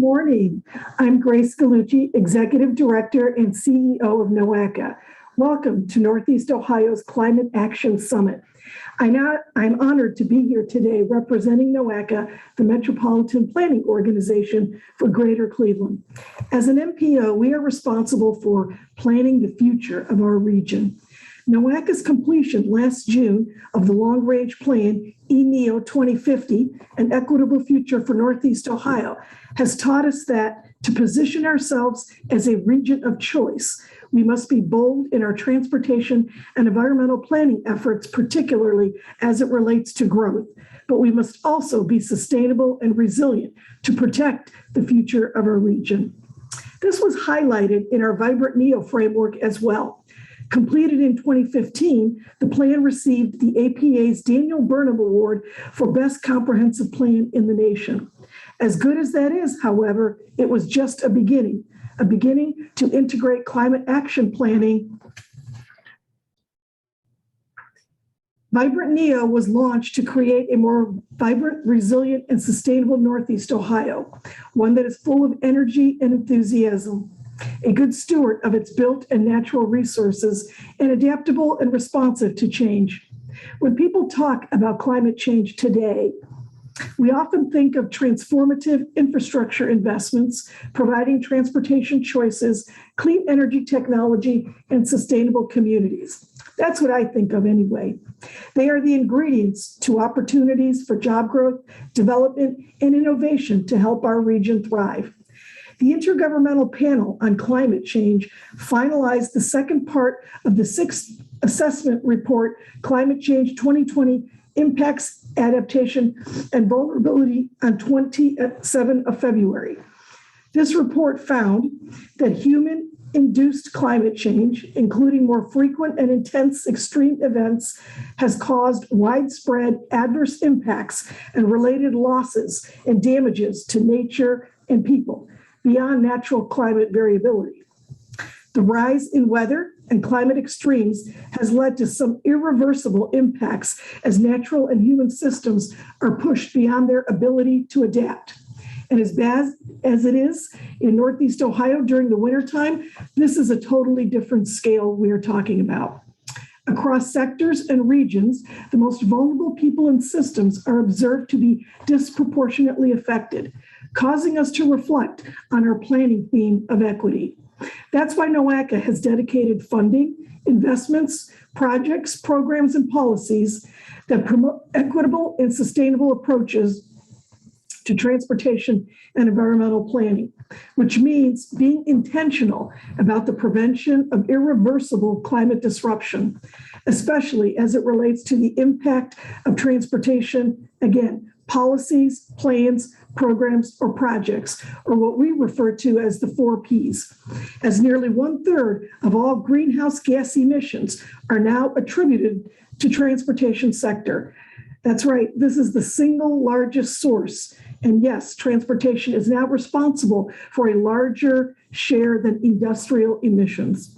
morning. I'm Grace Gallucci, Executive Director and CEO of Noaka. Welcome to Northeast Ohio's Climate Action Summit. I'm honored to be here today representing Noaka, the Metropolitan Planning Organization for Greater Cleveland. As an MPO, we are responsible for planning the future of our region. Noaka's completion last June of the Long Range Plan, ENEO 2050, An Equitable Future for Northeast Ohio, has taught us that to position ourselves as a region of choice, we must be bold in our transportation and environmental planning efforts, particularly as it relates to growth. But we must also be sustainable and resilient to protect the future of our region. This was highlighted in our Vibrant NEO framework as well. Completed in 2015, the plan received the APA's Daniel Burnham Award for Best Comprehensive Plan in the nation. As good as that is, however, it was just a beginning to integrate climate action planning. Vibrant NEO was launched to create a more vibrant, resilient, and sustainable Northeast Ohio, one that is full of energy and enthusiasm, a good steward of its built and natural resources, and adaptable and responsive to change. When people talk about climate change today, we often think of transformative infrastructure investments, providing transportation choices, clean energy technology, and sustainable communities. That's what I think of anyway. They are the ingredients to opportunities for job growth, development, and innovation to help our region thrive. The Intergovernmental Panel on Climate Change finalized the second part of the sixth assessment report, Climate Change 2020 Impacts, Adaptation, and Vulnerability on 27 of February. This report found that human-induced climate change, including more frequent and intense extreme events, has caused widespread adverse impacts and related losses and damages to nature and people beyond natural climate variability. The rise in weather and climate extremes has led to some irreversible impacts as natural and human systems are pushed beyond their ability to adapt. And as bad as it is in Northeast Ohio during the wintertime, this is a totally different scale we are talking about. Across sectors and regions, the most vulnerable people and systems are observed to be disproportionately affected, causing us to reflect on our planning theme of equity. That's why Noaka has dedicated funding, investments, projects, programs, and policies that promote equitable and sustainable approaches to transportation and environmental planning, which means being intentional about the prevention of irreversible climate disruption, especially as it relates to the impact of transportation, again, policies, plans, programs, or projects, or what we refer to as the 4 Ps, as nearly 1/3 of all greenhouse gas emissions are now attributed to transportation sector. That's right, this is the single largest source. And yes, transportation is now responsible for a larger share than industrial emissions.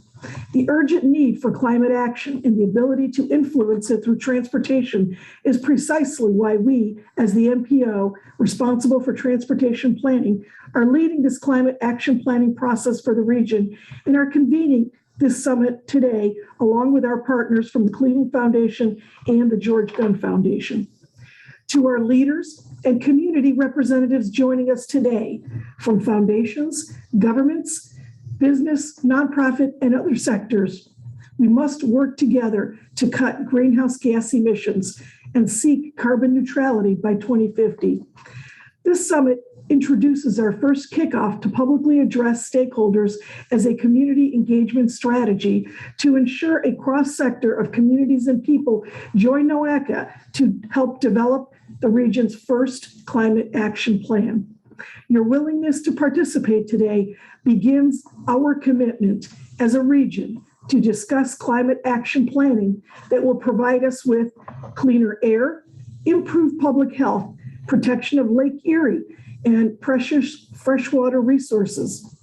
The urgent need for climate action and the ability to influence it through transportation is precisely why we, as the MPO responsible for transportation planning, are leading this climate action planning process for the region and are convening this summit today, along with our partners from the Cleveland Foundation and the George Gunn Foundation. To our leaders and community representatives joining us today from foundations, governments, business, nonprofit, and other sectors, we must work together to cut greenhouse gas emissions and seek carbon neutrality by 2050. This summit introduces our first kickoff to publicly address stakeholders as a community engagement strategy to ensure a cross-sector of communities and people join Noaka to help develop the region's first climate action plan. Your willingness to participate today begins our commitment as a region to discuss climate action planning that will provide us with cleaner air, improved public health, protection of Lake Erie, and precious freshwater resources,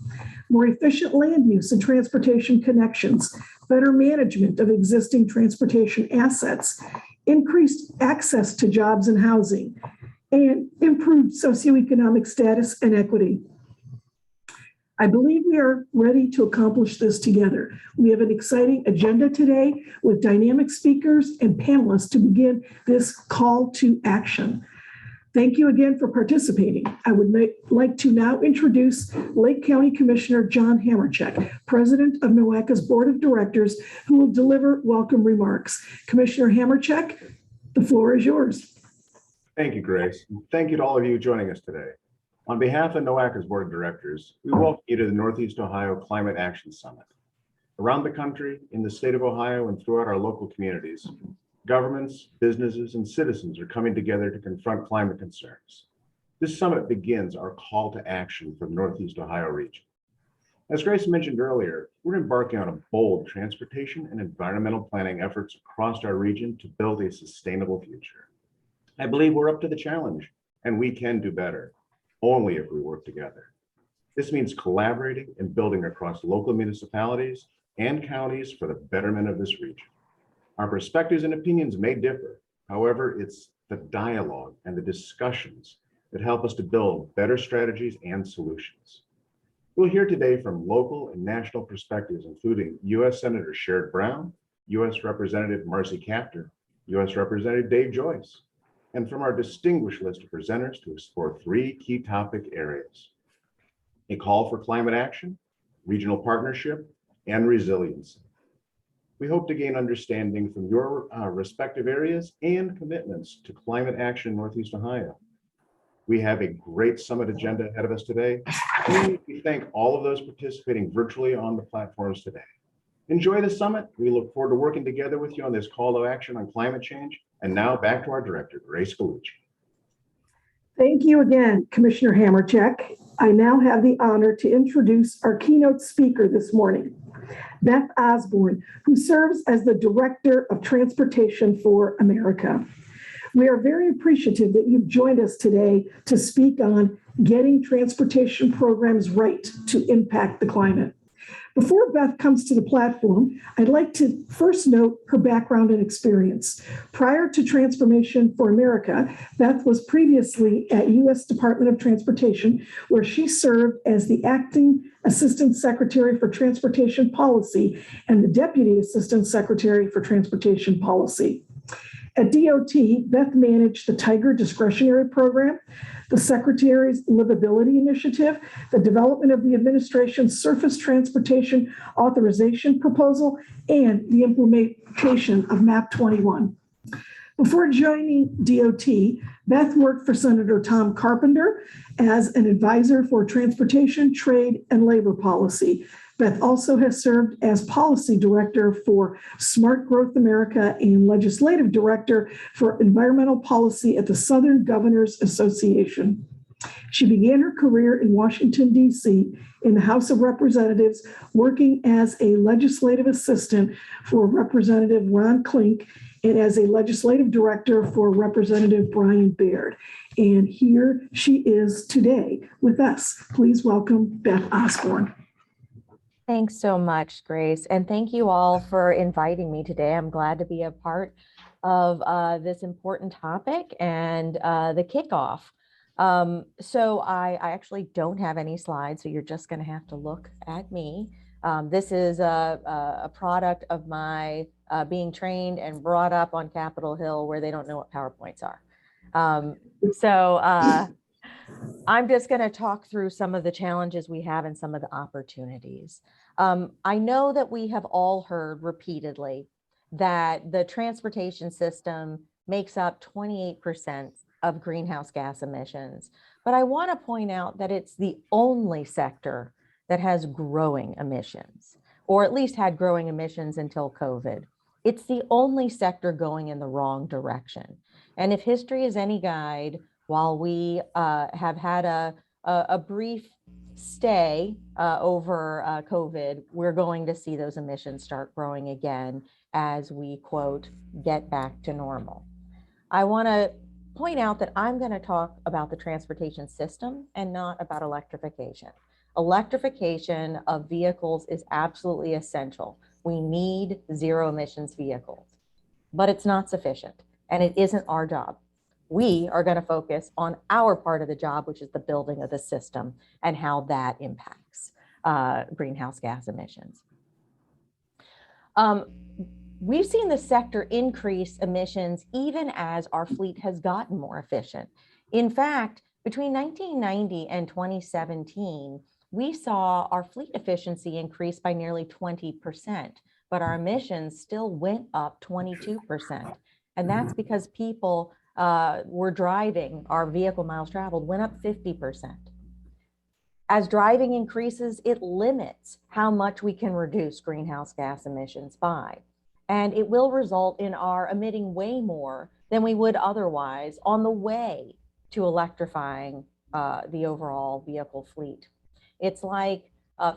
more efficient land use and transportation connections, better management of existing transportation assets, increased access to jobs and housing, and improved socioeconomic status and equity. I believe we are ready to accomplish this together. We have an exciting agenda today with dynamic speakers and panelists to begin this call to action. Thank you again for participating. I would like to now introduce Lake County Commissioner John Hamercheck, President of Noaka's Board of Directors, who will deliver welcome remarks. Commissioner Hamercheck, the floor is yours. Thank you, Grace. Thank you to all of you joining us today. On behalf of Noaka's Board of Directors, we welcome you to the Northeast Ohio Climate Action Summit. Around the country, in the state of Ohio, and throughout our local communities, governments, businesses, and citizens are coming together to confront climate concerns. This summit begins our call to action for the Northeast Ohio region. As Grace mentioned earlier, we're embarking on a bold transportation and environmental planning efforts across our region to build a sustainable future. I believe we're up to the challenge, and we can do better, only if we work together. This means collaborating and building across local municipalities and counties for the betterment of this region. Our perspectives and opinions may differ. However, it's the dialogue and the discussions that help us to build better strategies and solutions. We'll hear today from local and national perspectives, including U.S. Senator Sherrod Brown, U.S. Representative Marcy Kaptur, U.S. Representative Dave Joyce, and from our distinguished list of presenters to explore three key topic areas: a call for climate action, regional partnership, and resiliency. We hope to gain understanding from your respective areas and commitments to climate action in Northeast Ohio. We have a great summit agenda ahead of us today, and we thank all of those participating virtually on the platforms today. Enjoy the summit. We look forward to working together with you on this call to action on climate change. And now back to our director, Grace Galucci. Thank you again, Commissioner Hamercheck. I now have the honor to introduce our keynote speaker this morning, Beth Osborne, who serves as the Director of Transportation for America. We are very appreciative that you've joined us today to speak on getting transportation programs right to impact the climate. Before Beth comes to the platform, I'd like to first note her background and experience. Prior to Transformation for America, Beth was previously at U.S. Department of Transportation, where she served as the Acting Assistant Secretary for Transportation Policy and the Deputy Assistant Secretary for Transportation Policy. At DOT, Beth managed the Tiger Discretionary Program, the Secretary's Livability Initiative, the development of the administration's Surface Transportation Authorization Proposal, and the implementation of MAP 21. Before joining DOT, Beth worked for Senator Tom Carpenter as an advisor for transportation, trade, and labor policy. Beth also has served as policy director for Smart Growth America and legislative director for environmental policy at the Southern Governors Association. She began her career in Washington, D.C. in the House of Representatives, working as a legislative assistant for Representative Ron Klink and as a legislative director for Representative Brian Baird. And here she is today with us. Please welcome Beth Osborne. Thanks so much, Grace. And thank you all for inviting me today. I'm glad to be a part of this important topic and the kickoff. So I actually don't have any slides, so you're just going to have to look at me. This is a product of my being trained and brought up on Capitol Hill, where they don't know what PowerPoints are. I'm just going to talk through some of the challenges we have and some of the opportunities. I know that we have all heard repeatedly that the transportation system makes up 28% of greenhouse gas emissions, but I want to point out that it's the only sector that has growing emissions, or at least had growing emissions until COVID. It's the only sector going in the wrong direction. And if history is any guide, while we have had a brief stay over COVID, we're going to see those emissions start growing again as we, quote, get back to normal. I want to point out that I'm going to talk about the transportation system and not about electrification. Electrification of vehicles is absolutely essential. We need zero emissions vehicles, but it's not sufficient, and it isn't our job. We are going to focus on our part of the job, which is the building of the system and how that impacts. greenhouse gas emissions. We've seen the sector increase emissions even as our fleet has gotten more efficient. In fact, between 1990 and 2017, we saw our fleet efficiency increase by nearly 20%, but our emissions still went up 22%. And that's because people were driving, our vehicle miles traveled went up 50%. As driving increases, it limits how much we can reduce greenhouse gas emissions by. And it will result in our emitting way more than we would otherwise on the way to electrifying the overall vehicle fleet. It's like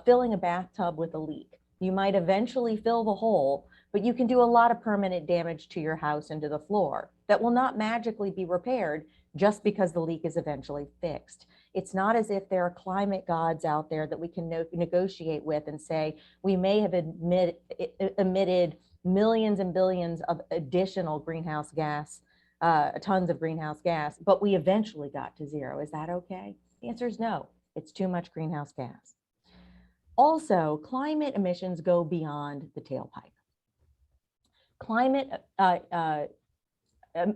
filling a bathtub with a leak. You might eventually fill the hole, but you can do a lot of permanent damage to your house and to the floor that will not magically be repaired just because the leak is eventually fixed. It's not as if there are climate gods out there that we can negotiate with and say, we may have emitted millions and billions of additional greenhouse gas, tons of greenhouse gas, but we eventually got to zero. Is that okay? The answer is no. It's too much greenhouse gas. Also, climate emissions go beyond the tailpipe. Climate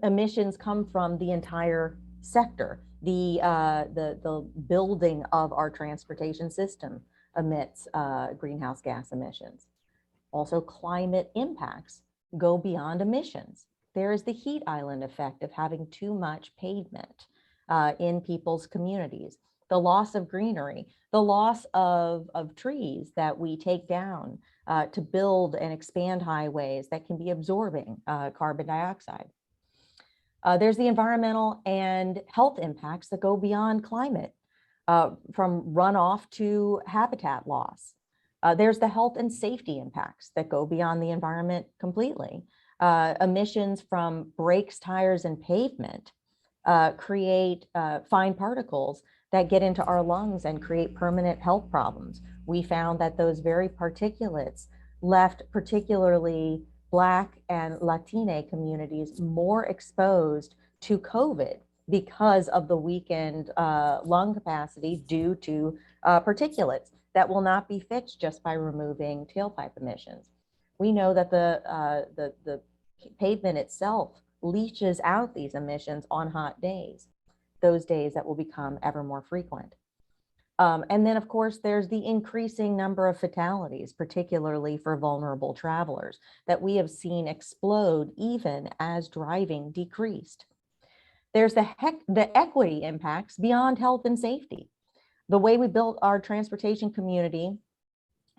emissions come from the entire sector. The building of our transportation system emits greenhouse gas emissions. Also, climate impacts go beyond emissions. There is the heat island effect of having too much pavement in people's communities, the loss of greenery, the loss of trees that we take down to build and expand highways that can be absorbing carbon dioxide. There's the environmental and health impacts that go beyond climate, from runoff to habitat loss. There's the health and safety impacts that go beyond the environment completely. Emissions from brakes, tires, and pavement create fine particles that get into our lungs and create permanent health problems. We found that those very particulates left particularly Black and Latine communities more exposed to COVID because of the weakened lung capacity due to particulates that will not be fixed just by removing tailpipe emissions. We know that the pavement itself leaches out these emissions on hot days, those days that will become ever more frequent. And then, of course, there's the increasing number of fatalities, particularly for vulnerable travelers, that we have seen explode even as driving decreased. There's the equity impacts beyond health and safety. The way we built our transportation community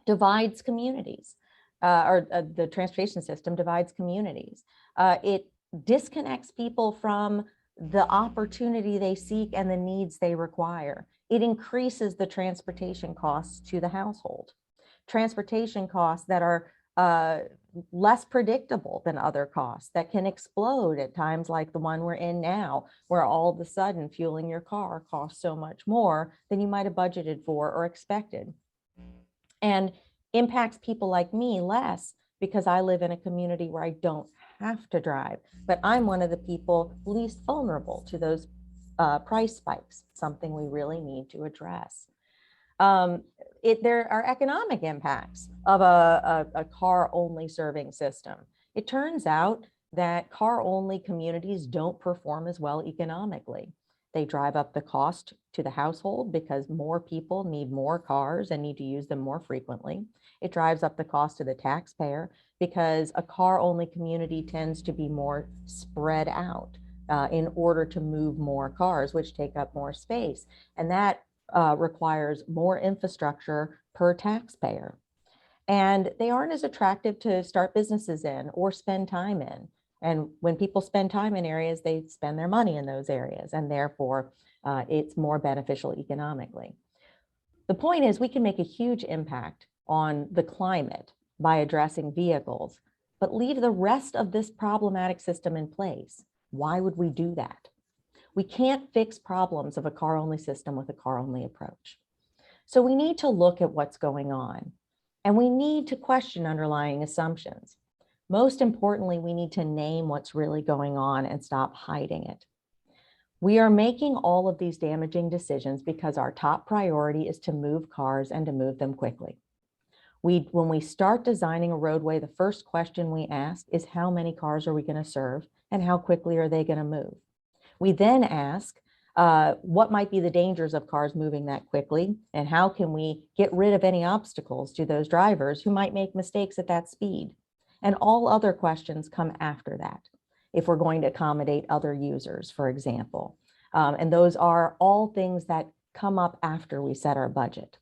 divides communities, the transportation system divides communities. It disconnects people from the opportunity they seek and the needs they require. It increases the transportation costs to the household. Transportation costs that are less predictable than other costs that can explode at times like the one we're in now, where all of a sudden fueling your car costs so much more than you might have budgeted for or expected. And impacts people like me less because I live in a community where I don't have to drive, but I'm one of the people least vulnerable to those price spikes, something we really need to address. There are economic impacts of a car-only serving system. It turns out that car-only communities don't perform as well economically. They drive up the cost to the household because more people need more cars and need to use them more frequently. It drives up the cost to the taxpayer because a car-only community tends to be more spread out in order to move more cars, which take up more space. And that requires more infrastructure per taxpayer. And they aren't as attractive to start businesses in or spend time in. And when people spend time in areas, they spend their money in those areas, and therefore it's more beneficial economically. The point is we can make a huge impact on the climate by addressing vehicles, but leave the rest of this problematic system in place. Why would we do that? We can't fix problems of a car-only system with a car-only approach. So we need to look at what's going on, and we need to question underlying assumptions. Most importantly, we need to name what's really going on and stop hiding it. We are making all of these damaging decisions because our top priority is to move cars and to move them quickly. When we start designing a roadway, the first question we ask is how many cars are we going to serve and how quickly are they going to move? We then ask what might be the dangers of cars moving that quickly and how can we get rid of any obstacles to those drivers who might make mistakes at that speed? And all other questions come after that, if we're going to accommodate other users, for example. And those are all things that come up after we set our budget.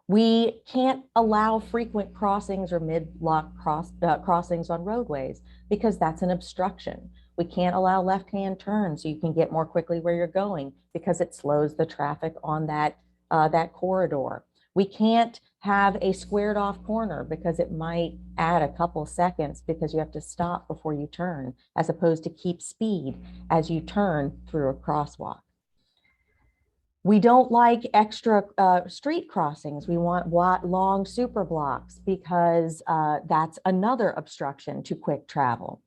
We can't allow frequent crossings or mid-block crossings on roadways because that's an obstruction. We can't allow left-hand turns so you can get more quickly where you're going because it slows the traffic on that corridor. We can't have a squared off corner because it might add a couple seconds because you have to stop before you turn, as opposed to keep speed as you turn through a crosswalk. We don't like extra street crossings. We want long super blocks because that's another obstruction to quick travel,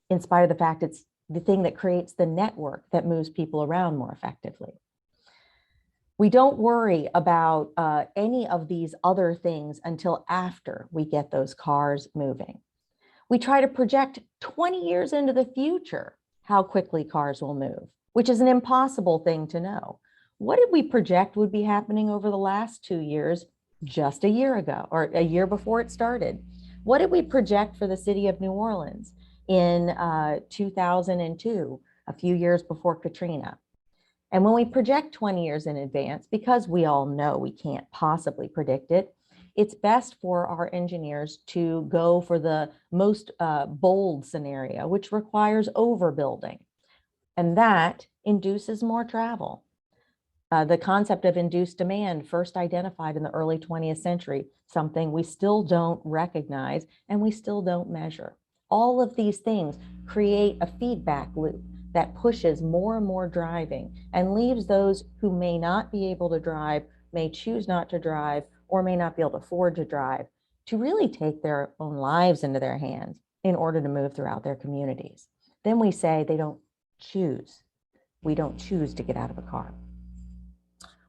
in spite of the fact it's the thing that creates the network that moves people around more effectively. We don't worry about any of these other things until after we get those cars moving. We try to project 20 years into the future how quickly cars will move, which is an impossible thing to know. What did we project would be happening over the last 2 years just a year ago or a year before it started? What did we project for the city of New Orleans in 2002, a few years before Katrina? And when we project 20 years in advance, because we all know we can't possibly predict it, it's best for our engineers to go for the most bold scenario, which requires overbuilding. And that induces more travel. The concept of induced demand, first identified in the early 20th century, something we still don't recognize and we still don't measure. All of these things create a feedback loop that pushes more and more driving and leaves those who may not be able to drive, may choose not to drive, or may not be able to afford to drive, to really take their own lives into their hands in order to move throughout their communities. Then we say they don't choose. We don't choose to get out of a car.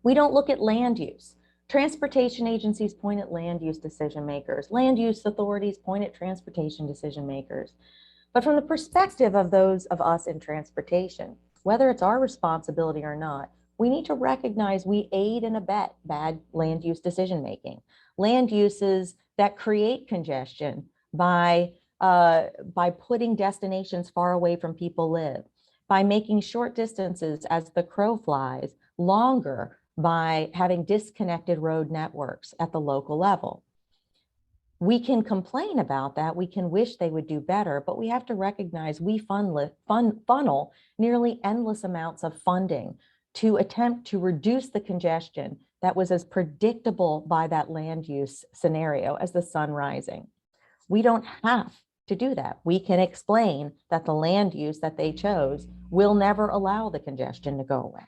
We don't look at land use. Transportation agencies point at land use decision makers. Land use authorities point at transportation decision makers. But from the perspective of those of us in transportation, whether it's our responsibility or not, we need to recognize we aid and abet bad land use decision making. Land uses that create congestion by putting destinations far away from people live, by making short distances as the crow flies longer, by having disconnected road networks at the local level. We can complain about that. We can wish they would do better, but we have to recognize we funnel nearly endless amounts of funding to attempt to reduce the congestion that was as predictable by that land use scenario as the sun rising. We don't have to do that. We can explain that the land use that they chose will never allow the congestion to go away.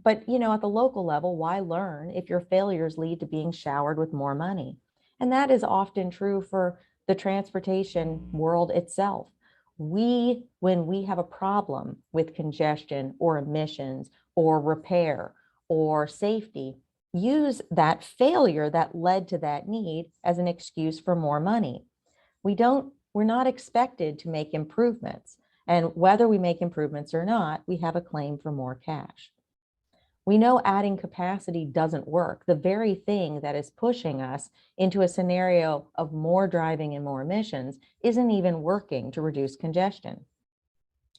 But at the local level, why learn if your failures lead to being showered with more money? And that is often true for the transportation world itself. When we have a problem with congestion or emissions or repair or safety, use that failure that led to that need as an excuse for more money. We're not expected to make improvements. And whether we make improvements or not, we have a claim for more cash. We know adding capacity doesn't work. The very thing that is pushing us into a scenario of more driving and more emissions isn't even working to reduce congestion.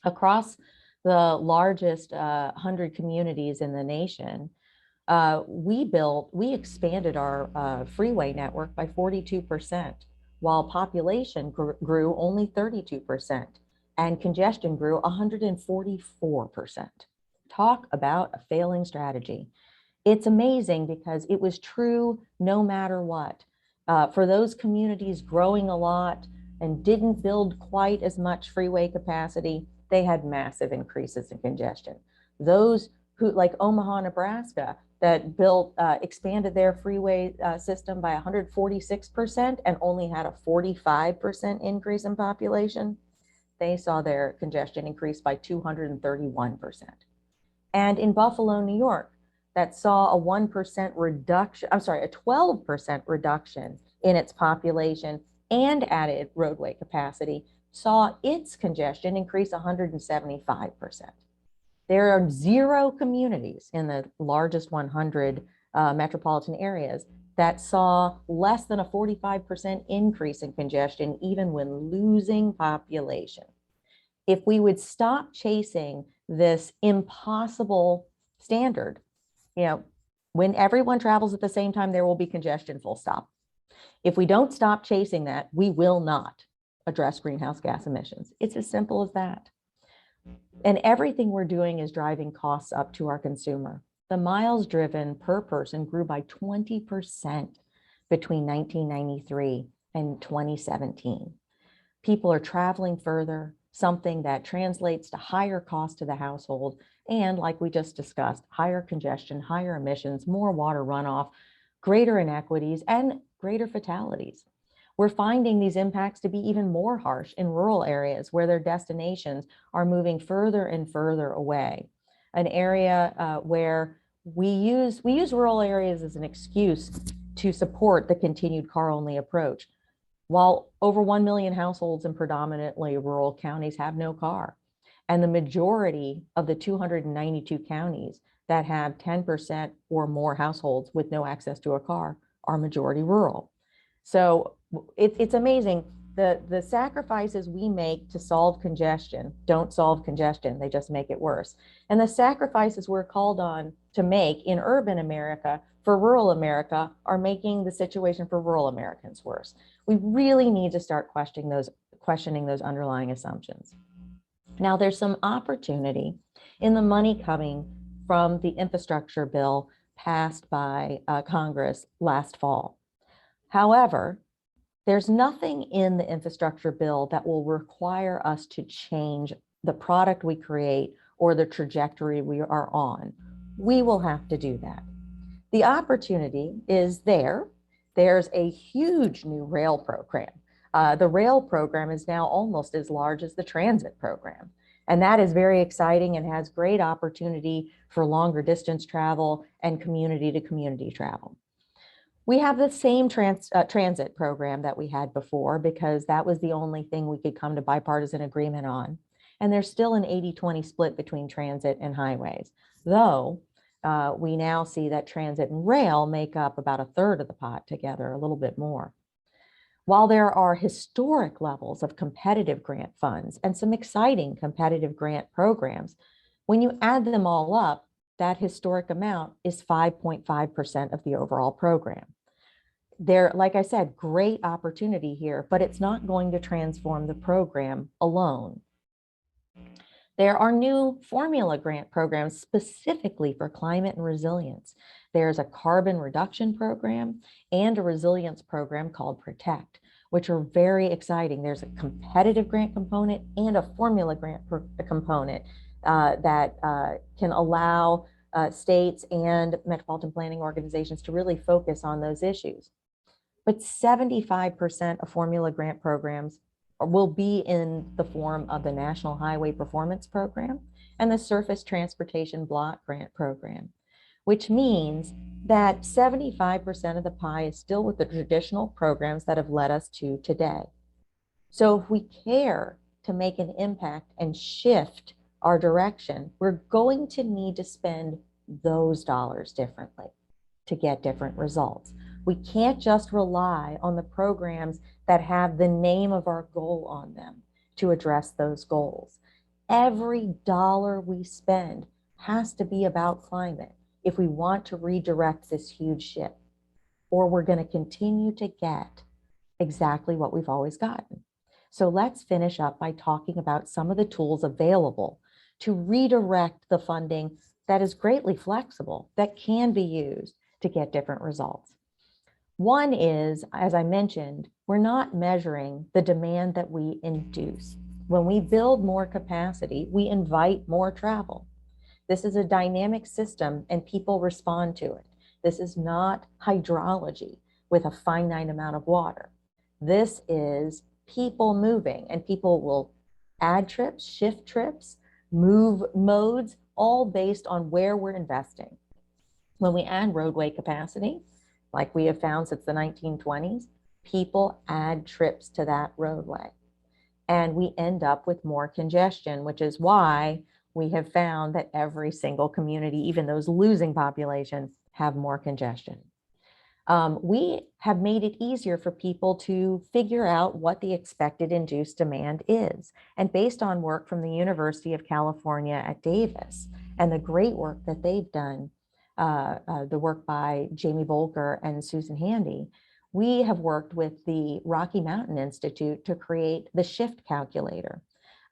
Across the largest 100 communities in the nation, we expanded our freeway network by 42%, while population grew only 32%, and congestion grew 144%. Talk about a failing strategy. It's amazing because it was true no matter what. For those communities growing a lot and didn't build quite as much freeway capacity, they had massive increases in congestion. Those who, like Omaha, Nebraska, that expanded their freeway system by 146% and only had a 45% increase in population, they saw their congestion increase by 231%. And in Buffalo, New York, that saw a 1% reduction, I'm sorry, a 12% reduction in its population and added roadway capacity, saw its congestion increase 175%. There are 0 communities in the largest 100 metropolitan areas that saw less than a 45% increase in congestion, even when losing population. If we would stop chasing this impossible standard, when everyone travels at the same time, there will be congestion, full stop. If we don't stop chasing that, we will not address greenhouse gas emissions. It's as simple as that. And everything we're doing is driving costs up to our consumer. The miles driven per person grew by 20% between 1993 and 2017. People are traveling further, something that translates to higher cost to the household, and like we just discussed, higher congestion, higher emissions, more water runoff, greater inequities, and greater fatalities. We're finding these impacts to be even more harsh in rural areas where their destinations are moving further and further away. An area where we use rural areas as an excuse to support the continued car-only approach. While over 1 million households in predominantly rural counties have no car, and the majority of the 292 counties that have 10% or more households with no access to a car are majority rural. So it's amazing. The sacrifices we make to solve congestion don't solve congestion, they just make it worse. And the sacrifices we're called on to make in urban America for rural America are making the situation for rural Americans worse. We really need to start questioning those underlying assumptions. Now, there's some opportunity in the money coming from the infrastructure bill passed by Congress last fall. However, there's nothing in the infrastructure bill that will require us to change the product we create or the trajectory we are on. We will have to do that. The opportunity is there. There's a huge new rail program. The rail program is now almost as large as the transit program. And that is very exciting and has great opportunity for longer distance travel and community to community travel. We have the same transit program that we had before because that was the only thing we could come to bipartisan agreement on. And there's still an 80-20 split between transit and highways, though we now see that transit and rail make up about 1/3 of the pot together, a little bit more. While there are historic levels of competitive grant funds and some exciting competitive grant programs, when you add them all up, that historic amount is 5.5% of the overall program. There, like I said, great opportunity here, but it's not going to transform the program alone. There are new formula grant programs specifically for climate and resilience. There's a carbon reduction program and a resilience program called Protect, which are very exciting. There's a competitive grant component and a formula grant component that can allow states and metropolitan planning organizations to really focus on those issues. But 75% of formula grant programs will be in the form of the National Highway Performance Program and the Surface Transportation Block Grant Program, which means that 75% of the pie is still with the traditional programs that have led us to today. So if we care to make an impact and shift our direction, we're going to need to spend those dollars differently to get different results. We can't just rely on the programs that have the name of our goal on them to address those goals. Every dollar we spend has to be about climate if we want to redirect this huge ship, or we're going to continue to get exactly what we've always gotten. So let's finish up by talking about some of the tools available to redirect the funding that is greatly flexible, that can be used to get different results. One is, as I mentioned, we're not measuring the demand that we induce. When we build more capacity, we invite more travel. This is a dynamic system and people respond to it. This is not hydrology with a finite amount of water. This is people moving, and people will add trips, shift trips, move modes, all based on where we're investing. When we add roadway capacity, like we have found since the 1920s, people add trips to that roadway. And we end up with more congestion, which is why we have found that every single community, even those losing populations, have more congestion. We have made it easier for people to figure out what the expected induced demand is. And based on work from the University of California at Davis and the great work that they've done, the work by Jamie Volker and Susan Handy, we have worked with the Rocky Mountain Institute to create the SHIFT calculator,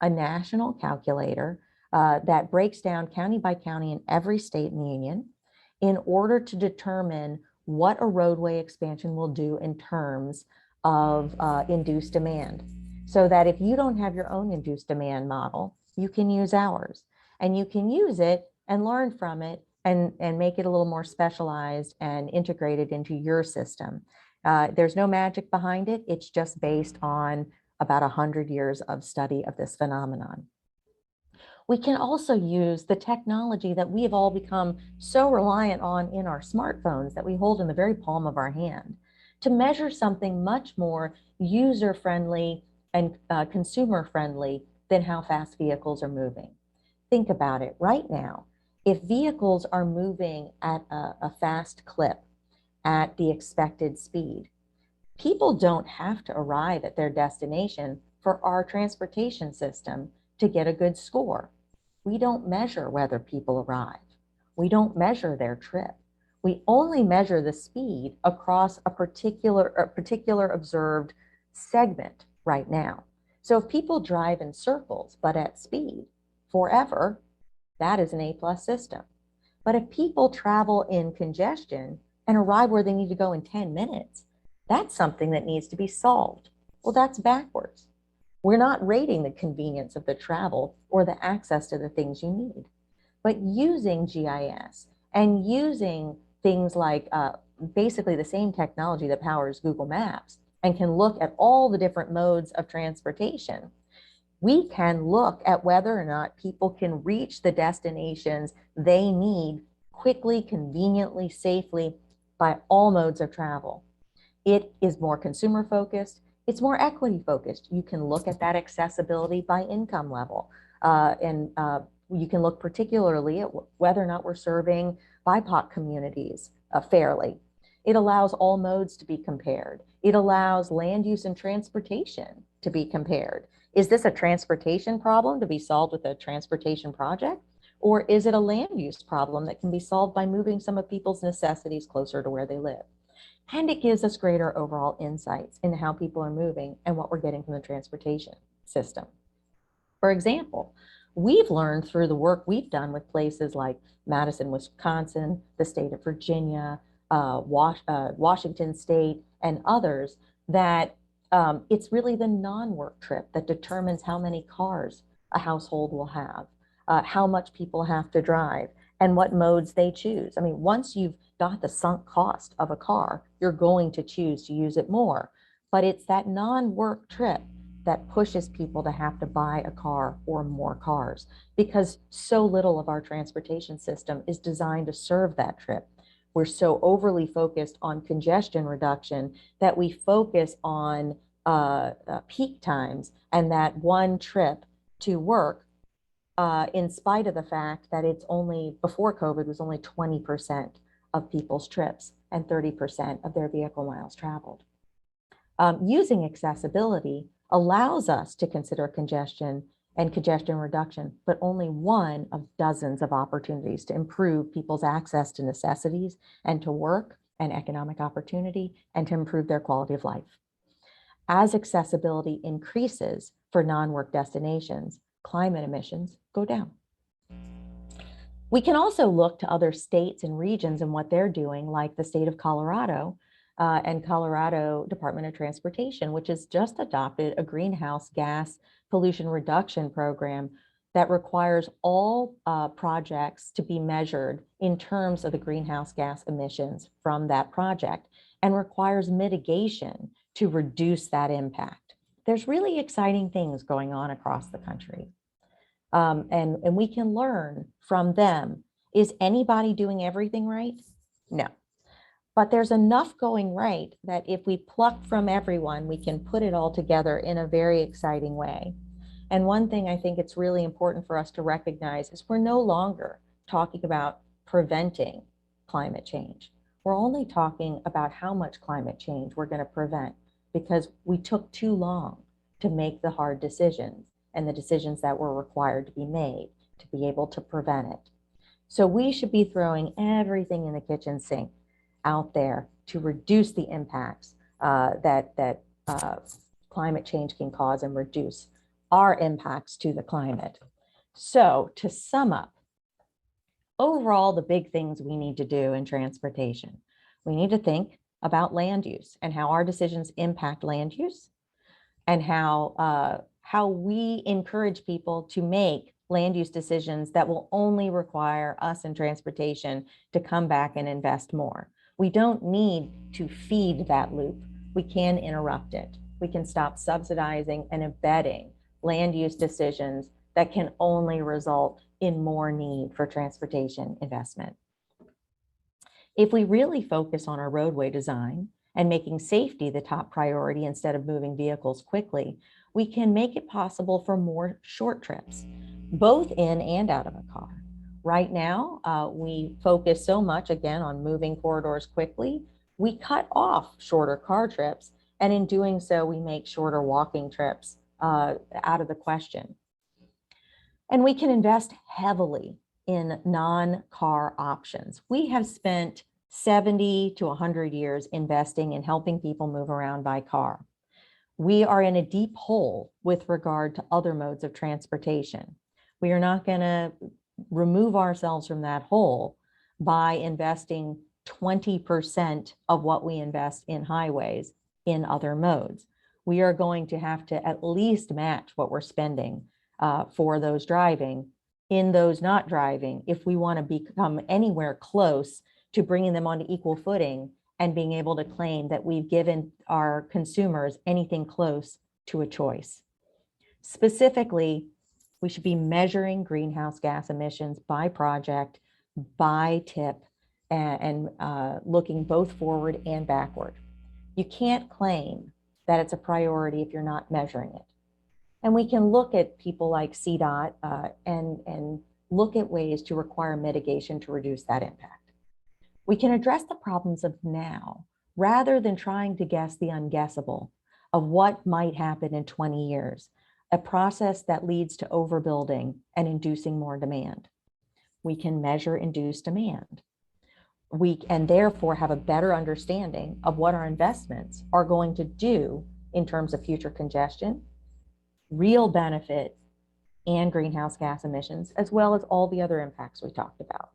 a national calculator that breaks down county by county in every state in the union in order to determine what a roadway expansion will do in terms of induced demand. So that if you don't have your own induced demand model, you can use ours, and you can use it and learn from it and make it a little more specialized and integrated into your system. There's no magic behind it. It's just based on about 100 years of study of this phenomenon. We can also use the technology that we have all become so reliant on in our smartphones that we hold in the very palm of our hand to measure something much more user-friendly and consumer-friendly than how fast vehicles are moving. Think about it right now. If vehicles are moving at a fast clip at the expected speed, people don't have to arrive at their destination for our transportation system to get a good score. We don't measure whether people arrive. We don't measure their trip. We only measure the speed across a particular observed segment right now. So if people drive in circles, but at speed forever, that is an A+ system. But if people travel in congestion and arrive where they need to go in 10 minutes, that's something that needs to be solved. Well, that's backwards. We're not rating the convenience of the travel or the access to the things you need, but using GIS and using things like basically the same technology that powers Google Maps and can look at all the different modes of transportation, we can look at whether or not people can reach the destinations they need quickly, conveniently, safely by all modes of travel. It is more consumer focused. It's more equity focused. You can look at that accessibility by income level. You can look particularly at whether or not we're serving BIPOC communities fairly. It allows all modes to be compared. It allows land use and transportation to be compared. Is this a transportation problem to be solved with a transportation project? Or is it a land use problem that can be solved by moving some of people's necessities closer to where they live? And it gives us greater overall insights into how people are moving and what we're getting from the transportation system. For example, we've learned through the work we've done with places like Madison, Wisconsin, the state of Virginia, Washington State, and others, that it's really the non-work trip that determines how many cars a household will have, how much people have to drive, and what modes they choose. I mean, once you've got the sunk cost of a car, you're going to choose to use it more. But it's that non-work trip that pushes people to have to buy a car or more cars, because so little of our transportation system is designed to serve that trip. We're so overly focused on congestion reduction that we focus on peak times and that one trip to work, in spite of the fact that it's only, before COVID, was only 20% of people's trips and 30% of their vehicle miles traveled. Using accessibility allows us to consider congestion and congestion reduction, but only one of dozens of opportunities to improve people's access to necessities and to work and economic opportunity and to improve their quality of life. As accessibility increases for non-work destinations, climate emissions go down. We can also look to other states and regions and what they're doing, like the state of Colorado and Colorado Department of Transportation, which has just adopted a greenhouse gas pollution reduction program that requires all projects to be measured in terms of the greenhouse gas emissions from that project and requires mitigation to reduce that impact. there's really exciting things going on across the country. And we can learn from them. Is anybody doing everything right? No. But there's enough going right that if we pluck from everyone, we can put it all together in a very exciting way. And one thing I think it's really important for us to recognize is we're no longer talking about preventing climate change. We're only talking about how much climate change we're going to prevent, because we took too long to make the hard decisions and the decisions that were required to be made to be able to prevent it. So we should be throwing everything in the kitchen sink out there to reduce the impacts that climate change can cause and reduce our impacts to the climate. So to sum up, overall, the big things we need to do in transportation, we need to think about land use and how our decisions impact land use, and how we encourage people to make land use decisions that will only require us in transportation to come back and invest more. We don't need to feed that loop. We can interrupt it. We can stop subsidizing and embedding land use decisions that can only result in more need for transportation investment. If we really focus on our roadway design and making safety the top priority instead of moving vehicles quickly, we can make it possible for more short trips, both in and out of a car. Right now, we focus so much, again, on moving corridors quickly, we cut off shorter car trips, and in doing so, we make shorter walking trips out of the question. And we can invest heavily in non-car options. We have spent 70 to 100 years investing in helping people move around by car. We are in a deep hole with regard to other modes of transportation. We are not going to remove ourselves from that hole by investing 20% of what we invest in highways in other modes. We are going to have to at least match what we're spending for those driving in those not driving if we want to become anywhere close to bringing them onto equal footing and being able to claim that we've given our consumers anything close to a choice. Specifically, we should be measuring greenhouse gas emissions by project, by tip, and looking both forward and backward. You can't claim that it's a priority if you're not measuring it. And we can look at people like CDOT and look at ways to require mitigation to reduce that impact. We can address the problems of now rather than trying to guess the unguessable of what might happen in 20 years, a process that leads to overbuilding and inducing more demand. We can measure induced demand. We can therefore have a better understanding of what our investments are going to do in terms of future congestion, real benefit, and greenhouse gas emissions, as well as all the other impacts we talked about.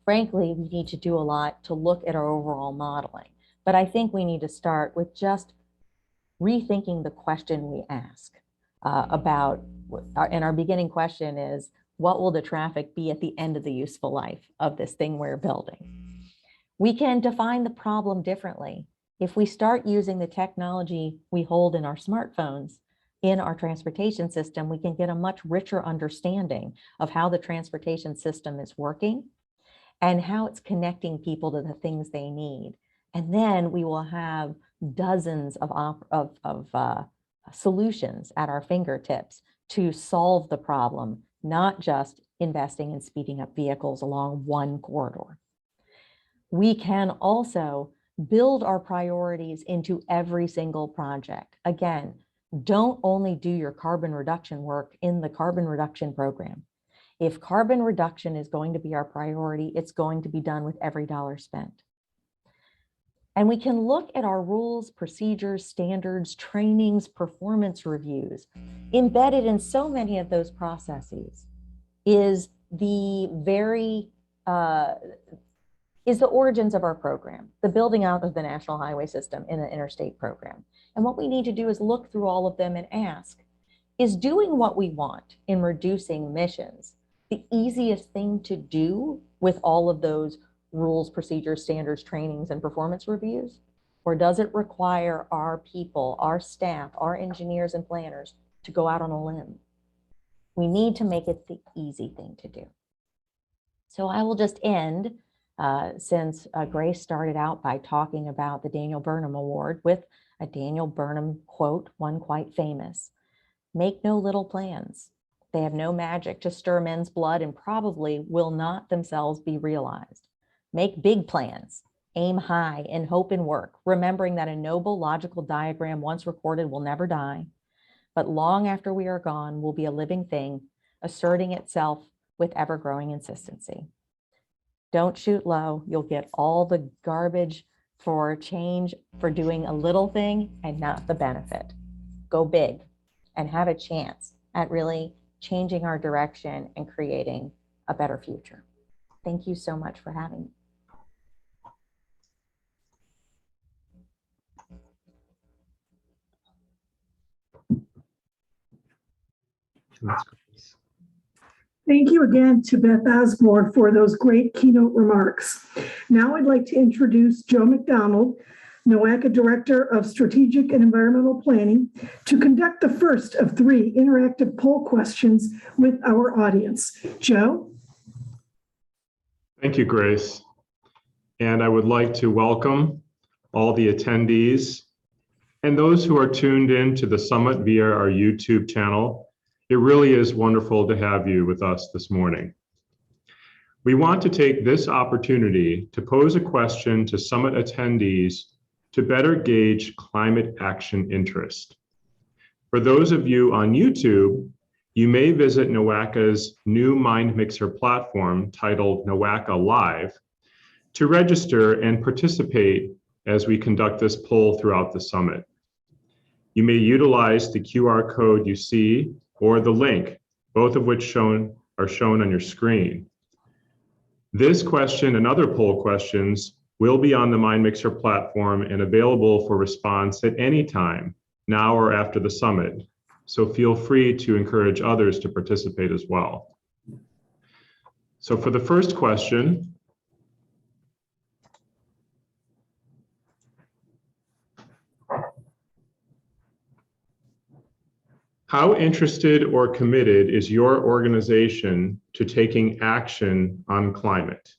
Frankly, we need to do a lot to look at our overall modeling, but I think we need to start with just rethinking the question we ask and our beginning question is, what will the traffic be at the end of the useful life of this thing we're building? We can define the problem differently. If we start using the technology we hold in our smartphones in our transportation system, we can get a much richer understanding of how the transportation system is working and how it's connecting people to the things they need. And then we will have dozens of solutions at our fingertips to solve the problem, not just investing in speeding up vehicles along one corridor. We can also build our priorities into every single project. Again, don't only do your carbon reduction work in the carbon reduction program. If carbon reduction is going to be our priority, it's going to be done with every dollar spent. And we can look at our rules, procedures, standards, trainings, performance reviews. Embedded in so many of those processes is the origins of our program, the building out of the national highway system in the interstate program. And what we need to do is look through all of them and ask, is doing what we want in reducing emissions the easiest thing to do with all of those rules, procedures, standards, trainings, and performance reviews? Or does it require our people, our staff, our engineers and planners to go out on a limb? We need to make it the easy thing to do. So I will just end, since Grace started out by talking about the Daniel Burnham Award, with a Daniel Burnham quote, one quite famous: "Make no little plans. They have no magic to stir men's blood and probably will not themselves be realized. Make big plans. Aim high and hope and work, remembering that a noble logical diagram once recorded will never die, but long after we are gone will be a living thing, asserting itself with ever-growing insistency. Don't shoot low. You'll get all the garbage for change for doing a little thing and not the benefit. Go big and have a chance at really changing our direction and creating a better future." Thank you so much for having me. Thank you again to Beth Osborne for those great keynote remarks. Now I'd like to introduce Joe McDonald, Noaka Director of Strategic and Environmental Planning, to conduct the first of 3 interactive poll questions with our audience. Joe? Thank you, Grace. And I would like to welcome all the attendees and those who are tuned in to the summit via our YouTube channel. It really is wonderful to have you with us this morning. We want to take this opportunity to pose a question to summit attendees to better gauge climate action interest. For those of you on YouTube, you may visit Noaka's new Mind Mixer platform titled Noaka Live to register and participate as we conduct this poll throughout the summit. You may utilize the QR code you see or the link, both of which are shown on your screen. This question and other poll questions will be on the Mind Mixer platform and available for response at any time, now or after the summit. So feel free to encourage others to participate as well. So for the first question, how interested or committed is your organization to taking action on climate?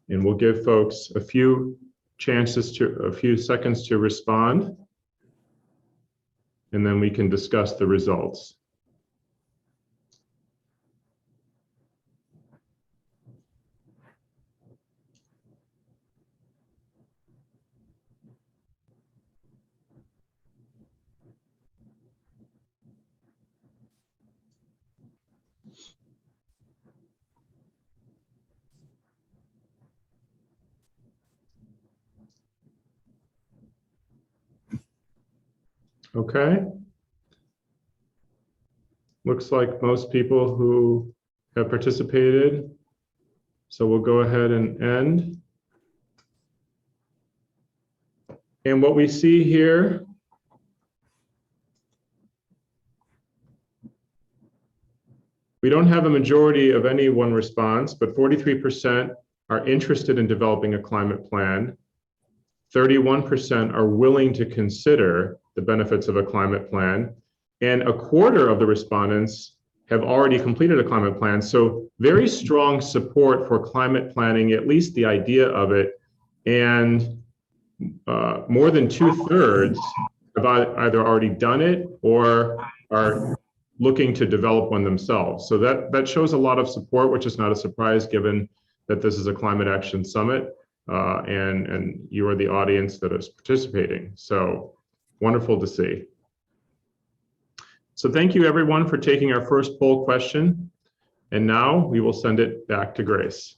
And we'll give folks a few seconds to respond, and then we can discuss the results. Okay. Looks like most people who have participated. So we'll go ahead and end. And what we see here we don't have a majority of any one response, but 43% are interested in developing a climate plan. 31% are willing to consider the benefits of a climate plan, and a quarter of the respondents have already completed a climate plan. So very strong support for climate planning, at least the idea of it, and more than 2/3 have either already done it or are looking to develop one themselves. So that shows a lot of support, which is not a surprise given that this is a climate action summit. And you are the audience that is participating. So wonderful to see. So thank you everyone for taking our first poll question. And now we will send it back to Grace.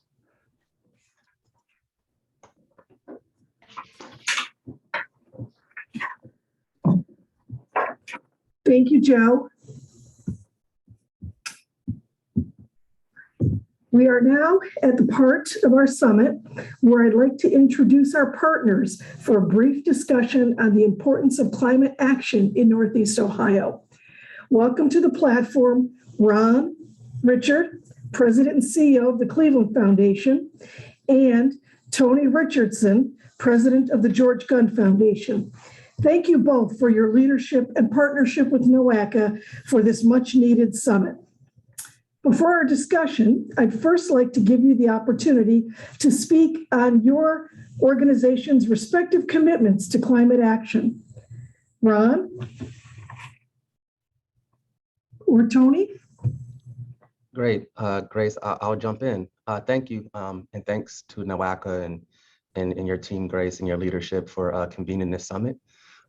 Thank you, Joe. We are now at the part of our summit where I'd like to introduce our partners for a brief discussion on the importance of climate action in Northeast Ohio. Welcome to the platform, Ron Richard, President and CEO of the Cleveland Foundation, and Tony Richardson, president of the George Gunn Foundation. Thank you both for your leadership and partnership with Noaka for this much-needed summit. Before our discussion, I'd first like to give you the opportunity to speak on your organization's respective commitments to climate action. Ron? Or Tony? Great, Grace, I'll jump in. Thank you, and thanks to Noaka and your team, Grace, and your leadership for convening this summit.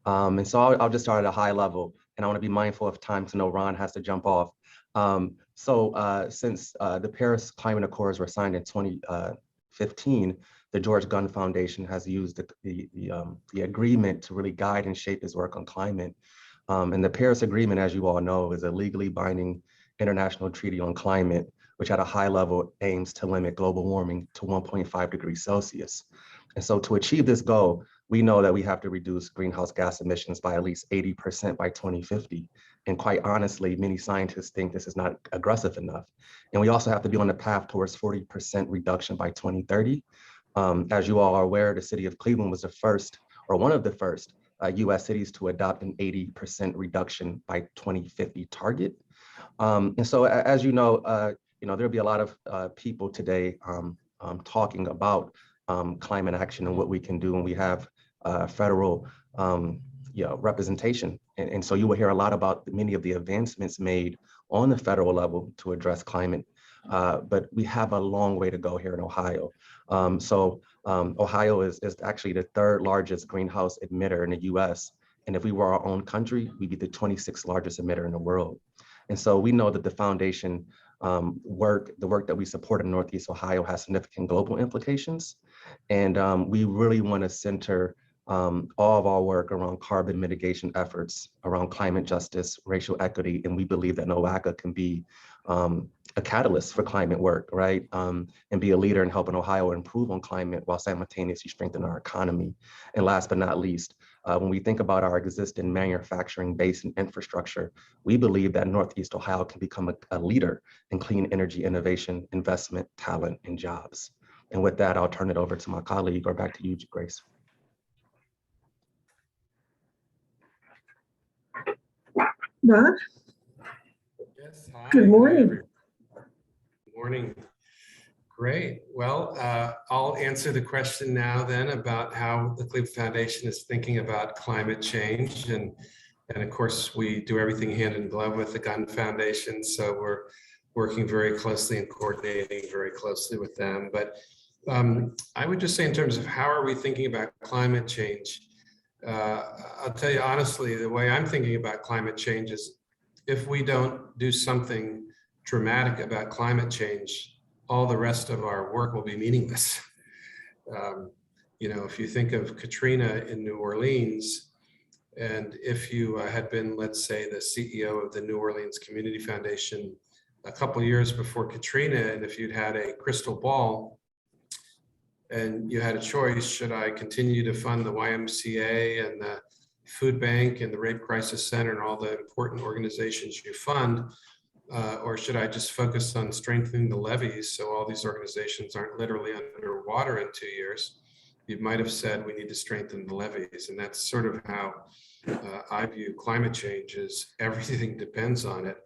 And so I'll just start at a high level, and I want to be mindful of time to know Ron has to jump off. Since the Paris Climate Accords were signed in 2015, the George Gunn Foundation has used the agreement to really guide and shape his work on climate. And the Paris Agreement, as you all know, is a legally binding international treaty on climate, which at a high level aims to limit global warming to 1.5 degrees Celsius. And so to achieve this goal, we know that we have to reduce greenhouse gas emissions by at least 80% by 2050. And quite honestly, many scientists think this is not aggressive enough. And we also have to be on the path towards 40% reduction by 2030. As you all are aware, the city of Cleveland was the first, or one of the first, US cities to adopt an 80% reduction by 2050 target. And so as you know, there'll be a lot of people today talking about climate action and what we can do, and we have federal representation. And so you will hear a lot about many of the advancements made on the federal level to address climate, but we have a long way to go here in Ohio. Ohio is actually the third largest greenhouse emitter in the US. And if we were our own country, we'd be the 26th largest emitter in the world. And so we know that the foundation the work that we support in Northeast Ohio has significant global implications. And we really want to center all of our work around carbon mitigation efforts, around climate justice, racial equity, and we believe that Noaka can be a catalyst for climate work, right? And be a leader in helping Ohio improve on climate while simultaneously strengthen our economy. And last but not least, when we think about our existing manufacturing base and infrastructure, we believe that Northeast Ohio can become a leader in clean energy innovation, investment, talent, and jobs. And with that, I'll turn it over to my colleague, or back to you, Grace. Ron? Yes, hi. Good morning. Good morning. Great. Well, I'll answer the question now then about how the Cleveland Foundation is thinking about climate change. And of course, we do everything hand in glove with the Gunn Foundation. So we're working very closely and coordinating very closely with them. But I would just say in terms of how are we thinking about climate change, I'll tell you honestly, the way I'm thinking about climate change is if we don't do something dramatic about climate change, all the rest of our work will be meaningless. If you think of Katrina in New Orleans, and if you had been, let's say, the CEO of the New Orleans Community Foundation a couple of years before Katrina, and if you'd had a crystal ball and you had a choice, should I continue to fund the YMCA and the Food Bank and the Rape Crisis Center and all the important organizations you fund, or should I just focus on strengthening the levees so all these organizations aren't literally underwater in 2 years? You might have said we need to strengthen the levees, and that's sort of how I view climate change. Is everything depends on it,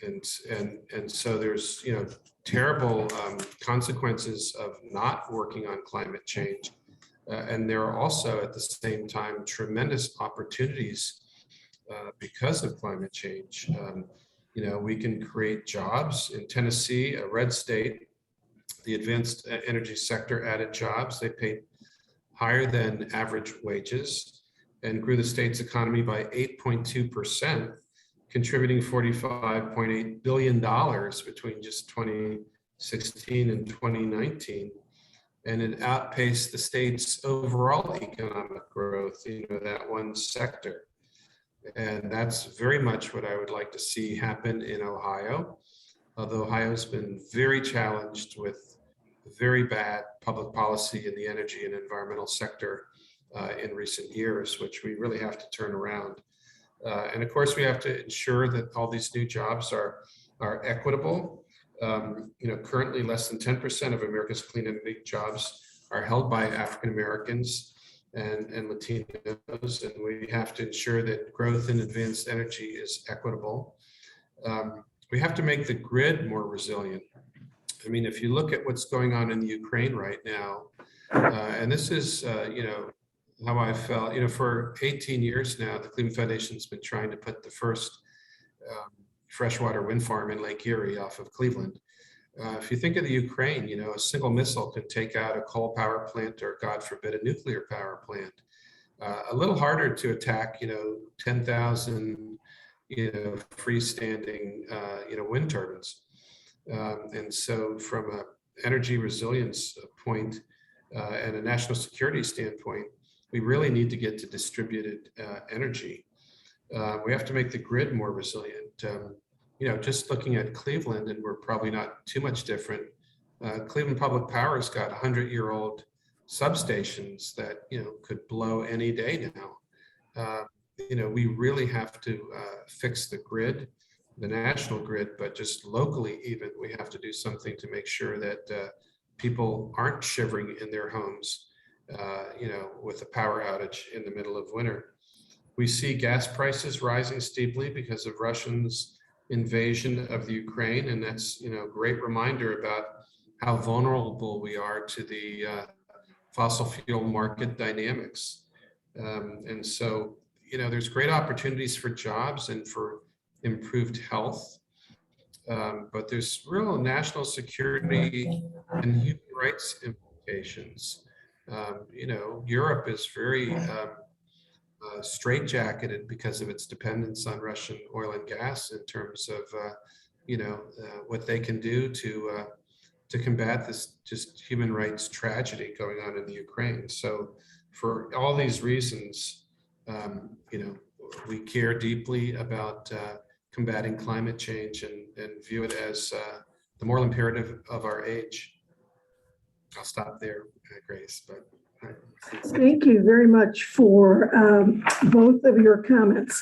and so there's terrible consequences of not working on climate change, and there are also at the same time tremendous opportunities because of climate change. We can create jobs in Tennessee, a red state. The advanced energy sector added jobs. They paid higher than average wages and grew the state's economy by 8.2%, contributing $45.8 billion between just 2016 and 2019. And it outpaced the state's overall economic growth, that one sector. And that's very much what I would like to see happen in Ohio. Although Ohio's been very challenged with very bad public policy in the energy and environmental sector in recent years, which we really have to turn around. And of course, we have to ensure that all these new jobs are equitable. Currently less than 10% of America's clean energy jobs are held by African Americans and Latinos, and we have to ensure that growth in advanced energy is equitable. We have to make the grid more resilient. I mean, if you look at what's going on in the Ukraine right now, and this is, how I felt, for 18 years now, the Cleveland Foundation's been trying to put the first freshwater wind farm in Lake Erie off of Cleveland. If you think of the Ukraine, a single missile can take out a coal power plant or, God forbid, a nuclear power plant. A little harder to attack, 10,000, freestanding, wind turbines. And so from an energy resilience point and a national security standpoint, we really need to get to distributed energy. We have to make the grid more resilient. Just looking at Cleveland, and we're probably not too much different. Cleveland Public Power's got 100-year-old substations that, could blow any day now. We really have to fix the grid, the national grid, but just locally even, we have to do something to make sure that people aren't shivering in their homes, with a power outage in the middle of winter. We see gas prices rising steeply because of Russians' invasion of the Ukraine, and that's, a great reminder about how vulnerable we are to the fossil fuel market dynamics. And so, there's great opportunities for jobs and for improved health, but there's real national security and human rights implications. Europe is very straitjacketed because of its dependence on Russian oil and gas in terms of, what they can do to combat this just human rights tragedy going on in the Ukraine. So for all these reasons, we care deeply about combating climate change and view it as the moral imperative of our age. I'll stop there, Grace, but. Thank you very much for both of your comments.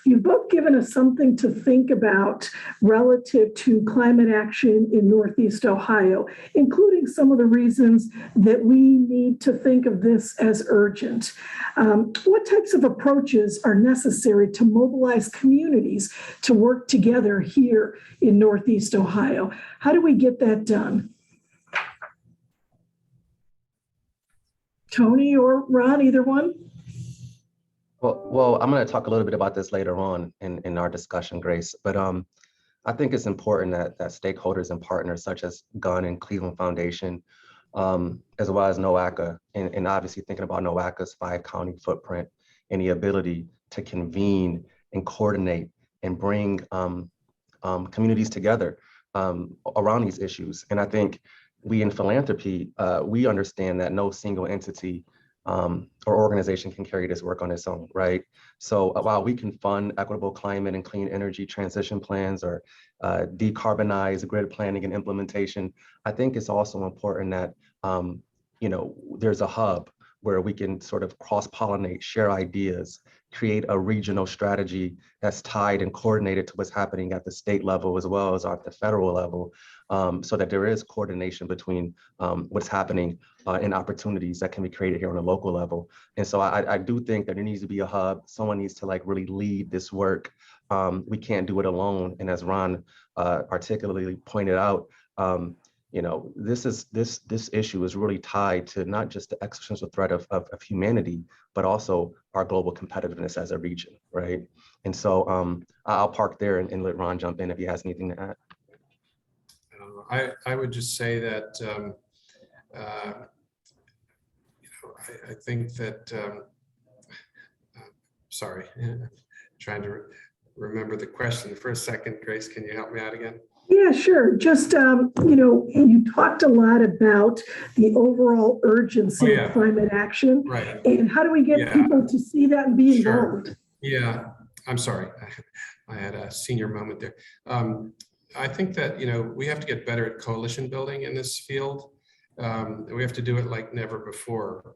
You've both given us something to think about relative to climate action in Northeast Ohio, including some of the reasons that we need to think of this as urgent. What types of approaches are necessary to mobilize communities to work together here in Northeast Ohio? How do we get that done? Tony or Ron, either one? Well, I'm going to talk a little bit about this later on in our discussion, Grace. But I think it's important that stakeholders and partners such as Gunn and Cleveland Foundation, as well as Noaka, and obviously thinking about Noaka's 5-county footprint and the ability to convene and coordinate and bring communities together around these issues. And I think we in philanthropy, we understand that no single entity or organization can carry this work on its own, right? So while we can fund equitable climate and clean energy transition plans or decarbonize grid planning and implementation, I think it's also important that, there's a hub where we can sort of cross-pollinate, share ideas, create a regional strategy that's tied and coordinated to what's happening at the state level as well as at the federal level, so that there is coordination between what's happening and opportunities that can be created here on a local level. And so I do think that there needs to be a hub. Someone needs to really lead this work. We can't do it alone. And as Ron articulately pointed out, this issue is really tied to not just the existential threat of humanity, but also our global competitiveness as a region, right? And so I'll park there and let Ron jump in if he has anything to add. I would just say that I think that sorry, trying to remember the question for a second. Grace, can you help me out again? Yeah, sure. Just, you talked a lot about the overall urgency of climate action. Right. And how do we get people to see that and be involved? Yeah, I'm sorry. I had a senior moment there. I think that, we have to get better at coalition building in this field. And we have to do it like never before.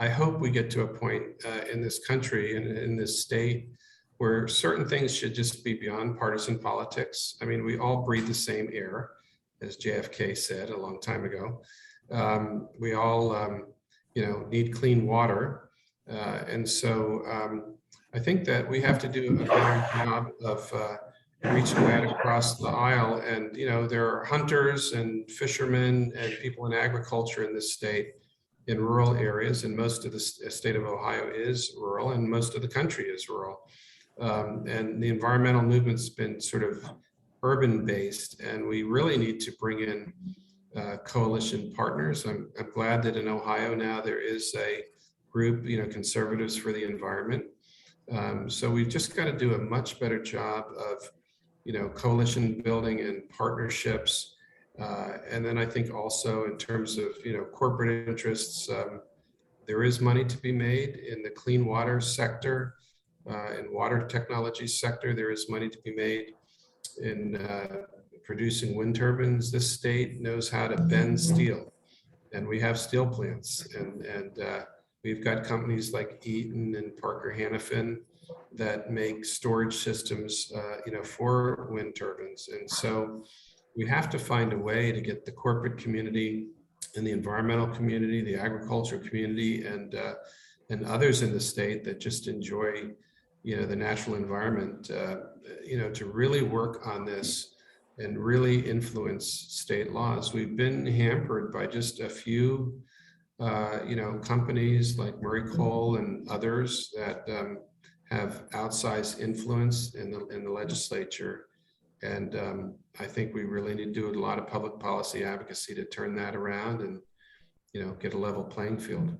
I hope we get to a point in this country and in this state where certain things should just be beyond partisan politics. I mean, we all breathe the same air. as JFK said a long time ago. We all, need clean water. And so I think that we have to do a better job of reaching that across the aisle. And, there are hunters and fishermen and people in agriculture in this state in rural areas, and most of the state of Ohio is rural, and most of the country is rural. And the environmental movement's been sort of urban based, and we really need to bring in coalition partners. I'm glad that in Ohio now there is a group, Conservatives for the Environment. So we've just got to do a much better job of, coalition building and partnerships. And then I think also in terms of, corporate interests, there is money to be made in the clean water sector, in water technology sector. There is money to be made in producing wind turbines. This state knows how to bend steel, and we have steel plants, and we've got companies like Eaton and Parker Hannifin that make storage systems, for wind turbines. And so we have to find a way to get the corporate community and the environmental community, the agricultural community, and others in the state that just enjoy, the natural environment, to really work on this and really influence state laws. We've been hampered by just a few, companies like Murray Cole and others that have outsized influence in the legislature. And I think we really need to do a lot of public policy advocacy to turn that around and, get a level playing field.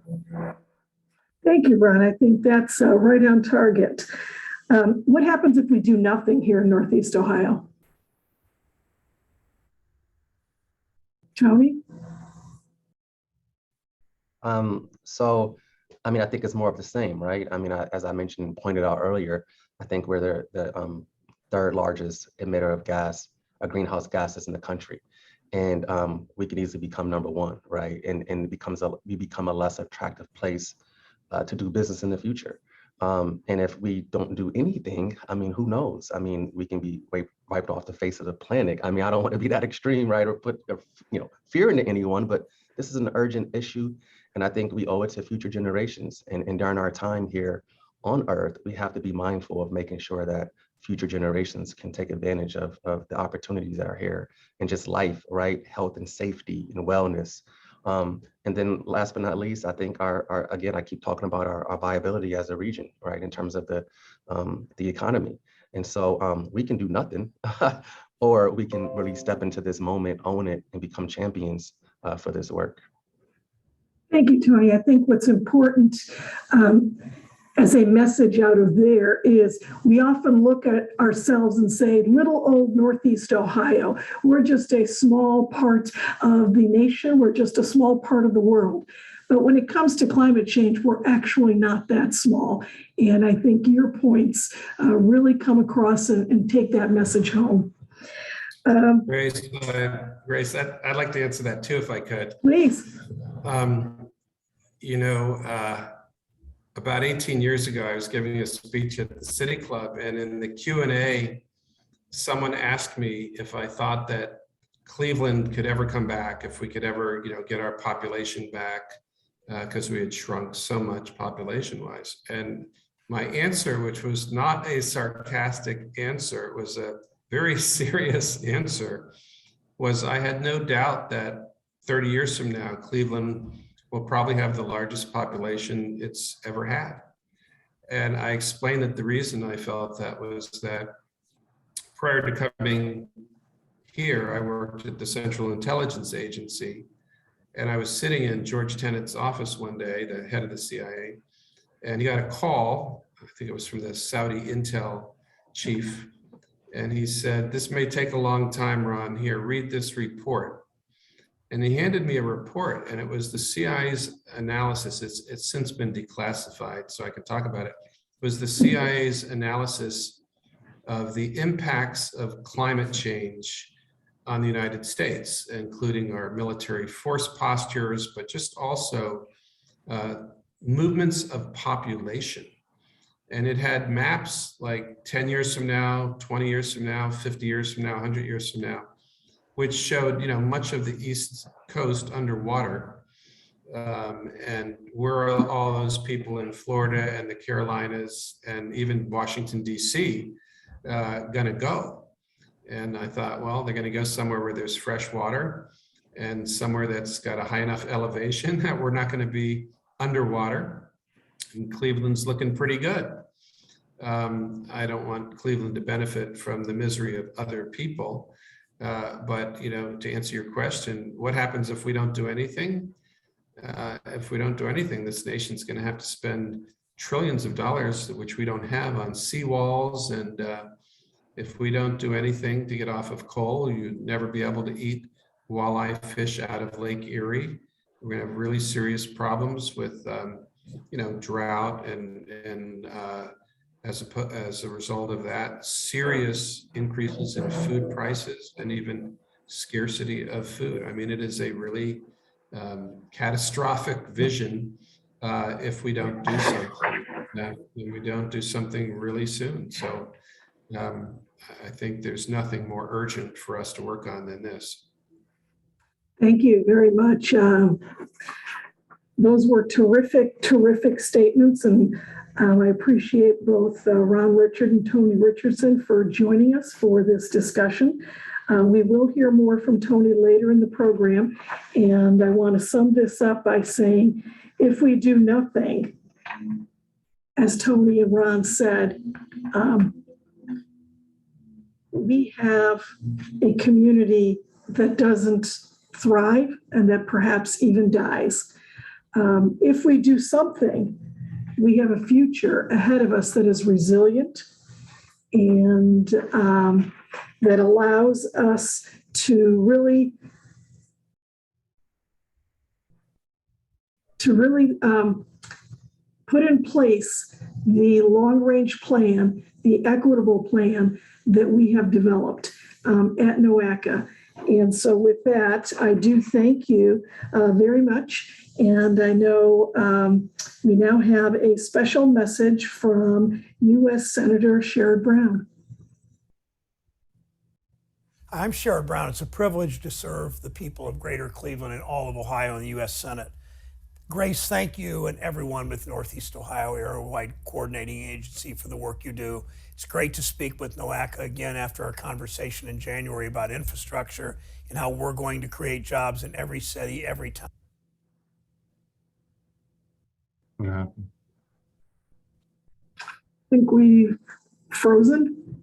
Thank you, Ron. I think that's right on target. What happens if we do nothing here in Northeast Ohio? Tony? So, I think it's more of the same, right? As I mentioned and pointed out earlier, I think we're the third largest emitter of greenhouse gases in the country. And we could easily become number one, right? And we become a less attractive place to do business in the future. And if we don't do anything, who knows? We can be wiped off the face of the planet. I don't want to be that extreme, right? Or put fear into anyone, but this is an urgent issue. And I think we owe it to future generations. And during our time here on Earth, we have to be mindful of making sure that future generations can take advantage of the opportunities that are here and just life, right? Health and safety and wellness. And then last but not least, I think again, I keep talking about our viability as a region, right? In terms of the economy. And so we can do nothing or we can really step into this moment, own it, and become champions for this work. Thank you, Tony. I think what's important as a message out of there is we often look at ourselves and say, little old Northeast Ohio, we're just a small part of the nation. We're just a small part of the world. But when it comes to climate change, we're actually not that small. And I think your points really come across and take that message home. Grace, I'd like to answer that too, if I could. Please. About 18 years ago, I was giving a speech at the City Club, and in the Q&A, someone asked me if I thought that Cleveland could ever come back, if we could ever, get our population back, because we had shrunk so much population-wise. And my answer, which was not a sarcastic answer, it was a very serious answer, was I had no doubt that 30 years from now, Cleveland will probably have the largest population it's ever had. And I explained that the reason I felt that was that prior to coming here, I worked at the Central Intelligence Agency, and I was sitting in George Tenet's office one day, the head of the CIA, and he got a call, I think it was from the Saudi Intel chief, and he said, "This may take a long time, Ron. Here, read this report." And he handed me a report, and it was the CIA's analysis. It's since been declassified, so I can talk about it. It was the CIA's analysis of the impacts of climate change on the United States, including our military force postures, but just also movements of population. And it had maps like 10 years from now, 20 years from now, 50 years from now, 100 years from now, which showed, much of the East Coast underwater. And where are all those people in Florida and the Carolinas and even Washington, D.C. Going to go? And I thought, well, they're going to go somewhere where there's fresh water and somewhere that's got a high enough elevation that we're not going to be underwater. And Cleveland's looking pretty good. I don't want Cleveland to benefit from the misery of other people. But, to answer your question, what happens if we don't do anything? If we don't do anything, this nation's going to have to spend trillions of dollars, which we don't have, on seawalls. And if we don't do anything to get off of coal, you'd never be able to eat walleye fish out of Lake Erie. We're going to have really serious problems with, drought and as a result of that, serious increases in food prices and even scarcity of food. I mean, it is a really catastrophic vision if we don't do something. If we don't do something really soon. So I think there's nothing more urgent for us to work on than this. Thank you very much. Those were terrific statements, and I appreciate both Ron Richard and Tony Richardson for joining us for this discussion. We will hear more from Tony later in the program, and I want to sum this up by saying, if we do nothing, as Tony and Ron said, we have a community that doesn't thrive and that perhaps even dies. If we do something, we have a future ahead of us that is resilient and that allows us to really put in place the long-range plan, the equitable plan that we have developed at Noaka. And so with that, I do thank you very much. And I know we now have a special message from U.S. Senator Sherrod Brown. I'm Sherrod Brown. It's a privilege to serve the people of Greater Cleveland and all of Ohio in the U.S. Senate. Grace, thank you and everyone with Northeast Ohio Area-wide Coordinating Agency for the work you do. It's great to speak with Noaka again after our conversation in January about infrastructure and how we're going to create jobs in every city, every time. I think we've frozen.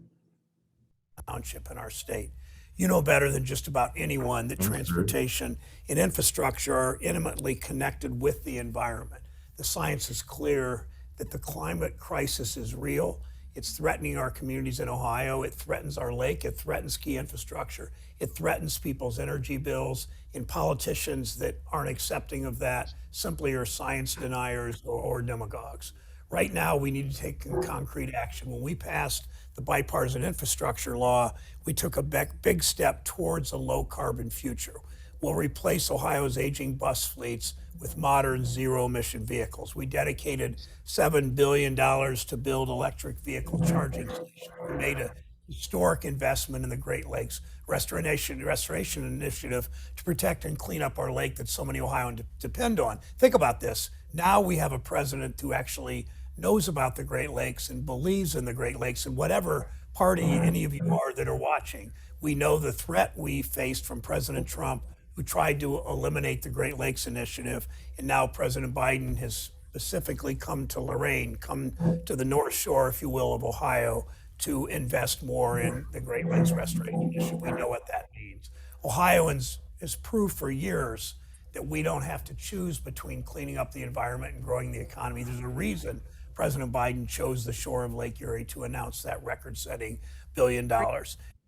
Township in our state. You know better than just about anyone that transportation and infrastructure are intimately connected with the environment. The science is clear that the climate crisis is real. It's threatening our communities in Ohio. It threatens our lake. It threatens key infrastructure. It threatens people's energy bills, and politicians that aren't accepting of that simply are science deniers or demagogues. Right now, we need to take concrete action. When we passed the bipartisan infrastructure law, we took a big step towards a low carbon future. We'll replace Ohio's aging bus fleets with modern zero emission vehicles. We dedicated $7 billion to build electric vehicle charging stations. We made a historic investment in the Great Lakes Restoration Initiative to protect and clean up our lake that so many Ohioans depend on. Think about this. Now we have a president who actually knows about the Great Lakes and believes in the Great Lakes, and whatever party any of you are that are watching, we know the threat we faced from President Trump, who tried to eliminate the Great Lakes Initiative, and now President Biden has specifically come to Lorraine, come to the North Shore, if you will, of Ohio to invest more in the Great Lakes Restoration Initiative. We know what that means. Ohioans has proved for years that we don't have to choose between cleaning up the environment and growing the economy. There's a reason President Biden chose the shore of Lake Erie to announce that record-setting $1 billion.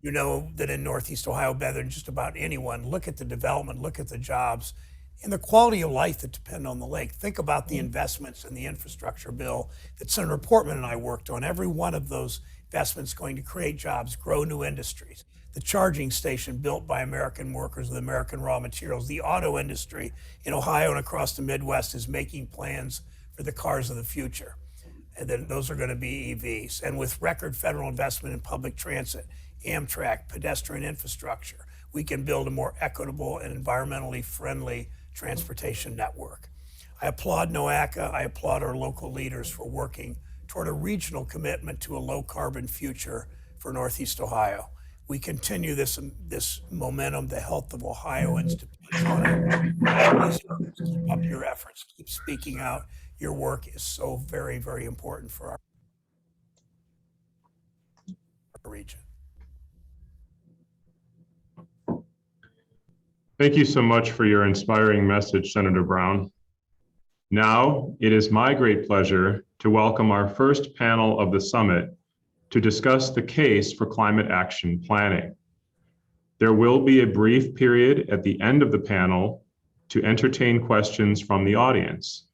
You know that in Northeast Ohio, better than just about anyone, look at the development, look at the jobs, and the quality of life that depend on the lake. Think about the investments in the infrastructure bill that Senator Portman and I worked on. Every one of those investments going to create jobs, grow new industries. The charging station built by American workers with American raw materials. The auto industry in Ohio and across the Midwest is making plans for the cars of the future. And then those are going to be EVs. And with record federal investment in public transit, Amtrak, pedestrian infrastructure, we can build a more equitable and environmentally friendly transportation network. I applaud Noaka. I applaud our local leaders for working toward a regional commitment to a low carbon future for Northeast Ohio. We continue this momentum. The Health of Ohioans depends on it. Please keep up your efforts. Keep speaking out. Your work is so very, very important for our region. Thank you so much for your inspiring message, Senator Brown. Now, it is my great pleasure to welcome our first panel of the summit to discuss the case for climate action planning. There will be a brief period at the end of the panel to entertain questions from the audience.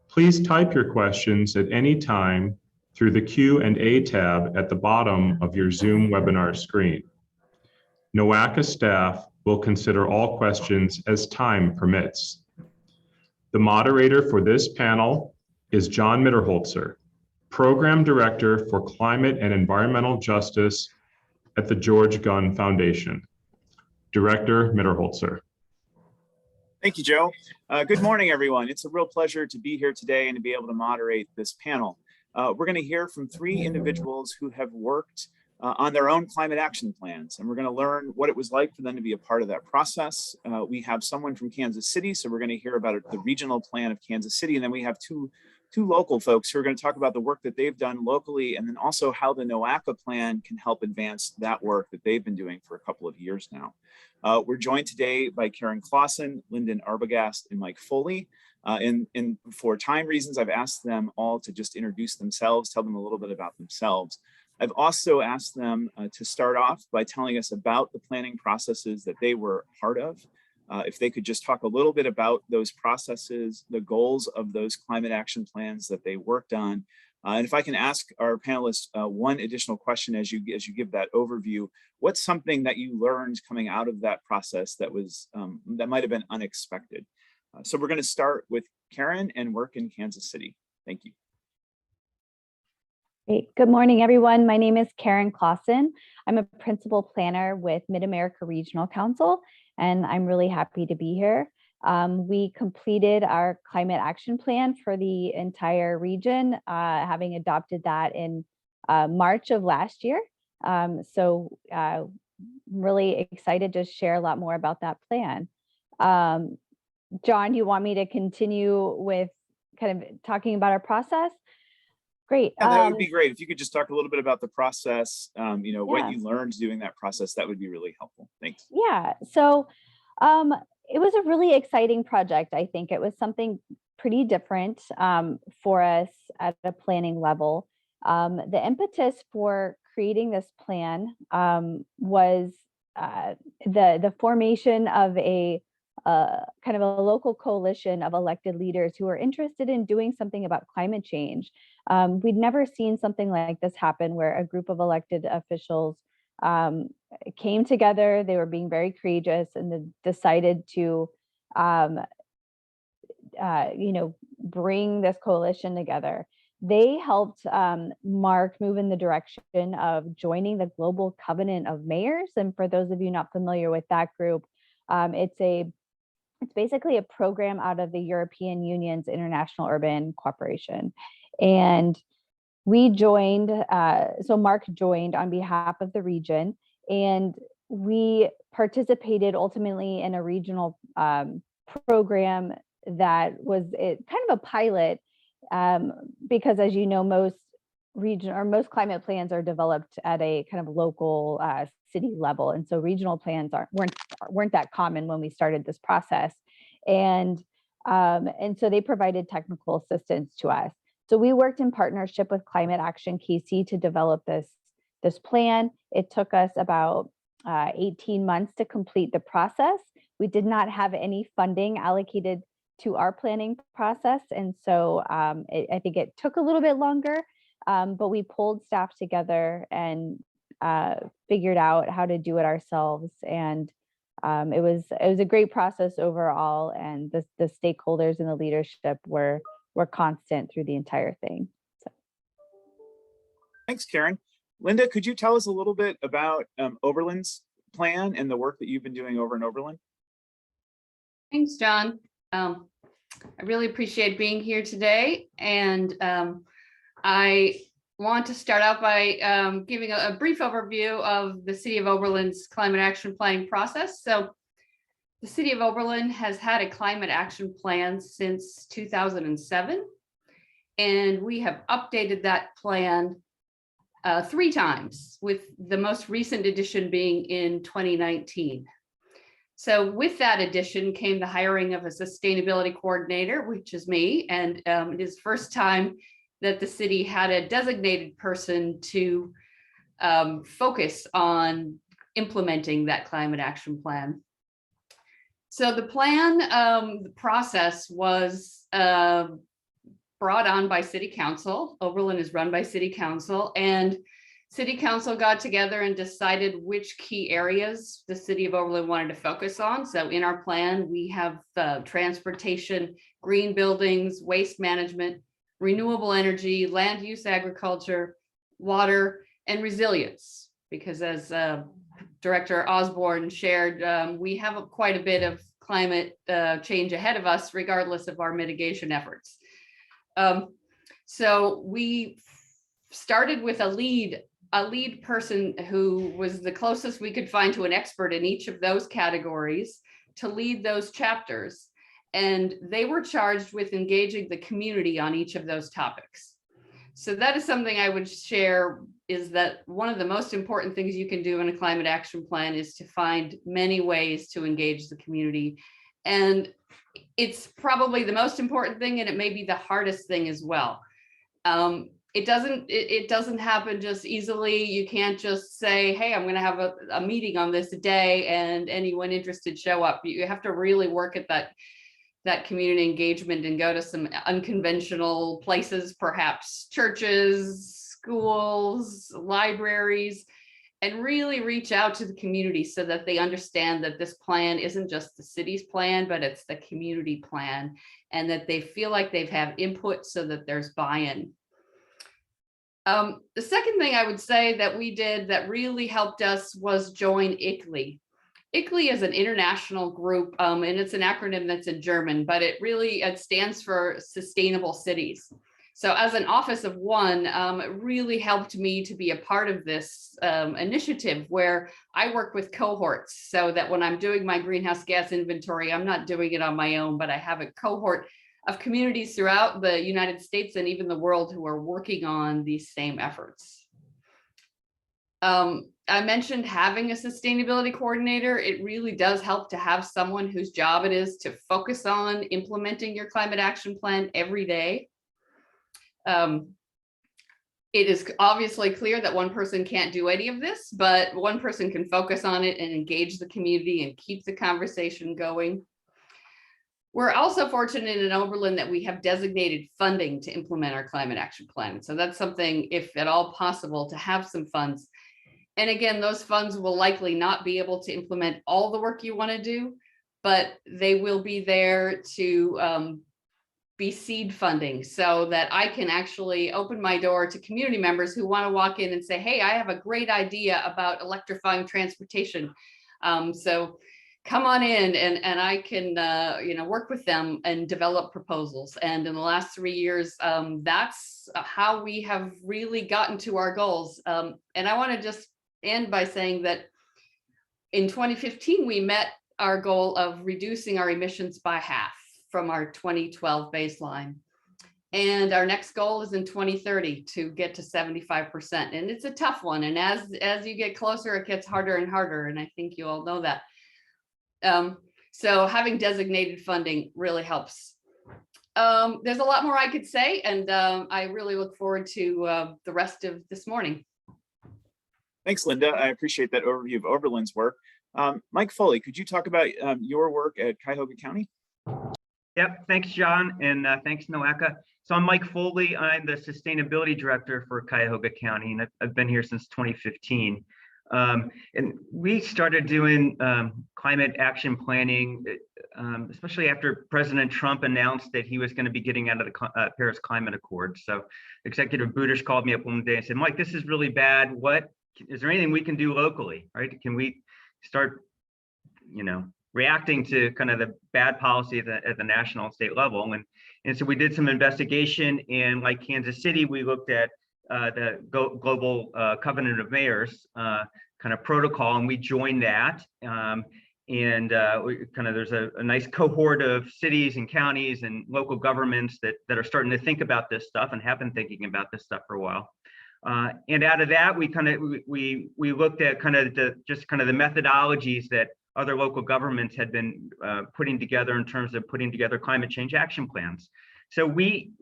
Please type your questions at any time through the Q&A tab at the bottom of your Zoom webinar screen. Noaka staff will consider all questions as time permits. The moderator for this panel is John Mitterholzer, Program Director for Climate and Environmental Justice at the George Gunn Foundation. Director Mitterholzer. Thank you, Joe. Good morning, everyone. It's a real pleasure to be here today and to be able to moderate this panel. We're going to hear from 3 individuals who have worked on their own climate action plans, and we're going to learn what it was like for them to be a part of that process. We have someone from Kansas City, so we're going to hear about the regional plan of Kansas City, and then we have two local folks who are going to talk about the work that they've done locally, and then also how the Noaka plan can help advance that work that they've been doing for a couple of years now. We're joined today by Karen Clausen, Lyndon Arbogast, and Mike Foley. And for time reasons, I've asked them all to just introduce themselves, tell them a little bit about themselves. I've also asked them to start off by telling us about the planning processes that they were part of. If they could just talk a little bit about those processes, the goals of those climate action plans that they worked on. And if I can ask our panelists one additional question as you give that overview, what's something that you learned coming out of that process that was that might have been unexpected? So we're going to start with Karen and work in Kansas City. Thank you. Great. Good morning, everyone. My name is Karen Clausen. I'm a principal planner with Mid-America Regional Council, and I'm really happy to be here. We completed our climate action plan for the entire region, having adopted that in March of last year. So I'm really excited to share a lot more about that plan. John, you want me to continue with kind of talking about our process? Great. Yeah, that would be great. If you could just talk a little bit about the process, what you learned doing that process, that would be really helpful. Thanks. Yeah, so it was a really exciting project. I think it was something pretty different for us at a planning level. The impetus for creating this plan was the formation of a kind of a local coalition of elected leaders who are interested in doing something about climate change. We'd never seen something like this happen, where a group of elected officials came together. They were being very courageous and they decided to, bring this coalition together. They helped Mark move in the direction of joining the Global Covenant of Mayors. And for those of you not familiar with that group, it's basically a program out of the European Union's International Urban Cooperation. And we joined, so Mark joined on behalf of the region, and we participated ultimately in a regional program that was kind of a pilot, because as you know, most climate plans are developed at a kind of local city level, and so regional plans weren't that common when we started this process, and so they provided technical assistance to us. So we worked in partnership with Climate Action KC to develop this plan. It took us about 18 months to complete the process. We did not have any funding allocated to our planning process, and so I think it took a little bit longer, but we pulled staff together and figured out how to do it ourselves, and it was a great process overall, and the stakeholders and the leadership were constant through the entire thing. So. Thanks, Karen. Linda, could you tell us a little bit about Oberlin's plan and the work that you've been doing over in Oberlin? Thanks, John. I really appreciate being here today. And I want to start out by giving a brief overview of the City of Oberlin's climate action planning process. So the City of Oberlin has had a climate action plan since 2007. And we have updated that plan 3 times, with the most recent edition being in 2019. So with that addition came the hiring of a sustainability coordinator, which is me, and it is the first time that the city had a designated person to focus on implementing that climate action plan. So the plan, the process was brought on by City Council. Oberlin is run by City Council, and City Council got together and decided which key areas the City of Oberlin wanted to focus on. So in our plan, we have transportation, green buildings, waste management, renewable energy, land use agriculture, water, and resilience. Because as Director Osborne shared, we have quite a bit of climate change ahead of us, regardless of our mitigation efforts. So we started with a lead person who was the closest we could find to an expert in each of those categories to lead those chapters. And they were charged with engaging the community on each of those topics. So that is something I would share, is that one of the most important things you can do in a climate action plan is to find many ways to engage the community. And it's probably the most important thing, and it may be the hardest thing as well. It doesn't happen just easily. You can't just say, hey, I'm going to have a meeting on this day and anyone interested show up. You have to really work at that community engagement and go to some unconventional places, perhaps churches, schools, libraries, and really reach out to the community so that they understand that this plan isn't just the city's plan, but it's the community plan, and that they feel like they've had input so that there's buy-in. The second thing I would say that we did that really helped us was join ICLEI. ICLEI is an international group, and it's an acronym that's in German, but it stands for Sustainable Cities. So as an office of one, it really helped me to be a part of this initiative, where I work with cohorts, so that when I'm doing my greenhouse gas inventory, I'm not doing it on my own, but I have a cohort of communities throughout the United States and even the world who are working on these same efforts. I mentioned having a sustainability coordinator. It really does help to have someone whose job it is to focus on implementing your climate action plan every day. It is obviously clear that one person can't do any of this, but one person can focus on it and engage the community and keep the conversation going. We're also fortunate in Oberlin that we have designated funding to implement our climate action plan. So that's something, if at all possible, to have some funds. And again, those funds will likely not be able to implement all the work you want to do, but they will be there to be seed funding, so that I can actually open my door to community members who want to walk in and say, hey, I have a great idea about electrifying transportation. So come on in, and I can work with them and develop proposals. And in the last 3 years, that's how we have really gotten to our goals. And I want to just end by saying that in 2015, we met our goal of reducing our emissions by half from our 2012 baseline. And our next goal is in 2030 to get to 75%. And it's a tough one. And as you get closer, it gets harder and harder. And I think you all know that. So having designated funding really helps. There's a lot more I could say, and I really look forward to the rest of this morning. Thanks, Linda. I appreciate that overview of Oberlin's work. Mike Foley, could you talk about your work at Cuyahoga County? Yep, thanks, John, and thanks, Noaka. So I'm Mike Foley. I'm the Sustainability Director for Cuyahoga County, and I've been here since 2015. And we started doing climate action planning, especially after President Trump announced that he was going to be getting out of the Paris Climate Accord. So Executive Budish called me up one day and said, Mike, this is really bad. Is there anything we can do locally, right? Can we start, reacting to kind of the bad policy at the national and state level. And so we did some investigation, and like Kansas City, we looked at the Global Covenant of Mayors kind of protocol, and we joined that. There's a nice cohort of cities and counties and local governments that are starting to think about this stuff and have been thinking about this stuff for a while. And out of that, we looked at the methodologies that other local governments had been putting together in terms of putting together climate change action plans. So we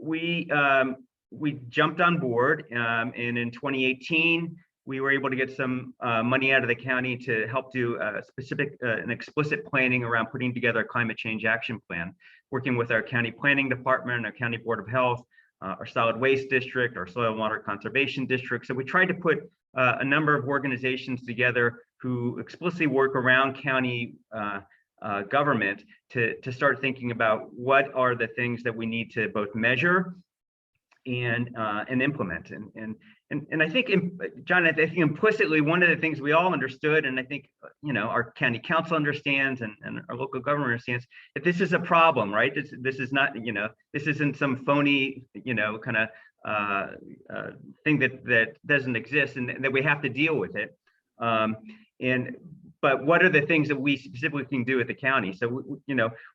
jumped on board, and in 2018, we were able to get some money out of the county to help do specific and explicit planning around putting together a climate change action plan, working with our county planning department, our county board of health, our solid waste district, our soil and water conservation district. So we tried to put a number of organizations together who explicitly work around county government to start thinking about what are the things that we need to both measure and implement. And I think, John, I think implicitly one of the things we all understood, and I think our county council understands and our local government understands, that this is a problem, right? This is not, this isn't some phony, kind of thing that doesn't exist, and that we have to deal with it. But what are the things that we specifically can do at the county? So,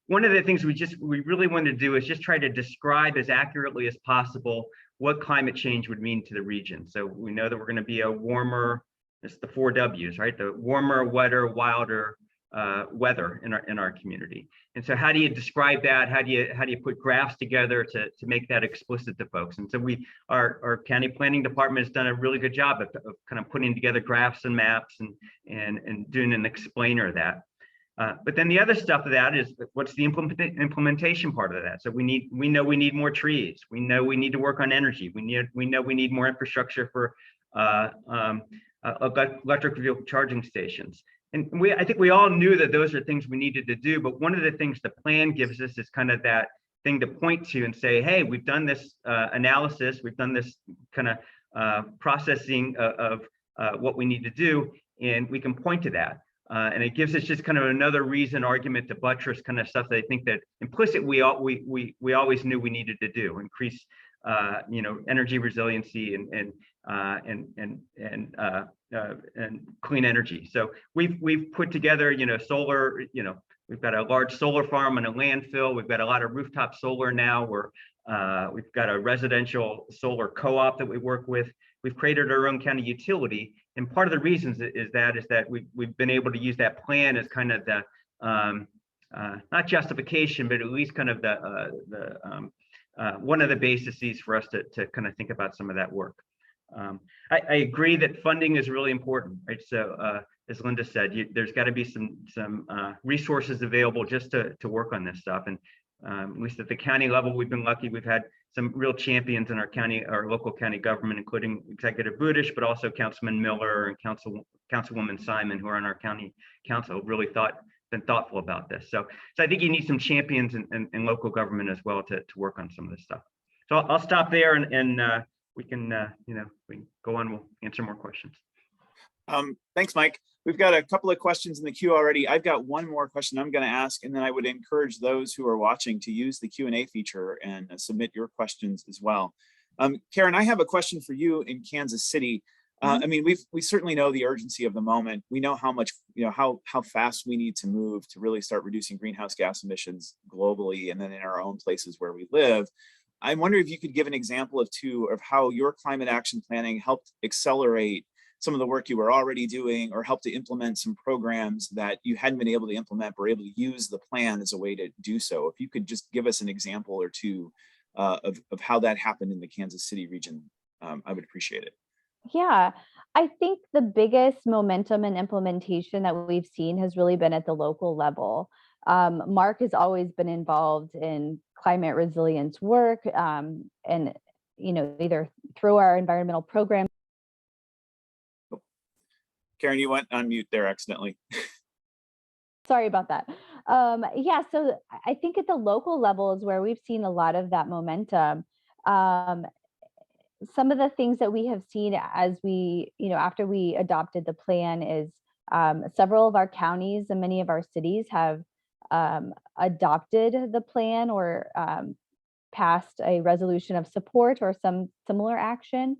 one of the things we really wanted to do is just try to describe as accurately as possible what climate change would mean to the region. So we know that we're going to be a warmer, it's the 4 W's, right? The warmer, wetter, wilder weather in our community. And so how do you describe that? How do you put graphs together to make that explicit to folks? And so our county planning department has done a really good job of kind of putting together graphs and maps and doing an explainer of that. But then the other stuff of that is, what's the implementation part of that? So we know we need more trees. We know we need to work on energy. We know we need more infrastructure for electric vehicle charging stations. And I think we all knew that those are things we needed to do. But one of the things the plan gives us is kind of that thing to point to and say, hey, we've done this analysis. We've done this kind of processing of what we need to do, and we can point to that. And it gives us just kind of another argument to buttress kind of stuff that I think that implicit we always knew we needed to do: increase energy resiliency and clean energy. So we've put together solar. We've got a large solar farm and a landfill. We've got a lot of rooftop solar now. We've got a residential solar co-op that we work with. We've created our own county utility. And part of the reasons is that we've been able to use that plan as kind of the not justification, but at least kind of the one of the bases for us to kind of think about some of that work. I agree that funding is really important, right? So as Linda said, there's got to be some resources available just to work on this stuff. And at least at the county level, we've been lucky. We've had some real champions in our local county government, including Executive Budish, but also Councilman Miller and Councilwoman Simon, who are on our county council, really been thoughtful about this. So I think you need some champions in local government as well to work on some of this stuff. So I'll stop there, and we can go on. We'll answer more questions. Thanks, Mike. We've got a couple of questions in the queue already. I've got one more question I'm going to ask, and then I would encourage those who are watching to use the Q&A feature and submit your questions as well. Karen, I have a question for you in Kansas City. I mean, we certainly know the urgency of the moment. We know how much, how fast we need to move to really start reducing greenhouse gas emissions globally and then in our own places where we live. I wonder if you could give an example of how your climate action planning helped accelerate some of the work you were already doing, or help to implement some programs that you hadn't been able to implement, but were able to use the plan as a way to do so. If you could just give us an example or two of how that happened in the Kansas City region, I would appreciate it. Yeah, I think the biggest momentum and implementation that we've seen has really been at the local level. Mark has always been involved in climate resilience work, and either through our environmental program. Karen, you went on mute there accidentally. Sorry about that. Yeah, so I think at the local level is where we've seen a lot of that momentum. Some of the things that we have seen as we, after we adopted the plan is Several of our counties and many of our cities have adopted the plan or passed a resolution of support or some similar action.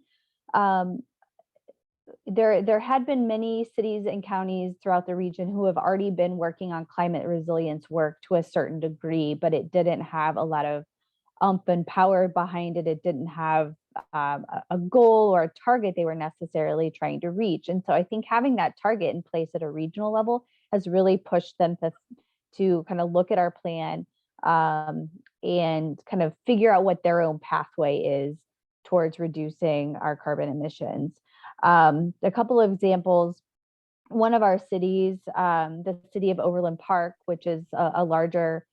There had been many cities and counties throughout the region who have already been working on climate resilience work to a certain degree, but it didn't have a lot of oomph and power behind it. It didn't have a goal or a target they were necessarily trying to reach. And so I think having that target in place at a regional level has really pushed them to kind of look at our plan and kind of figure out what their own pathway is towards reducing our carbon emissions. A couple of examples, one of our cities, the city of Oberlin Park, which is a larger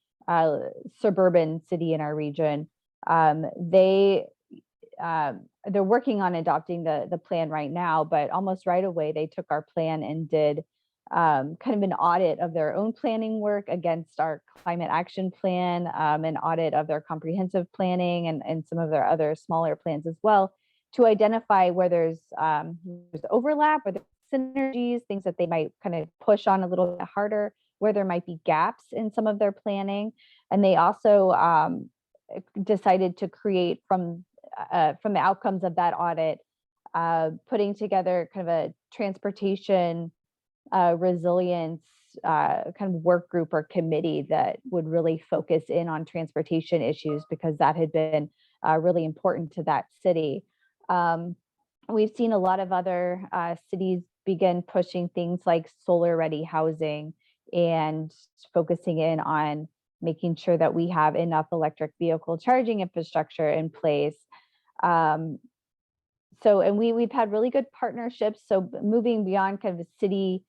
suburban city in our region, they're working on adopting the plan right now, but almost right away they took our plan and did kind of an audit of their own planning work against our climate action plan, an audit of their comprehensive planning and some of their other smaller plans as well, to identify where there's overlap, where there's synergies, things that they might kind of push on a little bit harder, where there might be gaps in some of their planning. And they also decided to create from the outcomes of that audit, putting together kind of a transportation resilience kind of work group or committee that would really focus in on transportation issues, because that had been really important to that city. We've seen a lot of other cities begin pushing things like solar ready housing and focusing in on making sure that we have enough electric vehicle charging infrastructure in place. And we've had really good partnerships. So moving beyond kind of city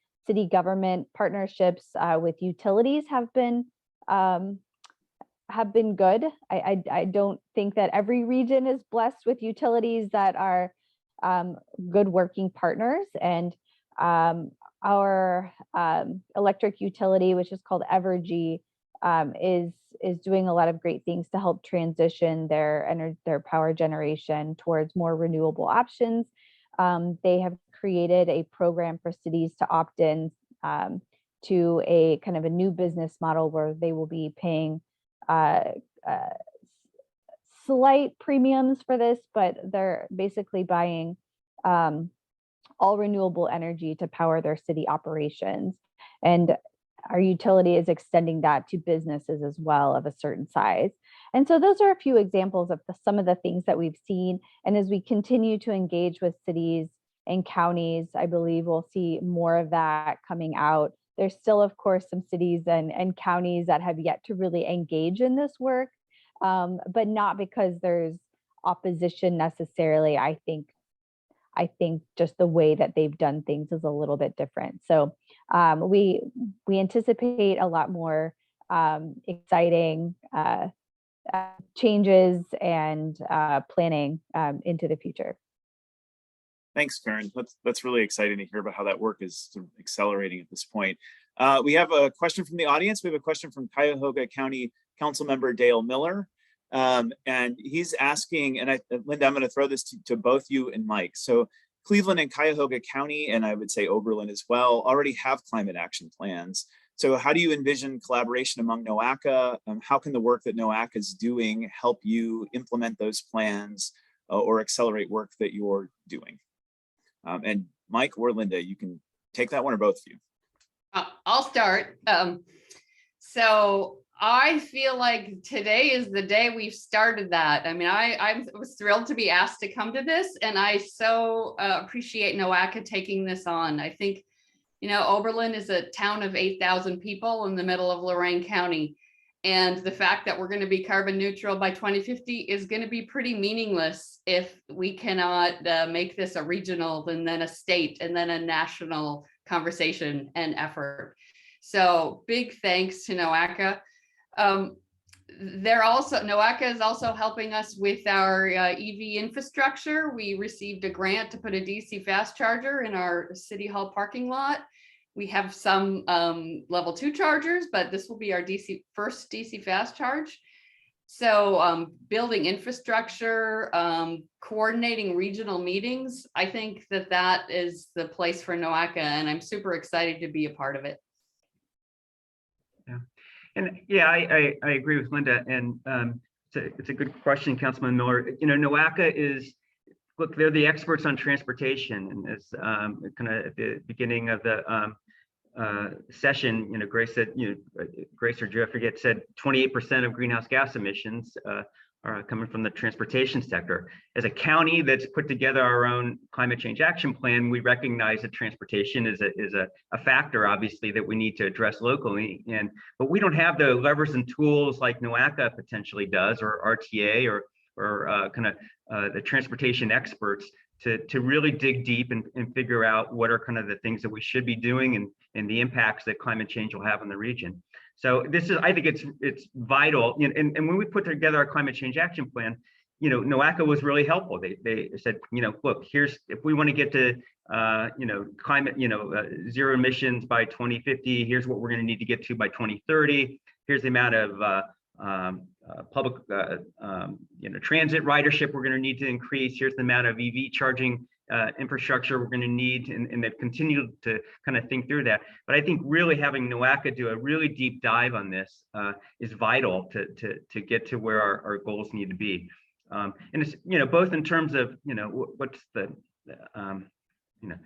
government partnerships with utilities have been good. I don't think that every region is blessed with utilities that are good working partners. And our electric utility, which is called Evergy, is doing a lot of great things to help transition their power generation towards more renewable options. They have created a program for cities to opt in to a kind of a new business model where they will be paying slight premiums for this, but they're basically buying all renewable energy to power their city operations. And our utility is extending that to businesses as well of a certain size. And so those are a few examples of some of the things that we've seen. And as we continue to engage with cities and counties, I believe we'll see more of that coming out. There's still, of course, some cities and counties that have yet to really engage in this work, but not because there's opposition necessarily. I think just the way that they've done things is a little bit different. So we anticipate a lot more exciting changes and planning into the future. Thanks, Karen. That's really exciting to hear about how that work is sort of accelerating at this point. We have a question from the audience. We have a question from Cuyahoga County Councilmember Dale Miller. And he's asking, and Linda, I'm going to throw this to both you and Mike. So Cleveland and Cuyahoga County, and I would say Oberlin as well, already have climate action plans. So how do you envision collaboration among Noaka? How can the work that Noaka is doing help you implement those plans or accelerate work that you're doing? And Mike or Linda, you can take that one, or both of you. I'll start. So I feel like today is the day we've started that. I mean, I was thrilled to be asked to come to this, and I so appreciate Noaka taking this on. I think, Oberlin is a town of 8,000 people in the middle of Lorain County. And the fact that we're going to be carbon neutral by 2050 is going to be pretty meaningless if we cannot make this a regional and then a state and then a national conversation and effort. So big thanks to Noaka. Noaka is also helping us with our EV infrastructure. We received a grant to put a DC fast charger in our City Hall parking lot. We have some level 2 chargers, but this will be our first DC fast charge. So building infrastructure, coordinating regional meetings, I think that that is the place for Noaka, and I'm super excited to be a part of it. Yeah, and yeah, I agree with Linda, and it's a good question, Councilman Miller. You know, Noaka is, look, they're the experts on transportation, and as kind of at the beginning of the session, you know, Grace said, you know, Grace or Joe, I forget, said 28% of greenhouse gas emissions are coming from the transportation sector. As a county that's put together our own climate change action plan, we recognize that transportation is a factor, obviously, that we need to address locally. But we don't have the levers and tools like Noaka potentially does, or RTA, or kind of the transportation experts to really dig deep and figure out what are kind of the things that we should be doing and the impacts that climate change will have on the region. So this is, I think it's vital. And when we put together our climate change action plan, you know, Noaka was really helpful. They said, you know, look, here's, if we want to get to, you know, climate, you know, zero emissions by 2050, here's what we're going to need to get to by 2030. Here's the amount of public, you know, transit ridership we're going to need to increase. Here's the amount of EV charging infrastructure we're going to need, and they've continued to kind of think through that. But I think really having Noaka do a really deep dive on this is vital to get to where our goals need to be. And it's, you know, both in terms of, you know, what's the, you know,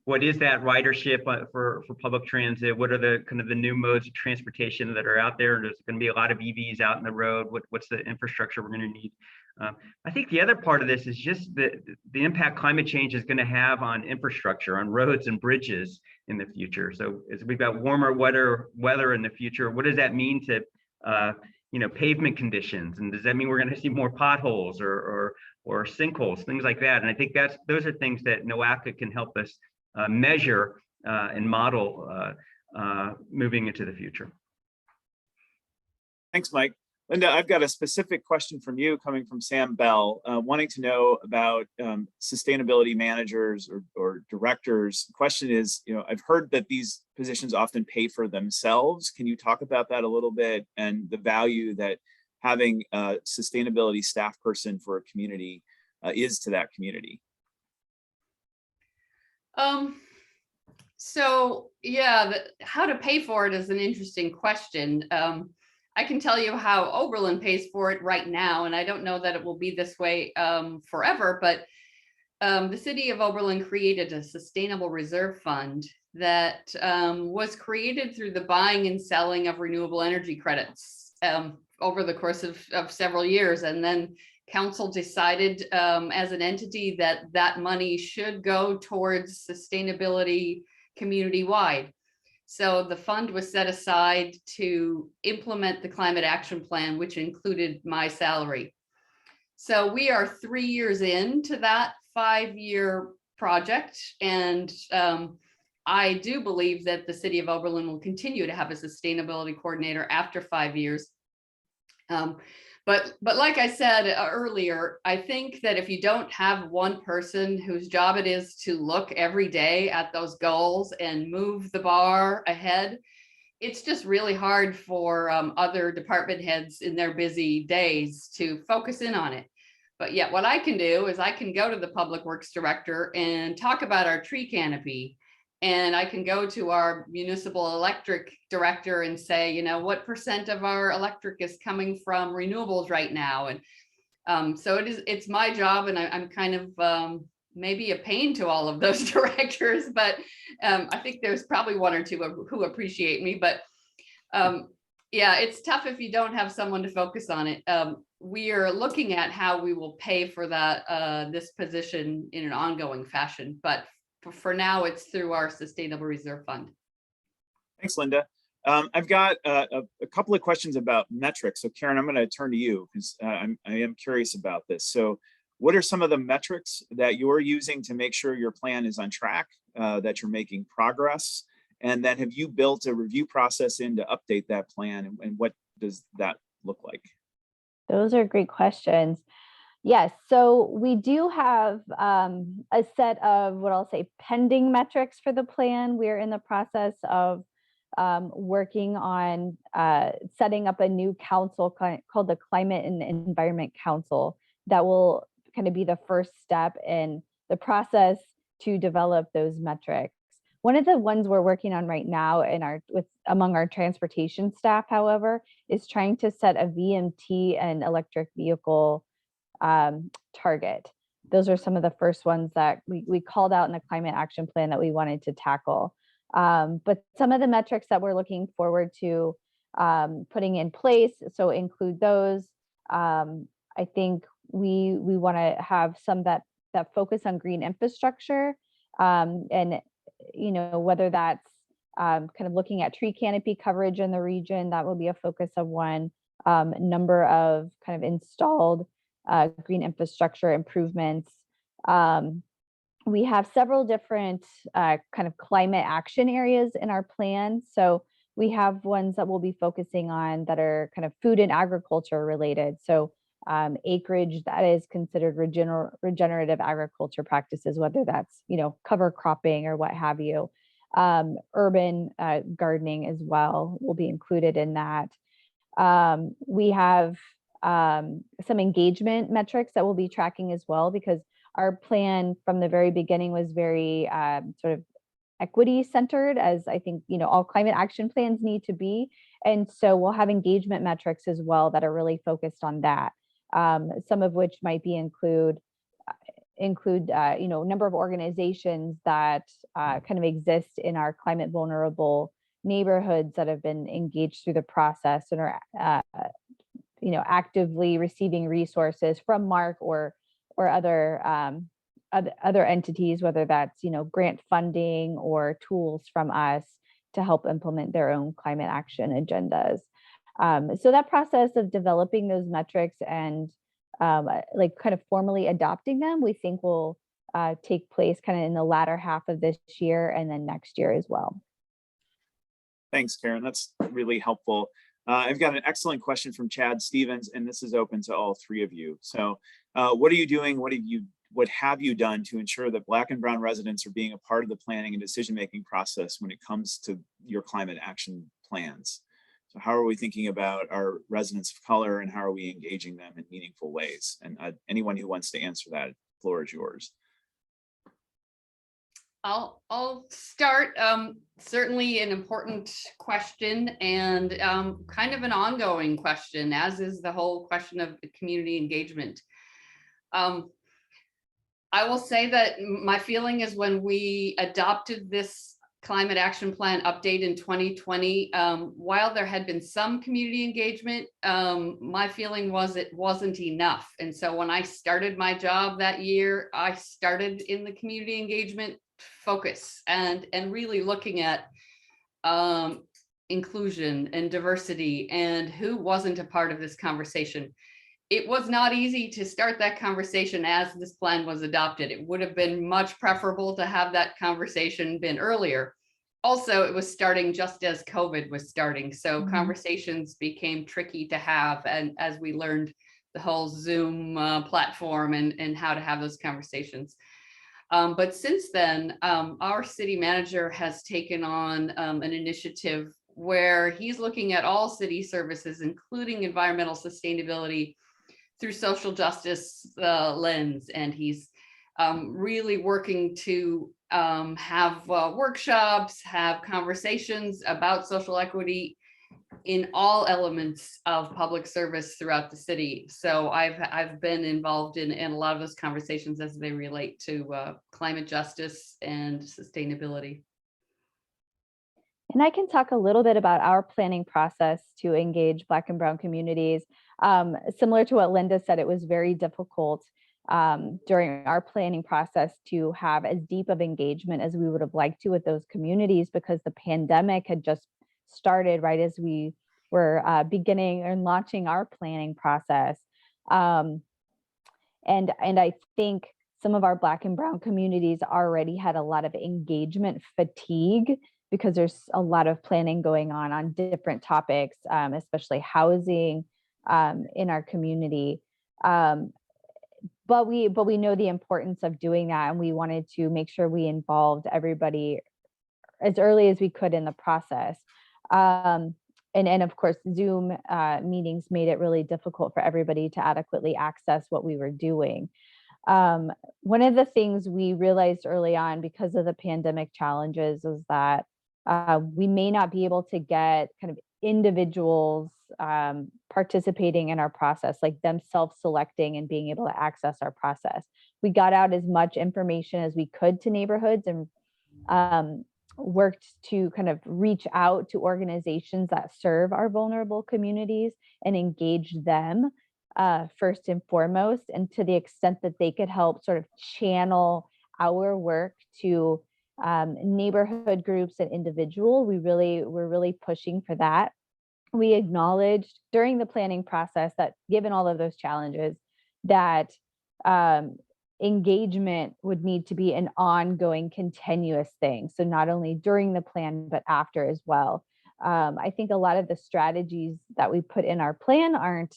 what is that ridership for public transit? What are the kind of the new modes of transportation that are out there? There's going to be a lot of EVs out in the road. What's the infrastructure we're going to need? I think the other part of this is just the impact climate change is going to have on infrastructure, on roads and bridges in the future. So as we've got warmer weather in the future, what does that mean to you know, pavement conditions? And does that mean we're going to see more potholes or sinkholes, things like that? And I think those are things that Noaka can help us measure and model moving into the future. Thanks, Mike. Linda, I've got a specific question from you coming from Sam Bell, wanting to know about sustainability managers or directors. The question is, you know, I've heard that these positions often pay for themselves. Can you talk about that a little bit, and the value that having a sustainability staff person for a community is to that community? So yeah, how to pay for it is an interesting question. I can tell you how Oberlin pays for it right now, and I don't know that it will be this way forever, but the city of Oberlin created a sustainable reserve fund that was created through the buying and selling of renewable energy credits over the course of several years. And then council decided as an entity that money should go towards sustainability community-wide. So the fund was set aside to implement the climate action plan, which included my salary. So we are 3 years into that 5-year project. And I do believe that the city of Oberlin will continue to have a sustainability coordinator after 5 years. But like I said earlier, I think that if you don't have one person whose job it is to look every day at those goals and move the bar ahead, it's just really hard for other department heads in their busy days to focus in on it. But yet what I can do is I can go to the public works director and talk about our tree canopy. And I can go to our municipal electric director and say, you know, what % of our electric is coming from renewables right now? And so it's my job, and I'm kind of maybe a pain to all of those directors, but I think there's probably one or two who appreciate me. But yeah, it's tough if you don't have someone to focus on it. We are looking at how we will pay for that this position in an ongoing fashion, but for now, it's through our Sustainable Reserve Fund. Thanks, Linda. I've got a couple of questions about metrics. So Karen, I'm going to turn to you because I am curious about this. So what are some of the metrics that you're using to make sure your plan is on track, that you're making progress? And then have you built a review process in to update that plan? And what does that look like? Those are great questions. Yes, so we do have a set of what I'll say pending metrics for the plan. We're in the process of working on setting up a new council called the Climate and Environment Council that will kind of be the first step in the process to develop those metrics. One of the ones we're working on right now among our transportation staff, however, is trying to set a VMT and electric vehicle target. Those are some of the first ones that we called out in the climate action plan that we wanted to tackle. But some of the metrics that we're looking forward to putting in place, so include those. I think we want to have some that focus on green infrastructure, and whether that's kind of looking at tree canopy coverage in the region, that will be a focus of one. Number of kind of installed green infrastructure improvements. We have several different kind of climate action areas in our plan. So we have ones that we'll be focusing on that are kind of food and agriculture related. So acreage that is considered regenerative agriculture practices, whether that's, cover cropping or what have you. Urban gardening as well will be included in that. We have some engagement metrics that we'll be tracking as well, because our plan from the very beginning was very sort of equity centered, as I think, all climate action plans need to be. And so we'll have engagement metrics as well that are really focused on that. Some of which might be include number of organizations that kind of exist in our climate vulnerable neighborhoods that have been engaged through the process and are actively receiving resources from MARC or other entities, whether that's grant funding or tools from us to help implement their own climate action agendas. So that process of developing those metrics and kind of formally adopting them, we think will take place kind of in the latter half of this year and then next year as well. Thanks, Karen. That's really helpful. I've got an excellent question from Chad Stevens, and this is open to all three of you. So what are you doing? What have you done to ensure that Black and Brown residents are being a part of the planning and decision-making process when it comes to your climate action plans? So how are we thinking about our residents of color, and how are we engaging them in meaningful ways? And anyone who wants to answer that, the floor is yours. I'll start. Certainly an important question, and kind of an ongoing question, as is the whole question of community engagement. I will say that my feeling is when we adopted this climate action plan update in 2020, while there had been some community engagement, my feeling was it wasn't enough. And so when I started my job that year, I started in the community engagement focus and really looking at inclusion and diversity and who wasn't a part of this conversation. It was not easy to start that conversation as this plan was adopted. It would have been much preferable to have that conversation been earlier. Also, it was starting just as COVID was starting. So conversations became tricky to have. And as we learned the whole Zoom platform and how to have those conversations. But since then, our city manager has taken on an initiative where he's looking at all city services, including environmental sustainability, through social justice lens. And he's really working to have workshops, have conversations about social equity in all elements of public service throughout the city. So I've been involved in a lot of those conversations as they relate to climate justice and sustainability. And I can talk a little bit about our planning process to engage Black and Brown communities. Similar to what Linda said, it was very difficult during our planning process to have as deep of engagement as we would have liked to with those communities, because the pandemic had just started right as we were beginning and launching our planning process. And I think some of our Black and Brown communities already had a lot of engagement fatigue, because there's a lot of planning going on different topics, especially housing in our community. But we know the importance of doing that, and we wanted to make sure we involved everybody as early as we could in the process. And of course, Zoom meetings made it really difficult for everybody to adequately access what we were doing. One of the things we realized early on because of the pandemic challenges is that we may not be able to get kind of individuals participating in our process, like them self-selecting and being able to access our process. We got out as much information as we could to neighborhoods and worked to kind of reach out to organizations that serve our vulnerable communities and engage them first and foremost, and to the extent that they could help sort of channel our work to neighborhood groups and individual. We're really pushing for that. We acknowledged during the planning process that given all of those challenges, that engagement would need to be an ongoing, continuous thing. So not only during the plan, but after as well. I think a lot of the strategies that we put in our plan aren't,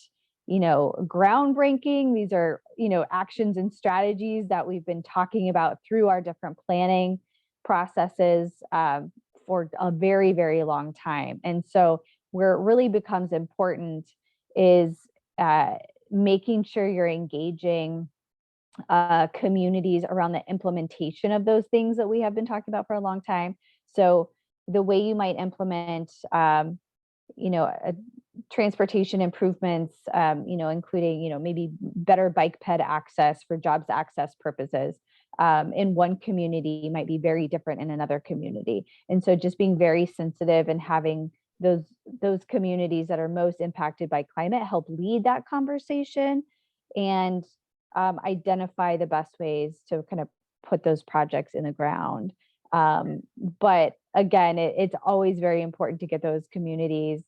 groundbreaking. These are, actions and strategies that we've been talking about through our different planning processes for a very, very long time. And so where it really becomes important is making sure you're engaging communities around the implementation of those things that we have been talking about for a long time. So the way you might implement, transportation improvements, including, maybe better bike ped access for jobs access purposes in one community might be very different in another community. And so just being very sensitive and having those communities that are most impacted by climate help lead that conversation and identify the best ways to kind of put those projects in the ground. But again, it's always very important to get those communities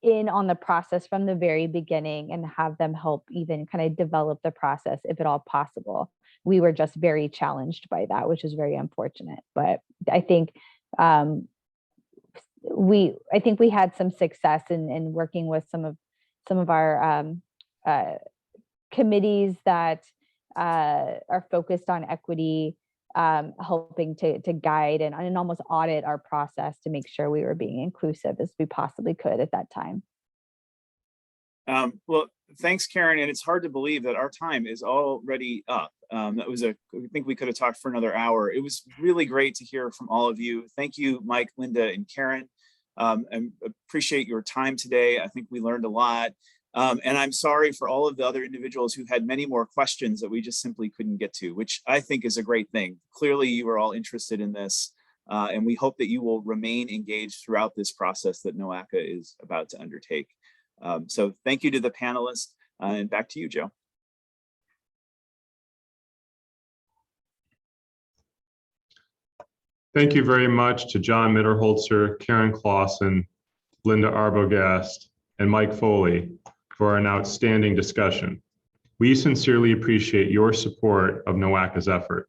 in on the process from the very beginning and have them help even kind of develop the process if at all possible. We were just very challenged by that, which is very unfortunate. But I think we had some success in working with some of our committees that are focused on equity, helping to guide and almost audit our process to make sure we were being inclusive as we possibly could at that time. Well, thanks, Karen. And it's hard to believe that our time is already up. I think we could have talked for another hour. It was really great to hear from all of you. Thank you, Mike, Linda, and Karen. And appreciate your time today. I think we learned a lot. And I'm sorry for all of the other individuals who had many more questions that we just simply couldn't get to, which I think is a great thing. Clearly, you are all interested in this, and we hope that you will remain engaged throughout this process that Noaka is about to undertake. So thank you to the panelists, and back to you, Joe. Thank you very much to John Mitterholzer, Karen Clausen, Linda Arbogast, and Mike Foley for an outstanding discussion. We sincerely appreciate your support of Noaka's effort.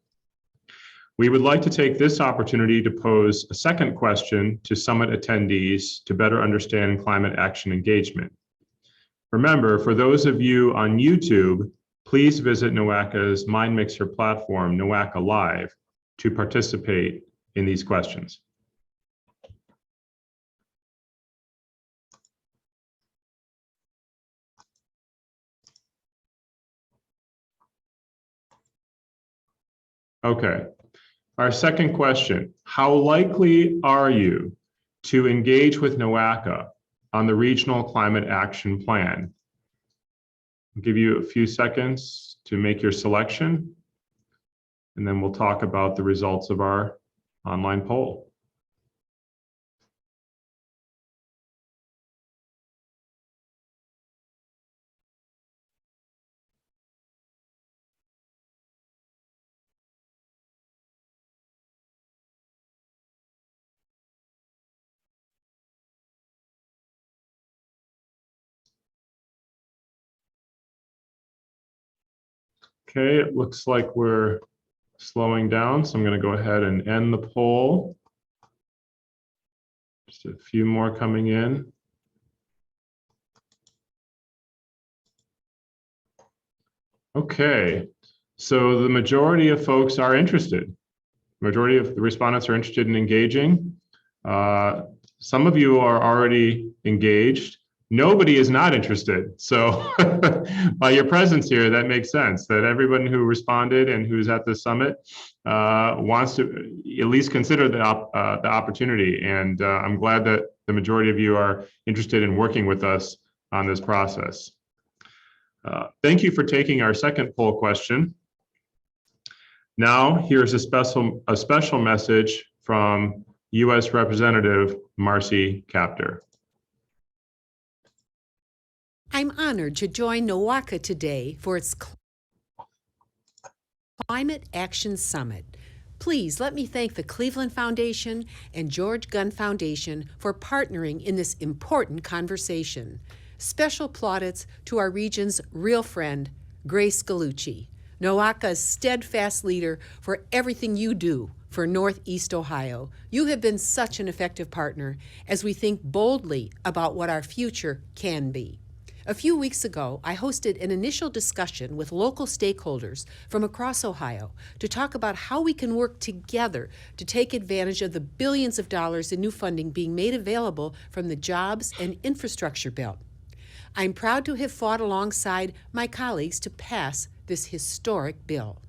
We would like to take this opportunity to pose a second question to summit attendees to better understand climate action engagement. Remember, for those of you on YouTube, please visit Noaka's MindMixer platform, Noaka Live, to participate in these questions. Okay, our second question, how likely are you to engage with Noaka on the Regional Climate Action Plan? I'll give you a few seconds to make your selection, and then we'll talk about the results of our online poll. Okay, it looks like we're slowing down, so I'm going to go ahead and end the poll. Just a few more coming in. Okay, so the majority of folks are interested. Majority of the respondents are interested in engaging. Some of you are already engaged. Nobody is not interested. So by your presence here, that makes sense that everyone who responded and who's at the summit wants to at least consider the opportunity. And I'm glad that the majority of you are interested in working with us on this process. Thank you for taking our second poll question. Now, here's a special message from U.S. Representative Marcy Kaptur. I'm honored to join Noaka today for its Climate Action Summit. Please let me thank the Cleveland Foundation and George Gunn Foundation for partnering in this important conversation. Special plaudits to our region's real friend, Grace Gallucci, Noaka's steadfast leader for everything you do for Northeast Ohio. You have been such an effective partner as we think boldly about what our future can be. A few weeks ago, I hosted an initial discussion with local stakeholders from across Ohio to talk about how we can work together to take advantage of the billions of dollars in new funding being made available from the Jobs and Infrastructure Bill. I'm proud to have fought alongside my colleagues to pass this historic bill.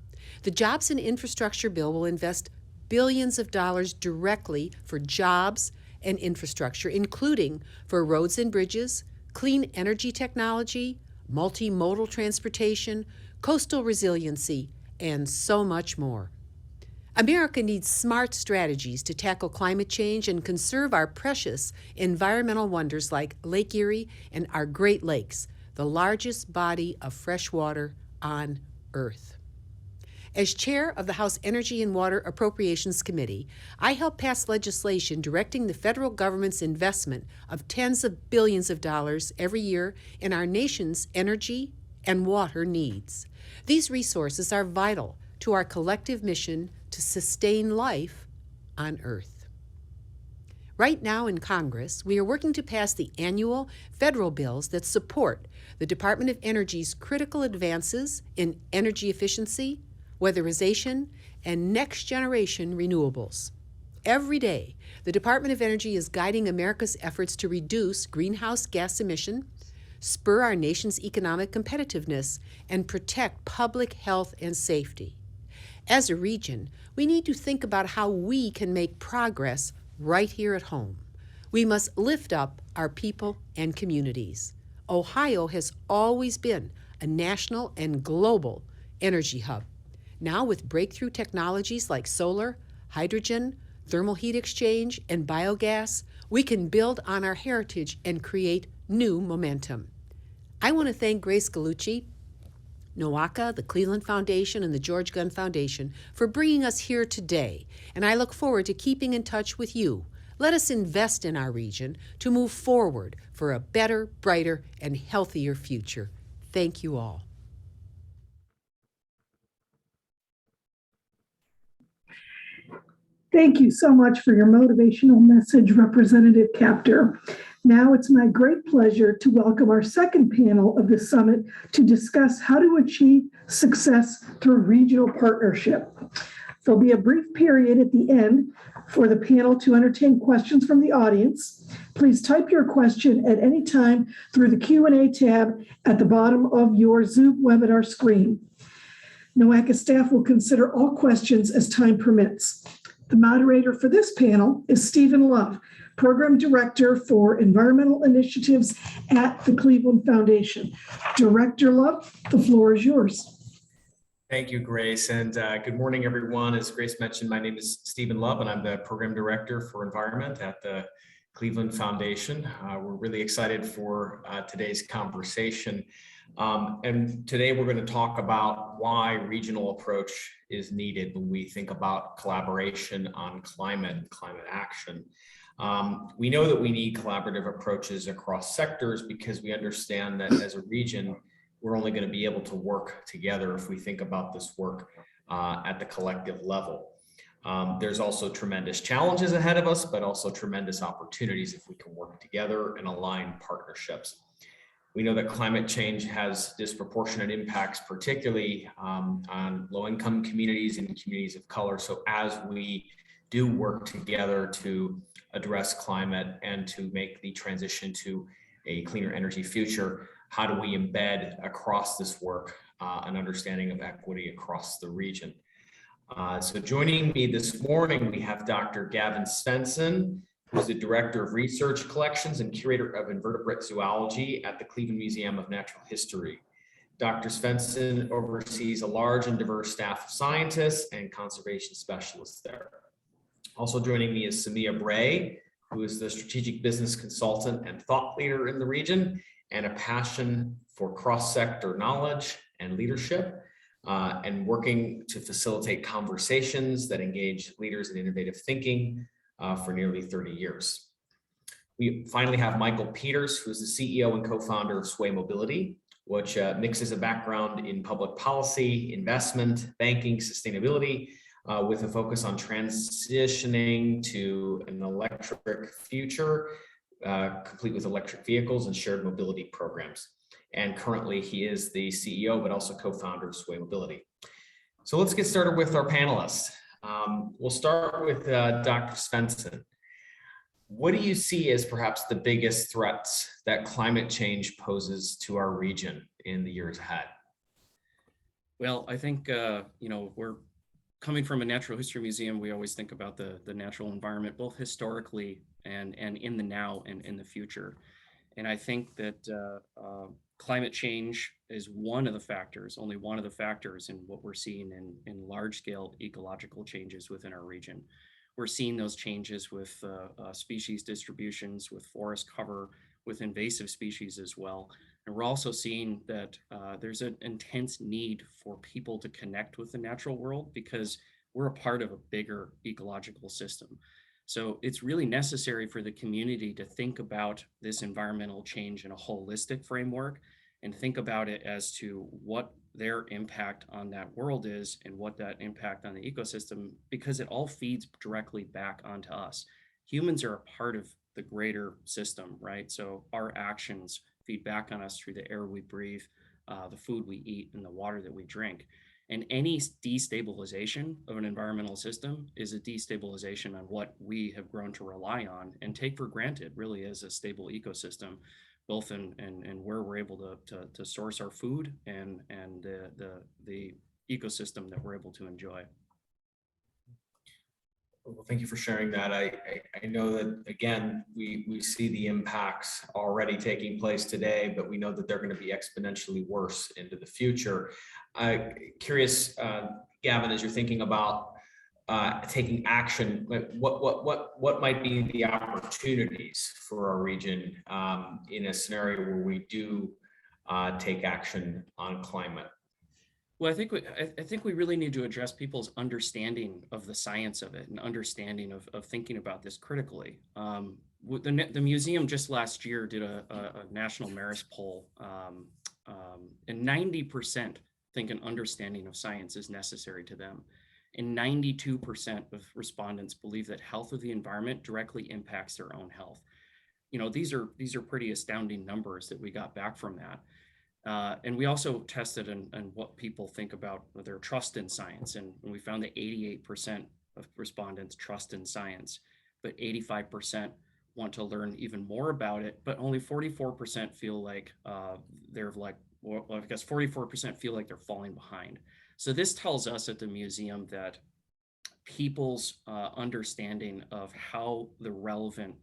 The Jobs and Infrastructure Bill will invest billions of dollars directly for jobs and infrastructure, including for roads and bridges, clean energy technology, multimodal transportation, coastal resiliency, and so much more. America needs smart strategies to tackle climate change and conserve our precious environmental wonders like Lake Erie and our Great Lakes, the largest body of fresh water on Earth. As chair of the House Energy and Water Appropriations Committee, I helped pass legislation directing the federal government's investment of tens of billions of dollars every year in our nation's energy and water needs. These resources are vital to our collective mission to sustain life on Earth. Right now in Congress, we are working to pass the annual federal bills that support the Department of Energy's critical advances in energy efficiency, weatherization, and next-generation renewables. Every day, the Department of Energy is guiding America's efforts to reduce greenhouse gas emission, spur our nation's economic competitiveness, and protect public health and safety. As a region, we need to think about how we can make progress right here at home. We must lift up our people and communities. Ohio has always been a national and global energy hub. Now, with breakthrough technologies like solar, hydrogen, thermal heat exchange, and biogas, we can build on our heritage and create new momentum. I want to thank Grace Gallucci, Noaka, the Cleveland Foundation, and the George Gunn Foundation for bringing us here today, and I look forward to keeping in touch with you. Let us invest in our region to move forward for a better, brighter, and healthier future. Thank you all. Thank you so much for your motivational message, Representative Kaptur. Now it's my great pleasure to welcome our second panel of the summit to discuss how to achieve success through regional partnership. There'll be a brief period at the end for the panel to entertain questions from the audience. Please type your question at any time through the Q&A tab at the bottom of your Zoom webinar screen. Noaka staff will consider all questions as time permits. The moderator for this panel is Stephen Love, Program Director for Environmental Initiatives at the Cleveland Foundation. Director Love, the floor is yours. Thank you, Grace, and good morning, everyone. As Grace mentioned, my name is Stephen Love, and I'm the Program Director for Environment at the Cleveland Foundation. We're really excited for today's conversation. And today we're going to talk about why regional approach is needed when we think about collaboration on climate and climate action. We know that we need collaborative approaches across sectors because we understand that as a region, we're only going to be able to work together if we think about this work at the collective level. There's also tremendous challenges ahead of us, but also tremendous opportunities if we can work together and align partnerships. We know that climate change has disproportionate impacts, particularly on low-income communities and communities of color. So as we do work together to address climate and to make the transition to a cleaner energy future, how do we embed across this work an understanding of equity across the region? So joining me this morning, we have Dr. Gavin Svensson, who's the Director of Research Collections and Curator of Invertebrate Zoology at the Cleveland Museum of Natural History. Dr. Svensson oversees a large and diverse staff of scientists and conservation specialists there. Also joining me is Samia Bray, who is the strategic business consultant and thought leader in the region, and a passion for cross-sector knowledge and leadership, and working to facilitate conversations that engage leaders in innovative thinking for nearly 30 years. We finally have Michael Peters, who's the CEO and co-founder of Sway Mobility, which mixes a background in public policy, investment, banking, sustainability, with a focus on transitioning to an electric future, complete with electric vehicles and shared mobility programs. And currently he is the CEO, but also co-founder of Sway Mobility. So let's get started with our panelists. We'll start with Dr. Svensson. What do you see as perhaps the biggest threats that climate change poses to our region in the years ahead? Well, I think, we're coming from a natural history museum. We always think about the natural environment, both historically and in the now and in the future. And I think that climate change is one of the factors, only one of the factors in what we're seeing in large-scale ecological changes within our region. We're seeing those changes with species distributions, with forest cover, with invasive species as well. And we're also seeing that there's an intense need for people to connect with the natural world because we're a part of a bigger ecological system. So it's really necessary for the community to think about this environmental change in a holistic framework and think about it as to what their impact on that world is and what that impact on the ecosystem, because it all feeds directly back onto us. Humans are a part of the greater system, right? So our actions feed back on us through the air we breathe, the food we eat, and the water that we drink. And any destabilization of an environmental system is a destabilization on what we have grown to rely on and take for granted, really, as a stable ecosystem, both in where we're able to source our food and the ecosystem that we're able to enjoy. Well, thank you for sharing that. I know that, again, we see the impacts already taking place today, but we know that they're going to be exponentially worse into the future. Curious, Gavin, as you're thinking about taking action, what might be the opportunities for our region in a scenario where we do take action on climate? Well, I think we really need to address people's understanding of the science of it and understanding of thinking about this critically. The museum just last year did a national Marist poll, and 90% think an understanding of science is necessary to them. And 92% of respondents believe that health of the environment directly impacts their own health. You know, these are pretty astounding numbers that we got back from that. And we also tested on what people think about their trust in science. And we found that 88% of respondents trust in science, but 85% want to learn even more about it. But only 44% feel like they're like, well, I guess 44% feel like they're falling behind. So this tells us at the museum that people's understanding of how the relevant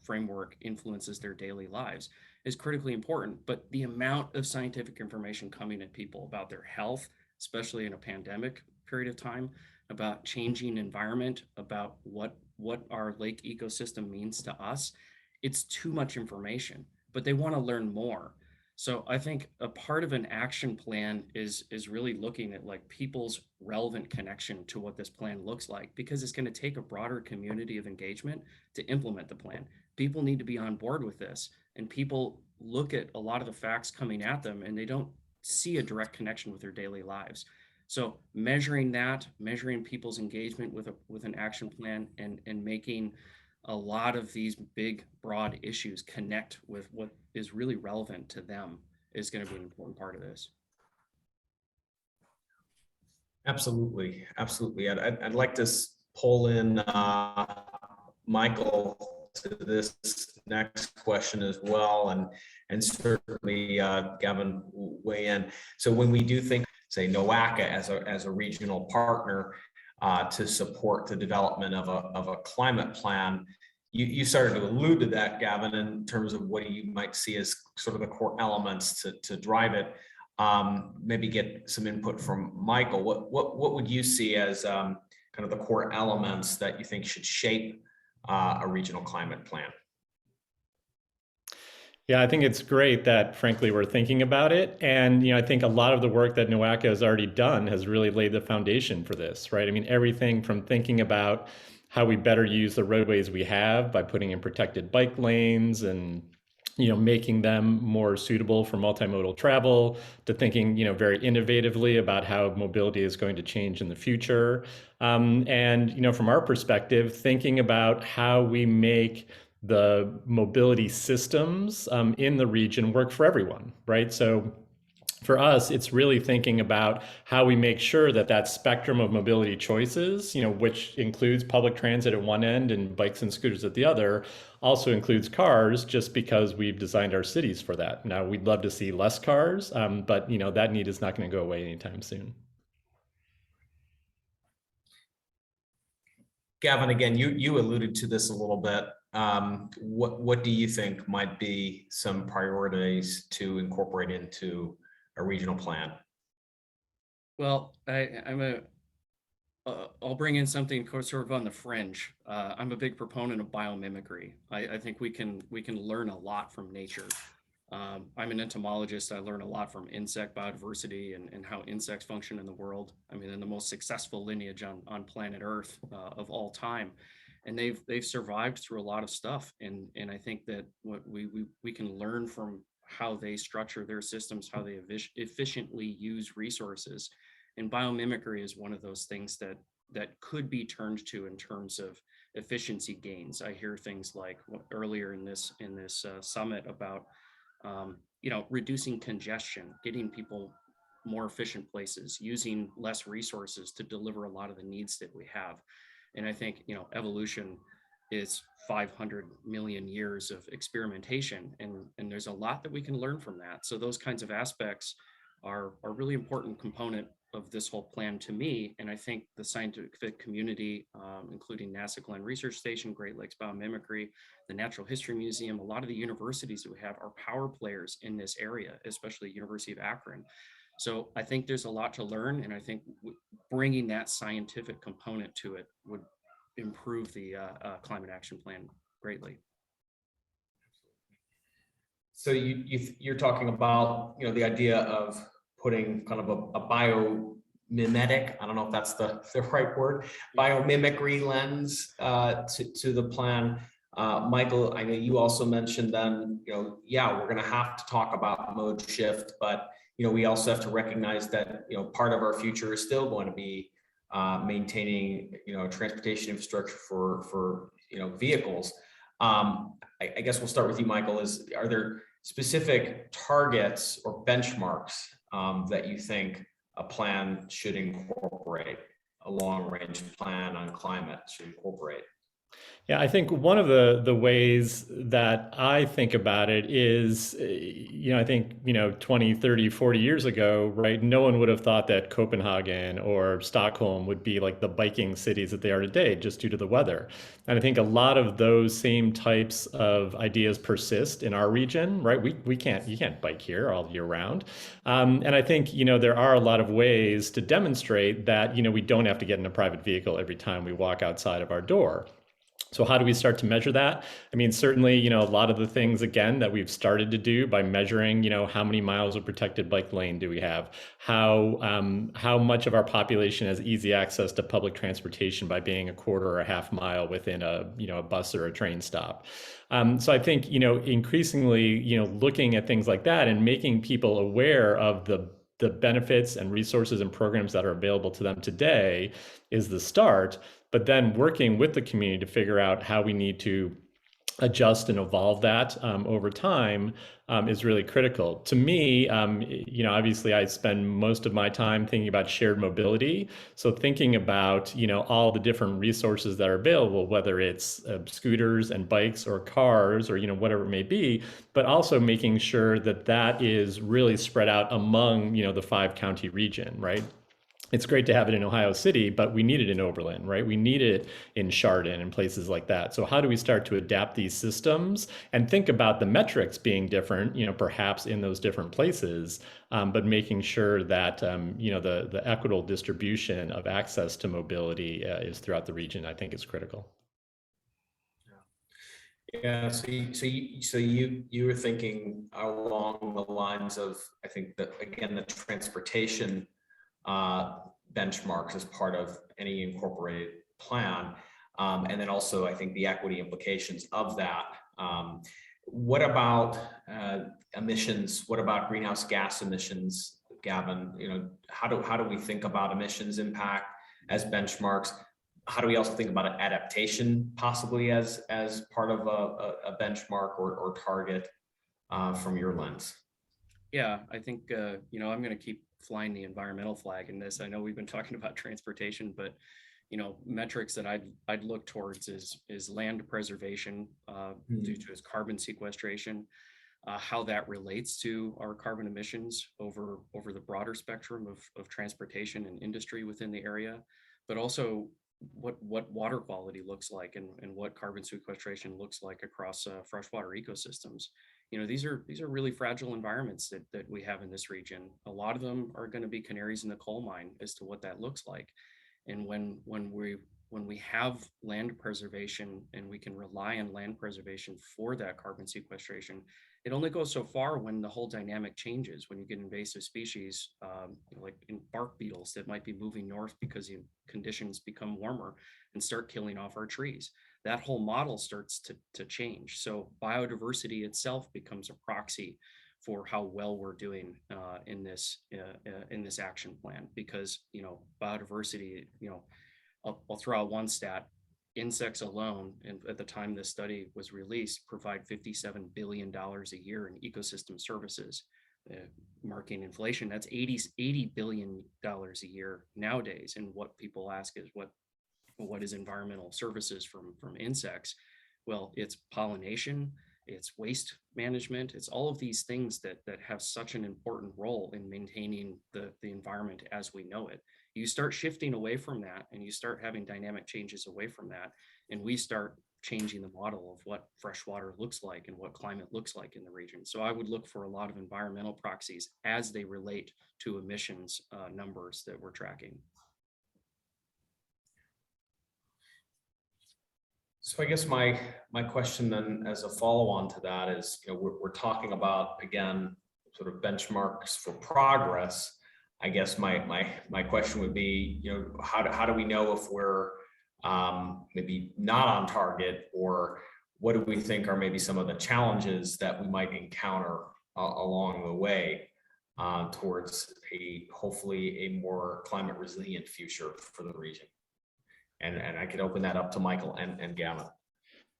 framework influences their daily lives is critically important, but the amount of scientific information coming at people about their health, especially in a pandemic period of time, about changing environment, about what our lake ecosystem means to us, it's too much information, but they want to learn more. So I think a part of an action plan is really looking at like people's relevant connection to what this plan looks like, because it's going to take a broader community of engagement to implement the plan. People need to be on board with this, and people look at a lot of the facts coming at them and they don't see a direct connection with their daily lives. So measuring people's engagement with an action plan and making a lot of these big, broad issues connect with what is really relevant to them is going to be an important part of this. Absolutely, absolutely. I'd like to pull in Michael to this next question as well, and certainly Gavin will weigh in. So when we do think, say, Noaka as a regional partner to support the development of a climate plan, you started to allude to that, Gavin, in terms of what you might see as sort of the core elements to drive it. Maybe get some input from Michael. What would you see as kind of the core elements that you think should shape a regional climate plan? Yeah, I think it's great that, frankly, we're thinking about it. And, I think a lot of the work that Noaka has already done has really laid the foundation for this, right? I mean, everything from thinking about how we better use the roadways we have by putting in protected bike lanes and making them more suitable for multimodal travel, to thinking, very innovatively about how mobility is going to change in the future. And, from our perspective, thinking about how we make the mobility systems in the region work for everyone, right? So for us, it's really thinking about how we make sure that that spectrum of mobility choices, which includes public transit at one end and bikes and scooters at the other, also includes cars, just because we've designed our cities for that. Now, we'd love to see less cars, but that need is not going to go away anytime soon. Gavin, again, you alluded to this a little bit. What do you think might be some priorities to incorporate into a regional plan? Well, I'll bring in something sort of on the fringe. I'm a big proponent of biomimicry. I think we can learn a lot from nature. I'm an entomologist. I learn a lot from insect biodiversity and how insects function in the world. I mean, in the most successful lineage on planet Earth of all time, and they've survived through a lot of stuff. And I think that what we can learn from how they structure their systems, how they efficiently use resources. And biomimicry is one of those things that could be turned to in terms of efficiency gains. I hear things like earlier in this summit about reducing congestion, getting people more efficient places, using less resources to deliver a lot of the needs that we have. And I think evolution is 500 million years of experimentation, and there's a lot that we can learn from that. So those kinds of aspects are a really important component of this whole plan to me. And I think the scientific community, including NASA Glenn Research Station, Great Lakes Biomimicry, the Natural History Museum, a lot of the universities that we have are power players in this area, especially University of Akron. So I think there's a lot to learn, and I think bringing that scientific component to it would improve the climate action plan greatly. So you're talking about the idea of putting kind of a biomimetic, I don't know if that's the right word, biomimicry lens to the plan. Michael, I know you also mentioned then, yeah, we're going to have to talk about mode shift, but we also have to recognize that part of our future is still going to be maintaining transportation infrastructure for vehicles. I guess we'll start with you, Michael. Are there specific targets or benchmarks that you think a plan should incorporate, a long-range plan on climate should incorporate? Yeah, I think one of the ways that I think about it is, I think, 20, 30, 40 years ago, right, no one would have thought that Copenhagen or Stockholm would be like the biking cities that they are today, just due to the weather. And I think a lot of those same types of ideas persist in our region, right? You can't bike here all year round. And I think, there are a lot of ways to demonstrate that, we don't have to get in a private vehicle every time we walk outside of our door. So how do we start to measure that? I mean, certainly, a lot of the things, again, that we've started to do by measuring, how many miles of protected bike lane do we have? How much of our population has easy access to public transportation by being a quarter or a half mile within a bus or a train stop? So I think, increasingly, looking at things like that and making people aware of the the benefits and resources and programs that are available to them today is the start, but then working with the community to figure out how we need to adjust and evolve that over time is really critical. To me, obviously I spend most of my time thinking about shared mobility. So thinking about, all the different resources that are available, whether it's scooters and bikes or cars or, whatever it may be, but also making sure that that is really spread out among, the 5-county region, right? It's great to have it in Ohio City, but we need it in Oberlin, right? We need it in Chardon and places like that. So how do we start to adapt these systems and think about the metrics being different, perhaps in those different places, but making sure that, the equitable distribution of access to mobility is throughout the region, I think is critical. Yeah, so you were thinking along the lines of, I think that, again, the transportation benchmarks as part of any incorporated plan. And then also, I think the equity implications of that. What about emissions? What about greenhouse gas emissions, Gavin? How do we think about emissions impact as benchmarks? How do we also think about adaptation possibly as part of a benchmark or target from your lens? Yeah, I think, I'm going to keep flying the environmental flag in this. I know we've been talking about transportation, but, metrics that I'd look towards is land preservation due to its carbon sequestration, how that relates to our carbon emissions over the broader spectrum of transportation and industry within the area, but also what water quality looks like and what carbon sequestration looks like across freshwater ecosystems. These are really fragile environments that we have in this region. A lot of them are going to be canaries in the coal mine as to what that looks like. And when we have land preservation and we can rely on land preservation for that carbon sequestration, it only goes so far when the whole dynamic changes. When you get invasive species, like in bark beetles that might be moving north because the conditions become warmer and start killing off our trees. That whole model starts to change. So biodiversity itself becomes a proxy for how well we're doing in this action plan, because biodiversity. I'll throw out one stat. Insects alone, and at the time this study was released, provide $57 billion a year in ecosystem services. Marking inflation, that's $80 billion a year nowadays. And what people ask is what is environmental services from insects? Well, it's pollination, it's waste management, it's all of these things that have such an important role in maintaining the environment as we know it. You start shifting away from that and you start having dynamic changes away from that, and we start changing the model of what freshwater looks like and what climate looks like in the region. So I would look for a lot of environmental proxies as they relate to emissions numbers that we're tracking. So I guess my question then, as a follow-on to that, is, we're talking about, again, sort of benchmarks for progress. I guess my question would be, how do we know if we're maybe not on target, or what do we think are maybe some of the challenges that we might encounter along the way towards hopefully a more climate resilient future for the region? And I could open that up to Michael and Gavin.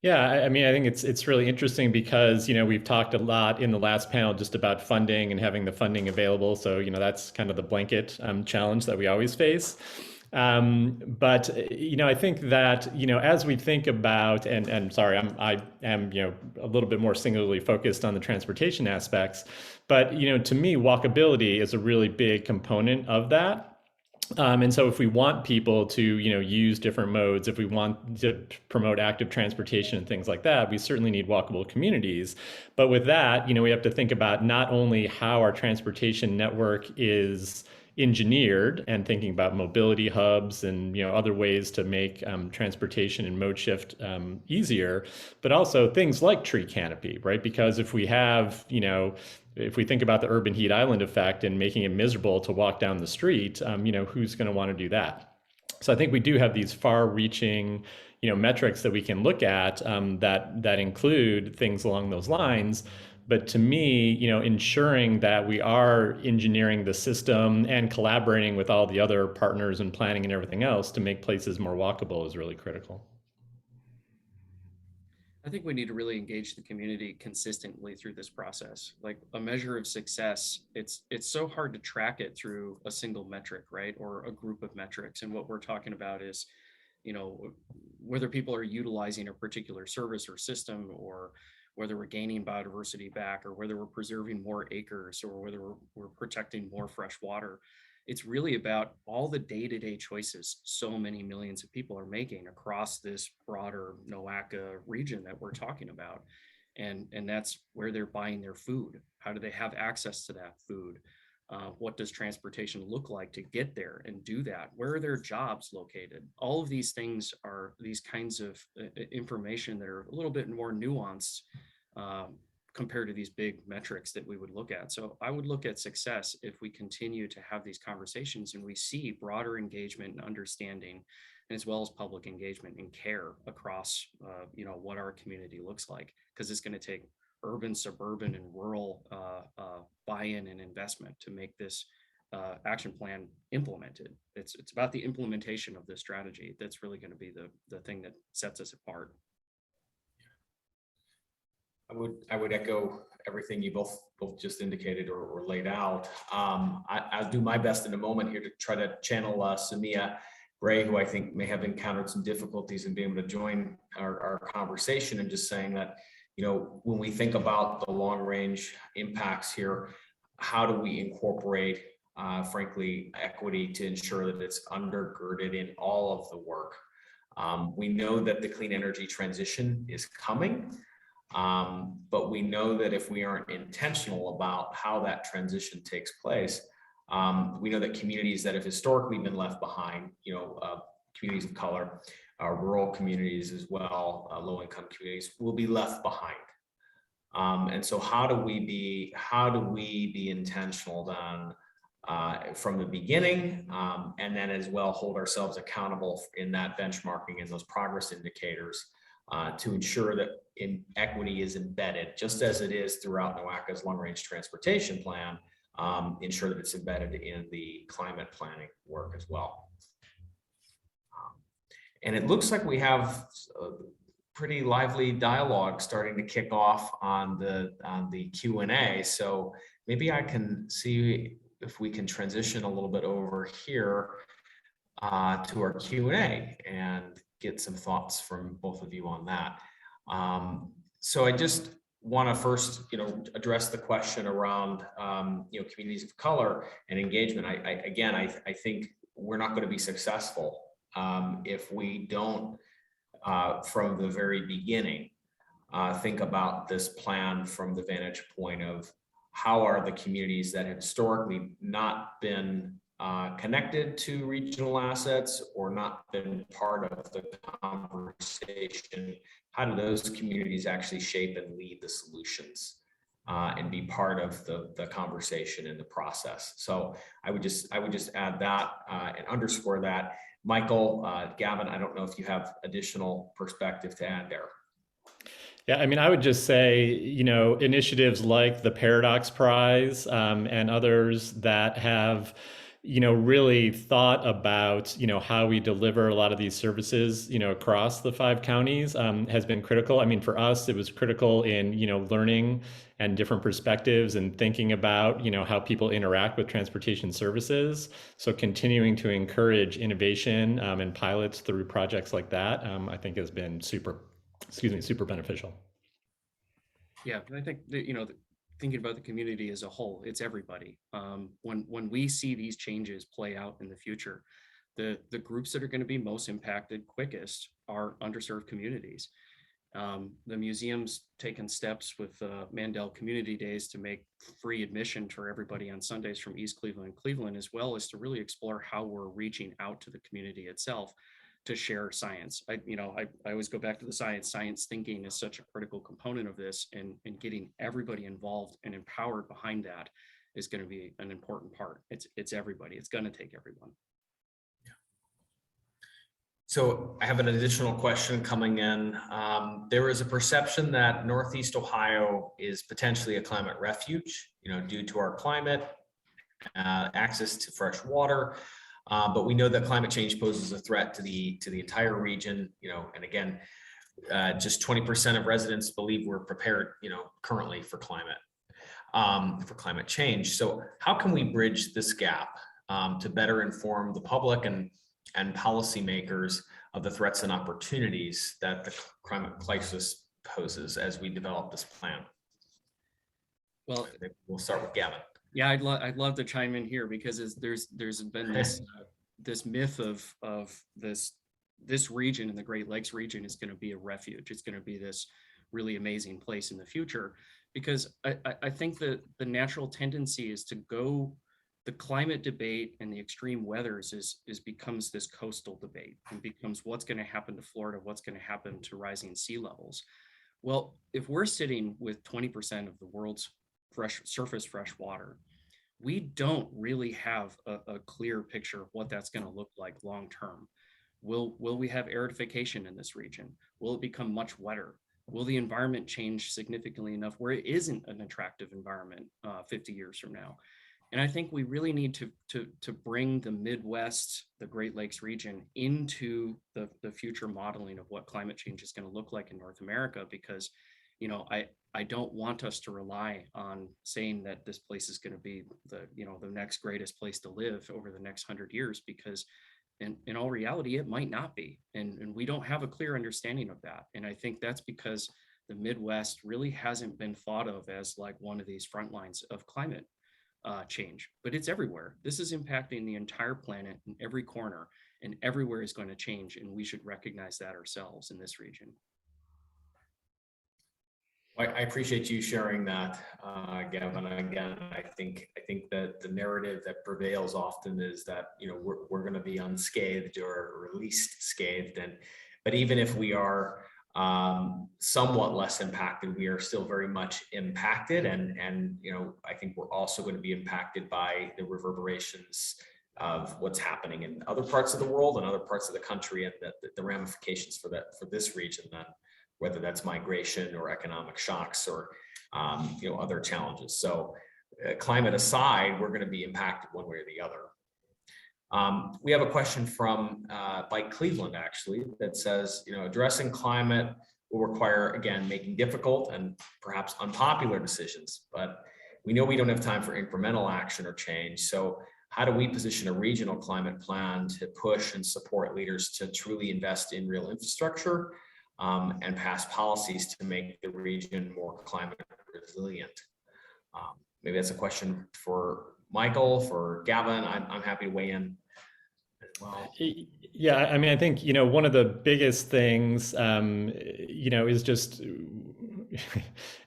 Yeah, I think it's really interesting because, we've talked a lot in the last panel just about funding and having the funding available. So, that's kind of the blanket challenge that we always face. But, I think that, as we think about, and sorry, I am, a little bit more singularly focused on the transportation aspects, but, to me, walkability is a really big component of that. And so if we want people to, use different modes, if we want to promote active transportation and things like that, we certainly need walkable communities. But with that, we have to think about not only how our transportation network is engineered and thinking about mobility hubs and other ways to make transportation and mode shift easier, but also things like tree canopy, right? Because if we have, if we think about the urban heat island effect and making it miserable to walk down the street, who's going to want to do that? So I think we do have these far-reaching, metrics that we can look at that include things along those lines. But to me, ensuring that we are engineering the system and collaborating with all the other partners and planning and everything else to make places more walkable is really critical. I think we need to really engage the community consistently through this process. Like a measure of success, it's so hard to track it through a single metric, right? Or a group of metrics. And what we're talking about is, whether people are utilizing a particular service or system, or whether we're gaining biodiversity back, or whether we're preserving more acres, or whether we're protecting more fresh water. It's really about all the day-to-day choices so many millions of people are making across this broader Noaka region that we're talking about. And that's where they're buying their food. How do they have access to that food? What does transportation look like to get there and do that? Where are their jobs located? All of these things are these kinds of information that are a little bit more nuanced compared to these big metrics that we would look at. So I would look at success if we continue to have these conversations and we see broader engagement and understanding, and as well as public engagement and care across, what our community looks like, because it's going to take urban, suburban, and rural buy-in and investment to make this action plan implemented. It's about the implementation of this strategy that's really going to be the thing that sets us apart. I would echo everything you both just indicated or laid out. I'll do my best in a moment here to try to channel Samia Gray, who I think may have encountered some difficulties in being able to join our conversation, and just saying that, when we think about the long range impacts here, how do we incorporate, frankly, equity to ensure that it's undergirded in all of the work? We know that the clean energy transition is coming. But we know that if we aren't intentional about how that transition takes place, we know that communities that have historically been left behind, communities of color, rural communities as well, low-income communities, will be left behind. And so how do we be intentional then from the beginning, and then as well hold ourselves accountable in that benchmarking and those progress indicators, to ensure that equity is embedded, just as it is throughout Noaka's long-range transportation plan, ensure that it's embedded in the climate planning work as well. And it looks like we have a pretty lively dialogue starting to kick off on the Q&A. So maybe I can see if we can transition a little bit over here to our Q&A and get some thoughts from both of you on that. So I just want to first, address the question around, communities of color and engagement. I think we're not going to be successful if we don't, from the very beginning, think about this plan from the vantage point of how are the communities that have historically not been connected to regional assets or not been part of the conversation, how do those communities actually shape and lead the solutions and be part of the conversation and the process? So I would just add that and underscore that. Michael, Gavin, I don't know if you have additional perspective to add there. Yeah, I mean, I would just say, initiatives like the Paradox Prize and others that have really thought about, how we deliver a lot of these services, across the 5 counties has been critical. I mean, for us, it was critical in, learning and different perspectives and thinking about, how people interact with transportation services. So continuing to encourage innovation and pilots through projects like that, I think has been super beneficial. Yeah, I think that, thinking about the community as a whole, it's everybody. When we see these changes play out in the future, the groups that are going to be most impacted quickest are underserved communities. The museum's taken steps with Mandel Community Days to make free admission for everybody on Sundays from East Cleveland and Cleveland, as well as to really explore how we're reaching out to the community itself to share science. I always go back to the science thinking is such a critical component of this, and getting everybody involved and empowered behind that is going to be an important part. It's everybody. It's going to take everyone. So I have an additional question coming in. There is a perception that Northeast Ohio is potentially a climate refuge, due to our climate, access to fresh water. But we know that climate change poses a threat to the entire region, and again, just 20% of residents believe we're prepared, currently for climate change. So how can we bridge this gap to better inform the public and policymakers of the threats and opportunities that the climate crisis poses as we develop this plan? Well, we'll start with Gavin. Yeah, I'd love to chime in here because there's been this this myth of this region in the Great Lakes region is going to be a refuge. It's going to be this really amazing place in the future, because I think that the natural tendency is to go. The climate debate and the extreme weathers becomes this coastal debate, and becomes what's going to happen to Florida, what's going to happen to rising sea levels. Well, if we're sitting with 20% of the world's surface fresh water, we don't really have a clear picture of what that's going to look like long term. Will we have aridification in this region? Will it become much wetter? Will the environment change significantly enough where it isn't an attractive environment 50 years from now? And I think we really need to bring the Midwest, the Great Lakes region into the future modeling of what climate change is going to look like in North America, because, I don't want us to rely on saying that this place is going to be the next greatest place to live over the next 100 years, because in all reality, it might not be. And we don't have a clear understanding of that. And I think that's because the Midwest really hasn't been thought of as like one of these front lines of climate change, but it's everywhere. This is impacting the entire planet in every corner, and everywhere is going to change. And we should recognize that ourselves in this region. I appreciate you sharing that, Gavin. Again, I think that the narrative that prevails often is that we're going to be unscathed or least scathed, but even if we are somewhat less impacted, we are still very much impacted, and I think we're also going to be impacted by the reverberations of what's happening in other parts of the world and other parts of the country, and the ramifications for this region, then whether that's migration or economic shocks or other challenges. So climate aside, we're going to be impacted one way or the other. We have a question from by Cleveland, actually, that says, addressing climate will require, again, making difficult and perhaps unpopular decisions, but we know we don't have time for incremental action or change. So how do we position a regional climate plan to push and support leaders to truly invest in real infrastructure and pass policies to make the region more climate resilient? Maybe that's a question for Michael, for Gavin. I'm happy to weigh in as well. Yeah, I mean, I think, one of the biggest things, is just,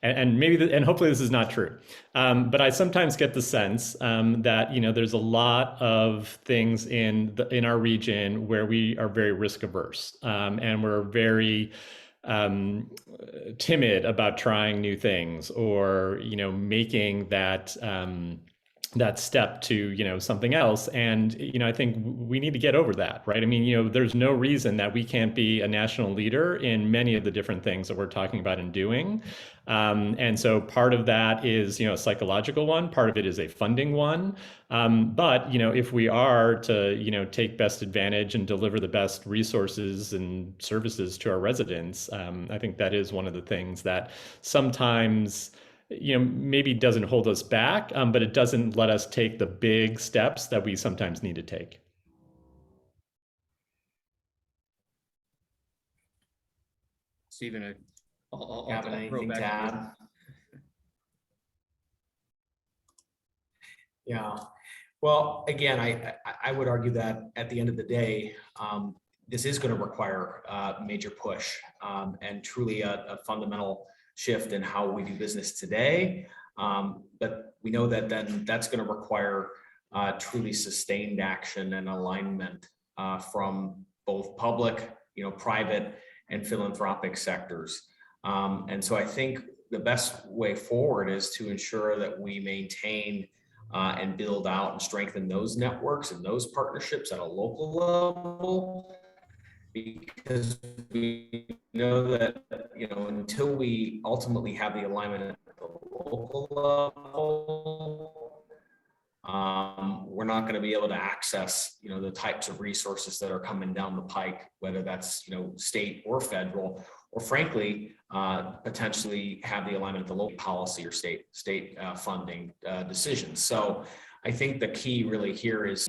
and maybe, and hopefully this is not true, but I sometimes get the sense that, there's a lot of things in our region where we are very risk averse, and we're very timid about trying new things, or, making that step to, something else. And, I think we need to get over that, right? I mean, there's no reason that we can't be a national leader in many of the different things that we're talking about and doing. And so part of that is, a psychological one, part of it is a funding one. But, if we are to, take best advantage and deliver the best resources and services to our residents, I think that is one of the things that sometimes maybe doesn't hold us back, but it doesn't let us take the big steps that we sometimes need to take. Stephen, I'll anything to add? Yeah. Well, again, I would argue that at the end of the day, this is going to require a major push and truly a fundamental shift in how we do business today. But we know that then that's going to require truly sustained action and alignment from both public, private and philanthropic sectors. And so I think the best way forward is to ensure that we maintain and build out and strengthen those networks and those partnerships at a local level, because we know that, until we ultimately have the alignment at the local level, we're not going to be able to access, the types of resources that are coming down the pike, whether that's, state or federal, or frankly, potentially have the alignment at the local policy or state funding decisions. So I think the key really here is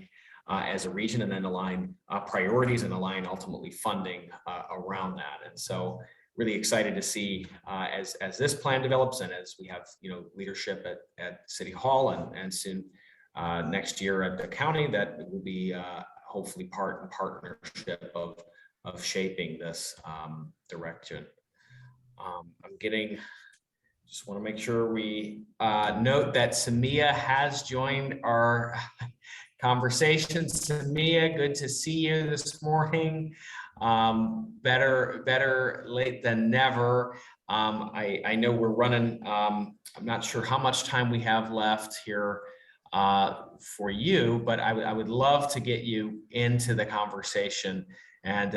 as a region, and then align priorities and align ultimately funding around that. And so really excited to see as this plan develops, and as we have leadership at City Hall and soon next year at the county, that it will be hopefully part and partnership of shaping this direction. Just want to make sure we note that Samia has joined our conversation. Samia, good to see you this morning. Better late than never. I know we're running, I'm not sure how much time we have left here for you, but I would love to get you into the conversation. And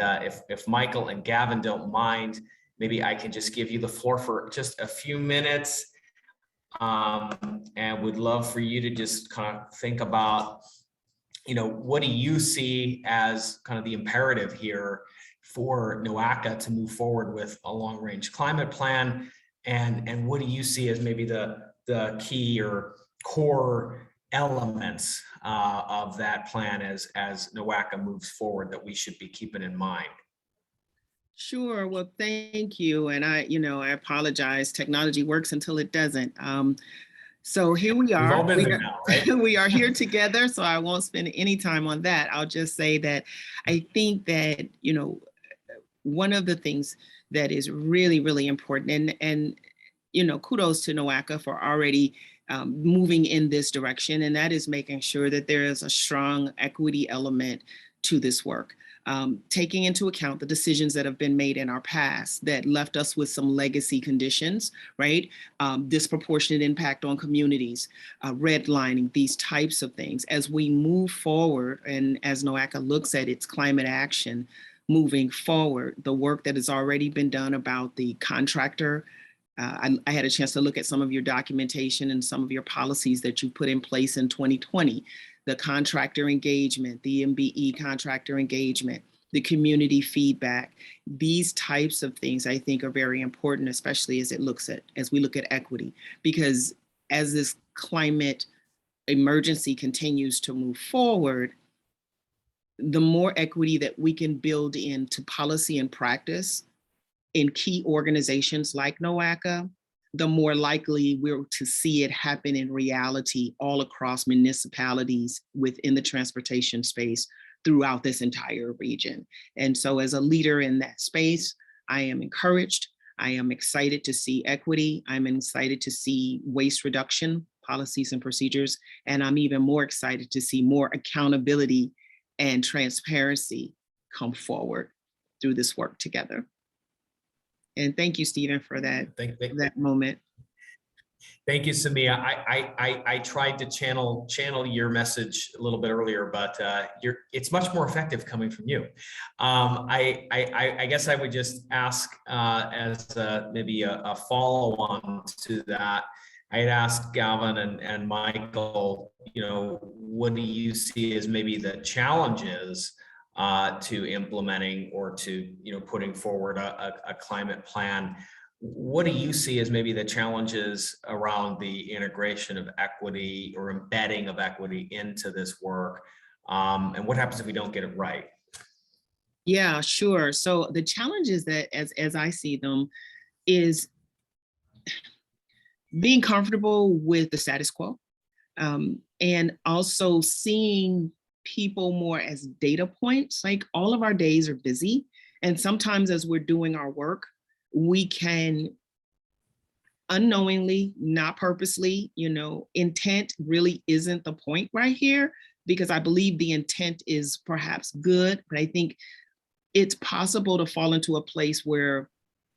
if Michael and Gavin don't mind, maybe I can just give you the floor for just a few minutes, and would love for you to just kind of think about, what do you see as kind of the imperative here for Noaka to move forward with a long-range climate plan, and what do you see as maybe the key or core elements of that plan as Noaka moves forward that we should be keeping in mind? Sure. Well, thank you. And I apologize. Technology works until it doesn't. So here we are. We've all been there now, right? We are here together, so I won't spend any time on that. I'll just say that I think that, one of the things that is really, really important, and kudos to Noaka for already moving in this direction, and that is making sure that there is a strong equity element to this work. Taking into account the decisions that have been made in our past that left us with some legacy conditions, right? Disproportionate impact on communities, redlining, these types of things. As we move forward, and as Noaka looks at its climate action moving forward, the work that has already been done about the contractor, I had a chance to look at some of your documentation and some of your policies that you put in place in 2020. The contractor engagement, the MBE contractor engagement, the community feedback, these types of things I think are very important, especially as we look at equity, because as this climate emergency continues to move forward, the more equity that we can build into policy and practice in key organizations like Noaka, the more likely we're to see it happen in reality all across municipalities within the transportation space throughout this entire region. And so as a leader in that space, I am encouraged. I am excited to see equity. I'm excited to see waste reduction policies and procedures. And I'm even more excited to see more accountability and transparency come forward through this work together. And thank you, Stephen, for that, that moment. Thank you, Samia. I tried to channel your message a little bit earlier, but it's much more effective coming from you. I guess I would just ask as maybe a follow-on to that. I'd ask Gavin and Michael, what do you see as maybe the challenges to implementing or to putting forward a climate plan? What do you see as maybe the challenges around the integration of equity or embedding of equity into this work? And what happens if we don't get it right? Yeah, sure. So the challenges that as I see them is being comfortable with the status quo, and also seeing people more as data points. Like, all of our days are busy, and sometimes as we're doing our work, we can unknowingly, not purposely, intent really isn't the point right here, because I believe the intent is perhaps good, but I think it's possible to fall into a place where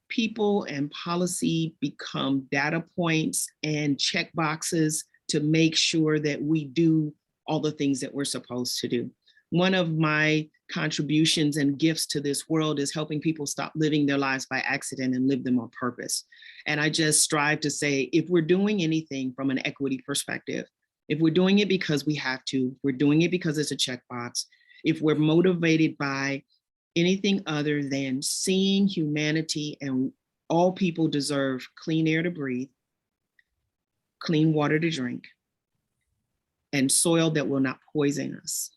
people and policy become data points and check boxes to make sure that we do all the things that we're supposed to do. One of my contributions and gifts to this world is helping people stop living their lives by accident and live them on purpose. And I just strive to say, if we're doing anything from an equity perspective, if we're doing it because we have to, we're doing it because it's a checkbox, if we're motivated by anything other than seeing humanity and all people deserve clean air to breathe, clean water to drink, and soil that will not poison us,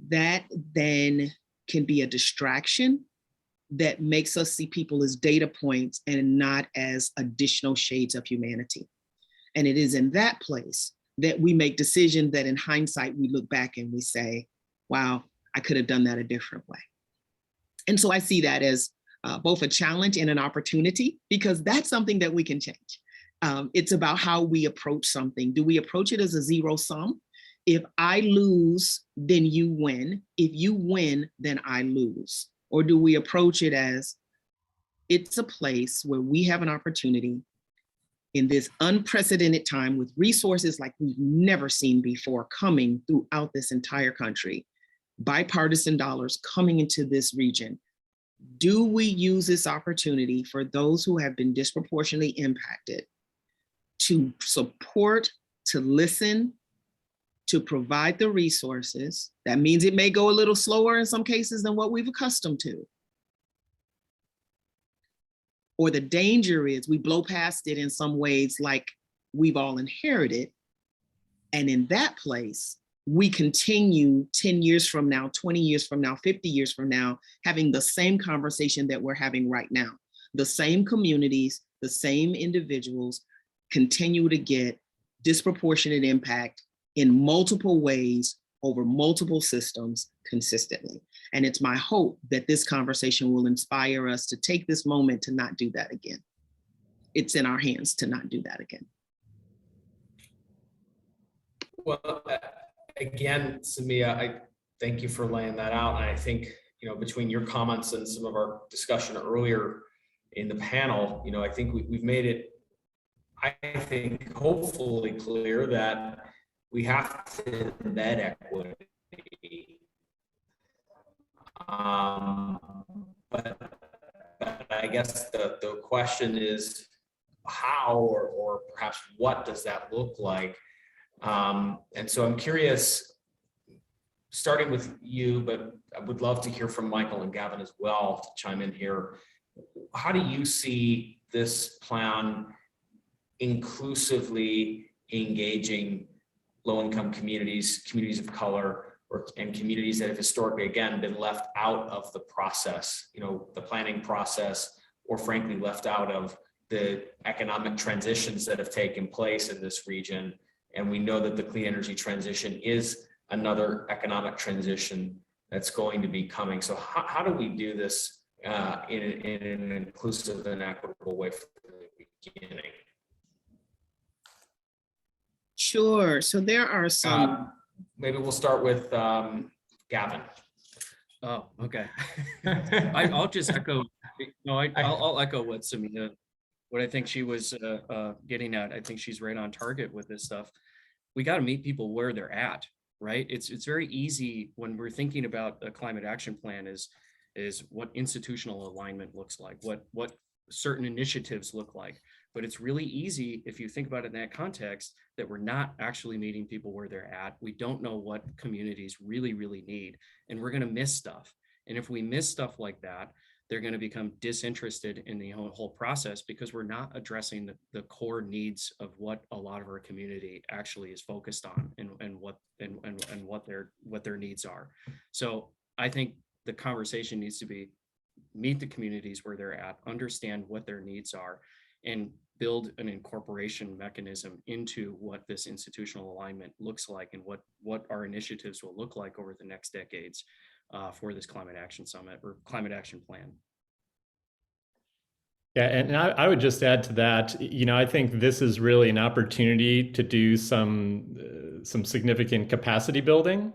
that then can be a distraction that makes us see people as data points and not as additional shades of humanity. And it is in that place that we make decisions that in hindsight, we look back and we say, wow, I could have done that a different way. And so I see that as both a challenge and an opportunity, because that's something that we can change. It's about how we approach something. Do we approach it as a zero sum? If I lose, then you win. If you win, then I lose. Or do we approach it as it's a place where we have an opportunity in this unprecedented time with resources like we've never seen before coming throughout this entire country, bipartisan dollars coming into this region. Do we use this opportunity for those who have been disproportionately impacted to support, to listen, to provide the resources? That means it may go a little slower in some cases than what we've accustomed to. Or the danger is we blow past it in some ways like we've all inherited. And in that place, we continue 10 years from now, 20 years from now, 50 years from now, having the same conversation that we're having right now. The same communities, the same individuals continue to get disproportionate impact in multiple ways over multiple systems consistently. And it's my hope that this conversation will inspire us to take this moment to not do that again. It's in our hands to not do that again. Well, again, Samia, I thank you for laying that out. And I think, between your comments and some of our discussion earlier in the panel, I think we've made it, I think, hopefully clear that we have to embed equity. But I guess the question is how or perhaps what does that look like? And so I'm curious, starting with you, but I would love to hear from Michael and Gavin as well to chime in here. How do you see this plan inclusively engaging low-income communities, communities of color, and communities that have historically, again, been left out of the process, the planning process, or frankly, left out of the economic transitions that have taken place in this region? And we know that the clean energy transition is another economic transition that's going to be coming. So how do we do this in an inclusive and equitable way from the beginning? Sure. So there are some. Maybe we'll start with Gavin. Oh, okay. I'll just echo. I'll echo what Samia, what I think she was getting at. I think she's right on target with this stuff. We got to meet people where they're at, right? It's very easy when we're thinking about a climate action plan is what institutional alignment looks like, what certain initiatives look like. But it's really easy, if you think about it in that context, that we're not actually meeting people where they're at. We don't know what communities really, really need, and we're going to miss stuff. And if we miss stuff like that, they're going to become disinterested in the whole process because we're not addressing the core needs of what a lot of our community actually is focused on and what their needs are. So I think the conversation needs to be meet the communities where they're at, understand what their needs are, and build an incorporation mechanism into what this institutional alignment looks like and what our initiatives will look like over the next decades for this climate action summit or climate action plan. Yeah, and I would just add to that, I think this is really an opportunity to do some significant capacity building.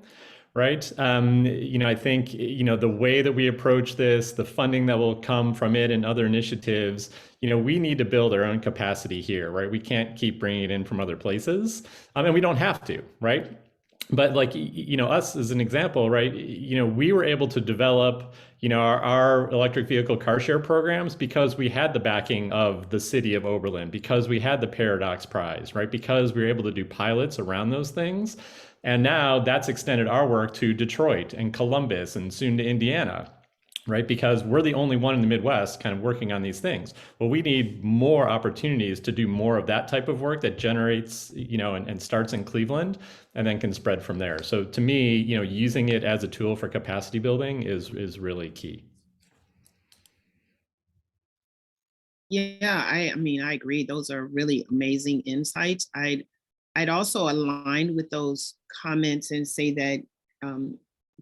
Right. I think, the way that we approach this, the funding that will come from it and other initiatives, we need to build our own capacity here, right? We can't keep bringing it in from other places. And we don't have to, right? But like, us as an example, right? We were able to develop, our electric vehicle car share programs because we had the backing of the city of Oberlin, because we had the Paradox Prize, right? Because we were able to do pilots around those things. And now that's extended our work to Detroit and Columbus and soon to Indiana, right? Because we're the only one in the Midwest kind of working on these things. Well, we need more opportunities to do more of that type of work that generates, and starts in Cleveland and then can spread from there. So to me, using it as a tool for capacity building is really key. Yeah, I mean, I agree. Those are really amazing insights. I'd also align with those comments and say that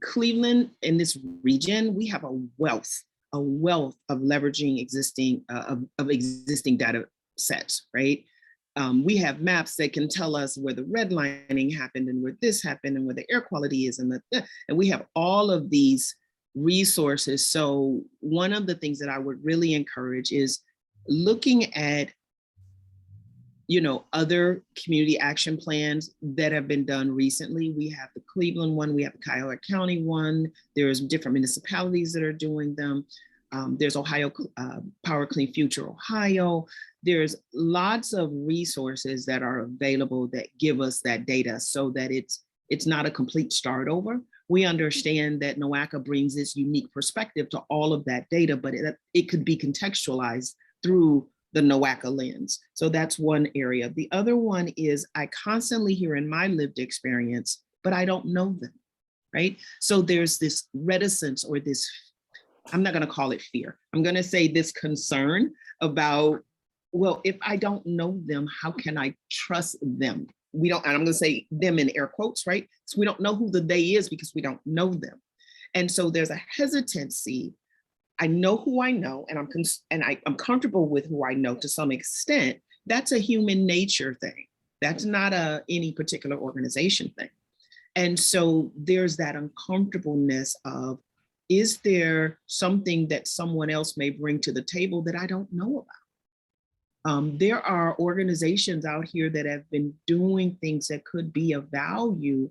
Cleveland in this region, we have a wealth of leveraging existing of existing data sets, right? We have maps that can tell us where the redlining happened and where this happened and where the air quality is, and we have all of these resources. So one of the things that I would really encourage is looking at other community action plans that have been done recently. We have the Cleveland one, we have the Cuyahoga County one, there's different municipalities that are doing them. There's Ohio Power Clean Future Ohio. There's lots of resources that are available that give us that data so that it's not a complete start over. We understand that Noaka brings this unique perspective to all of that data, but it could be contextualized through the Noaka lens. So that's one area. The other one is I constantly hear in my lived experience, but I don't know them, right? So there's this reticence or this, I'm not gonna call it fear. I'm gonna say this concern about, well, if I don't know them, how can I trust them? And I'm gonna say them in air quotes, right? So we don't know who the they is because we don't know them. And so there's a hesitancy. I know who I know, and I'm comfortable with who I know to some extent. That's a human nature thing. That's not any particular organization thing. And so there's that uncomfortableness of, is there something that someone else may bring to the table that I don't know about? There are organizations out here that have been doing things that could be of value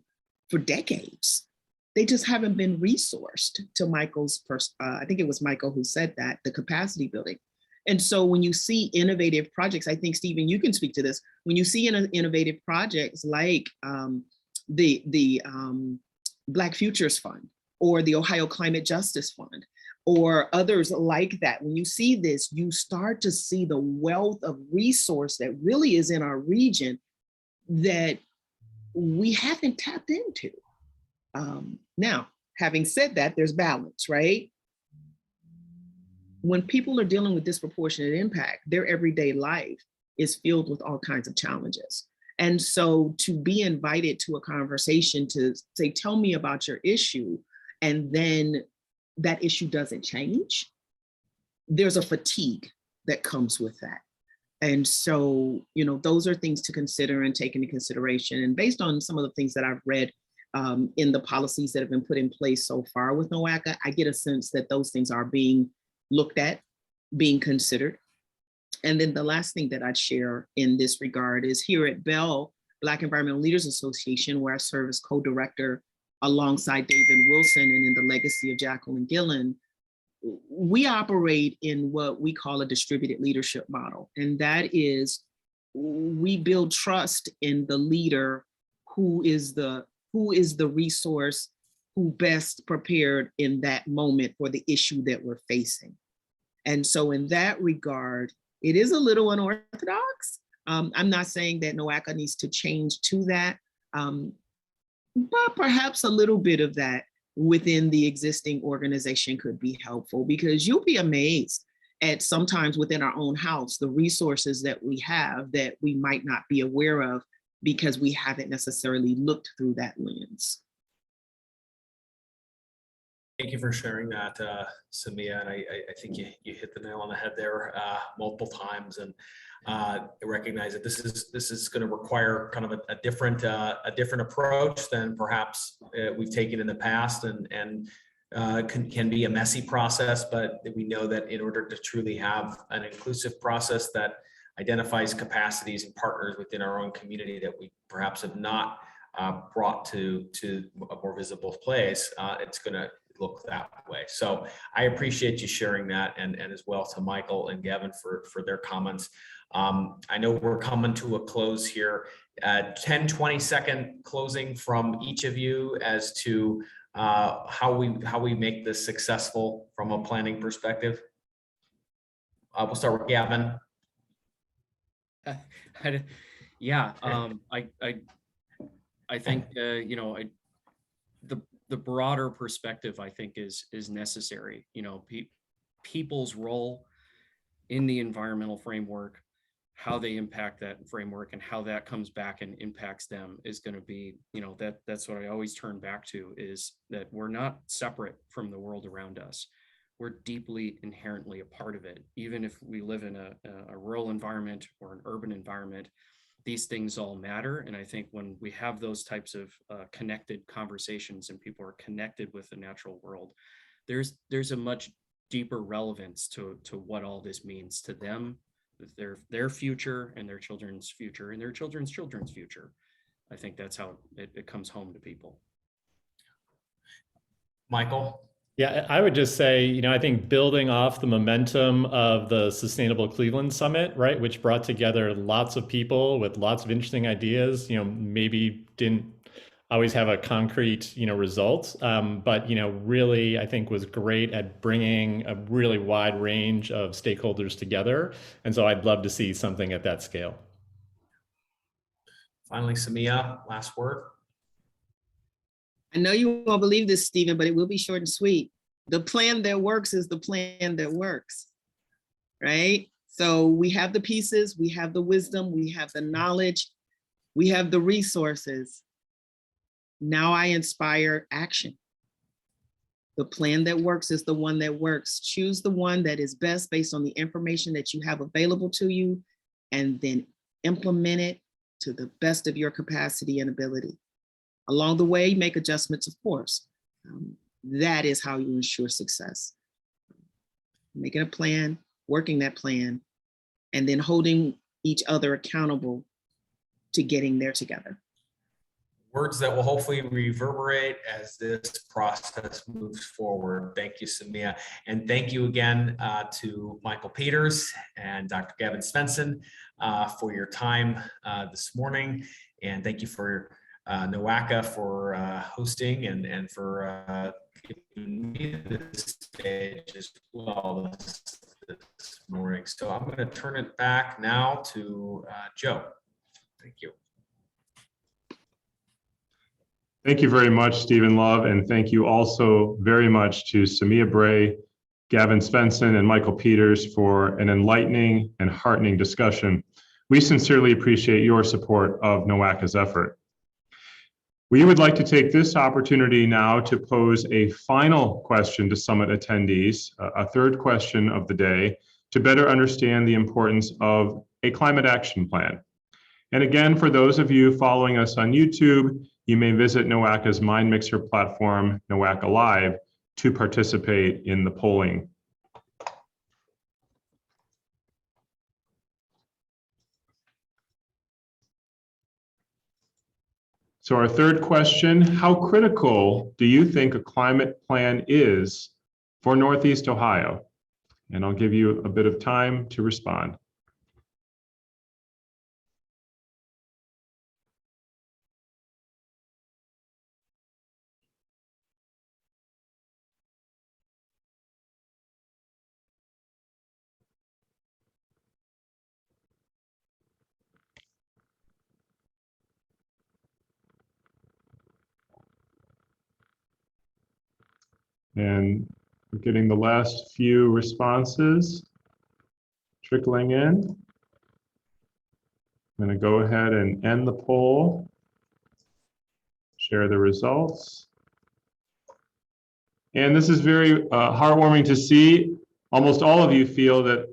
for decades. They just haven't been resourced to Michael's first, I think it was Michael who said that, the capacity building. And so when you see innovative projects, I think, Stephen, you can speak to this. When you see innovative projects like the Black Futures Fund or the Ohio Climate Justice Fund or others like that, when you see this, you start to see the wealth of resource that really is in our region that we haven't tapped into. Now, having said that, there's balance, right? When people are dealing with disproportionate impact, their everyday life is filled with all kinds of challenges. And so to be invited to a conversation to say, tell me about your issue, and then that issue doesn't change, there's a fatigue that comes with that. And so, those are things to consider and take into consideration. And based on some of the things that I've read in the policies that have been put in place so far with Noaka, I get a sense that those things are being looked at, being considered. And then the last thing that I'd share in this regard is here at Bell, Black Environmental Leaders Association, where I serve as co-director alongside David Wilson and in the legacy of Jacqueline Gillen, we operate in what we call a distributed leadership model. And that is, we build trust in the leader who is the resource, who best prepared in that moment for the issue that we're facing. And so in that regard, it is a little unorthodox. I'm not saying that Noaka needs to change to that, but perhaps a little bit of that within the existing organization could be helpful, because you'll be amazed at sometimes within our own house, the resources that we have that we might not be aware of because we haven't necessarily looked through that lens. Thank you for sharing that, Samia. And I think you hit the nail on the head there multiple times, and recognize that this is going to require kind of a different approach than perhaps we've taken in the past, and can be a messy process. But we know that in order to truly have an inclusive process that identifies capacities and partners within our own community that we perhaps have not brought to a more visible place, it's going to look that way. So I appreciate you sharing that, and as well to Michael and Gavin for their comments. I know we're coming to a close here. 10-20 second closing from each of you as to how we make this successful from a planning perspective. We'll start with Gavin. Yeah, I think the broader perspective, I think, is necessary. People's role in the environmental framework, how they impact that framework, and how that comes back and impacts them is going to be, that's what I always turn back to, is that we're not separate from the world around us. We're deeply inherently a part of it. Even if we live in a rural environment or an urban environment, these things all matter. And I think when we have those types of connected conversations and people are connected with the natural world, there's a much deeper relevance to what all this means to them, their future and their children's future and their children's children's future. I think that's how it comes home to people. Michael? Yeah, I would just say, I think building off the momentum of the Sustainable Cleveland Summit, right, which brought together lots of people with lots of interesting ideas, maybe didn't always have a concrete, result, but, really, I think was great at bringing a really wide range of stakeholders together. And so I'd love to see something at that scale. Finally, Samia, last word. I know you won't believe this, Stephen, but it will be short and sweet. The plan that works is the plan that works, right? So we have the pieces, we have the wisdom, we have the knowledge, we have the resources. Now I inspire action. The plan that works is the one that works. Choose the one that is best based on the information that you have available to you, and then implement it to the best of your capacity and ability. Along the way, make adjustments, of course. That is how you ensure success. Making a plan, working that plan, and then holding each other accountable to getting there together. Words that will hopefully reverberate as this process moves forward. Thank you, Samia. And thank you again to Michael Peters and Dr. Gavin Svensson for your time this morning. And thank you for Noaka for hosting and for giving me this stage as well this morning. So I'm going to turn it back now to Joe. Thank you. Thank you very much, Stephen Love, and thank you also very much to Samia Bray, Gavin Svensson, and Michael Peters for an enlightening and heartening discussion. We sincerely appreciate your support of Noaka's effort. We would like to take this opportunity now to pose a final question to Summit attendees, a third question of the day, to better understand the importance of a climate action plan. And again, for those of you following us on YouTube, you may visit Noaka's MindMixer platform, Noaka Live, to participate in the polling. So our third question, how critical do you think a climate plan is for Northeast Ohio? And I'll give you a bit of time to respond. And we're getting the last few responses trickling in. I'm going to go ahead and end the poll, share the results. And this is very heartwarming to see. Almost all of you feel that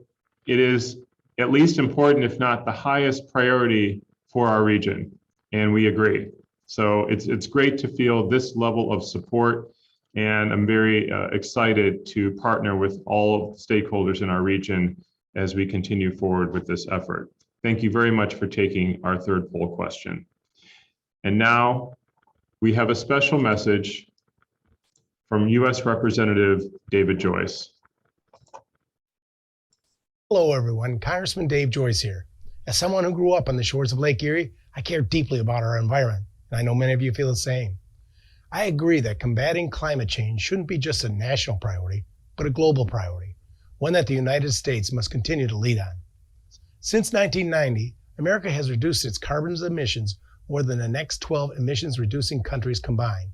it is at least important, if not the highest priority for our region. And we agree. So it's great to feel this level of support. And I'm very excited to partner with all stakeholders in our region as we continue forward with this effort. Thank you very much for taking our third poll question. And now we have a special message from U.S. Representative David Joyce. Hello, everyone. Congressman Dave Joyce here. As someone who grew up on the shores of Lake Erie, I care deeply about our environment, and I know many of you feel the same. I agree that combating climate change shouldn't be just a national priority, but a global priority, one that the United States must continue to lead on. Since 1990, America has reduced its carbon emissions more than the next 12 emissions-reducing countries combined.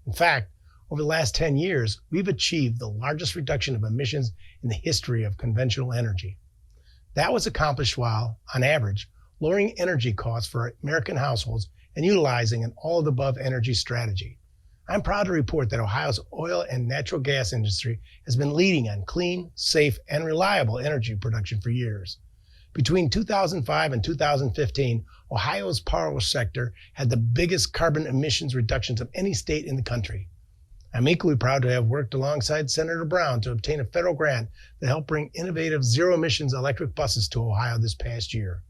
In fact, over the last 10 years, we've achieved the largest reduction of emissions in the history of conventional energy. That was accomplished while, on average, lowering energy costs for American households and utilizing an all-of-the-above energy strategy. I'm proud to report that Ohio's oil and natural gas industry has been leading on clean, safe, and reliable energy production for years. Between 2005 and 2015, Ohio's power sector had the biggest carbon emissions reductions of any state in the country. I'm equally proud to have worked alongside Senator Brown to obtain a federal grant that helped bring innovative zero-emissions electric buses to Ohio this past year.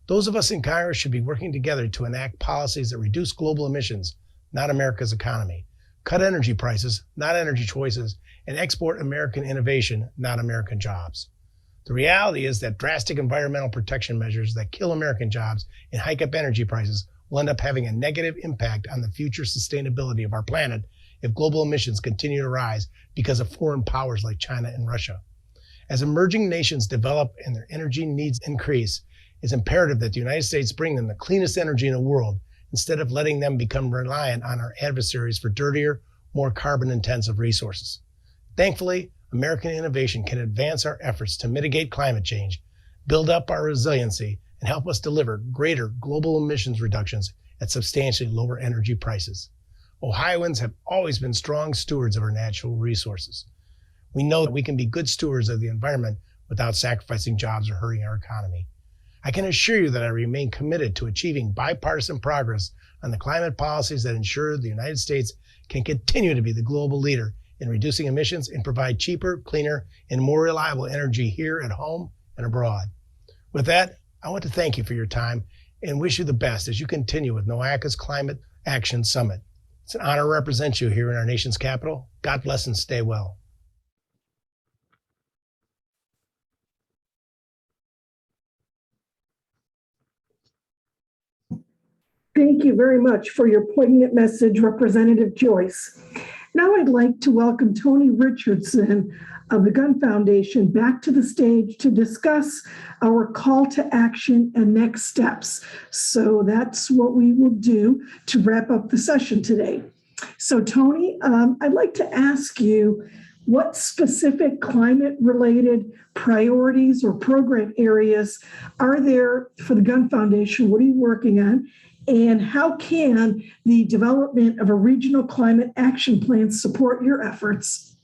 Those of us in Congress should be working together to enact policies that reduce global emissions, not America's economy, cut energy prices, not energy choices, and export American innovation, not American jobs. The reality is that drastic environmental protection measures that kill American jobs and hike up energy prices will end up having a negative impact on the future sustainability of our planet if global emissions continue to rise because of foreign powers like China and Russia. As emerging nations develop and their energy needs increase, it's imperative that the United States bring them the cleanest energy in the world instead of letting them become reliant on our adversaries for dirtier, more carbon-intensive resources. Thankfully, American innovation can advance our efforts to mitigate climate change, build up our resiliency, and help us deliver greater global emissions reductions at substantially lower energy prices. Ohioans have always been strong stewards of our natural resources. We know that we can be good stewards of the environment without sacrificing jobs or hurting our economy. I can assure you that I remain committed to achieving bipartisan progress on the climate policies that ensure the United States can continue to be the global leader in reducing emissions and provide cheaper, cleaner, and more reliable energy here at home and abroad. With that, I want to thank you for your time and wish you the best as you continue with Noaka's Climate Action Summit. It's an honor to represent you here in our nation's capital. God bless and stay well. Thank you very much for your poignant message, Representative Joyce. Now I'd like to welcome Tony Richardson of the Gun Foundation back to the stage to discuss our call to action and next steps. So that's what we will do to wrap up the session today. So Tony, I'd like to ask you, what specific climate-related priorities or program areas are there for the Gun Foundation? What are you working on? And how can the development of a regional climate action plan support your efforts?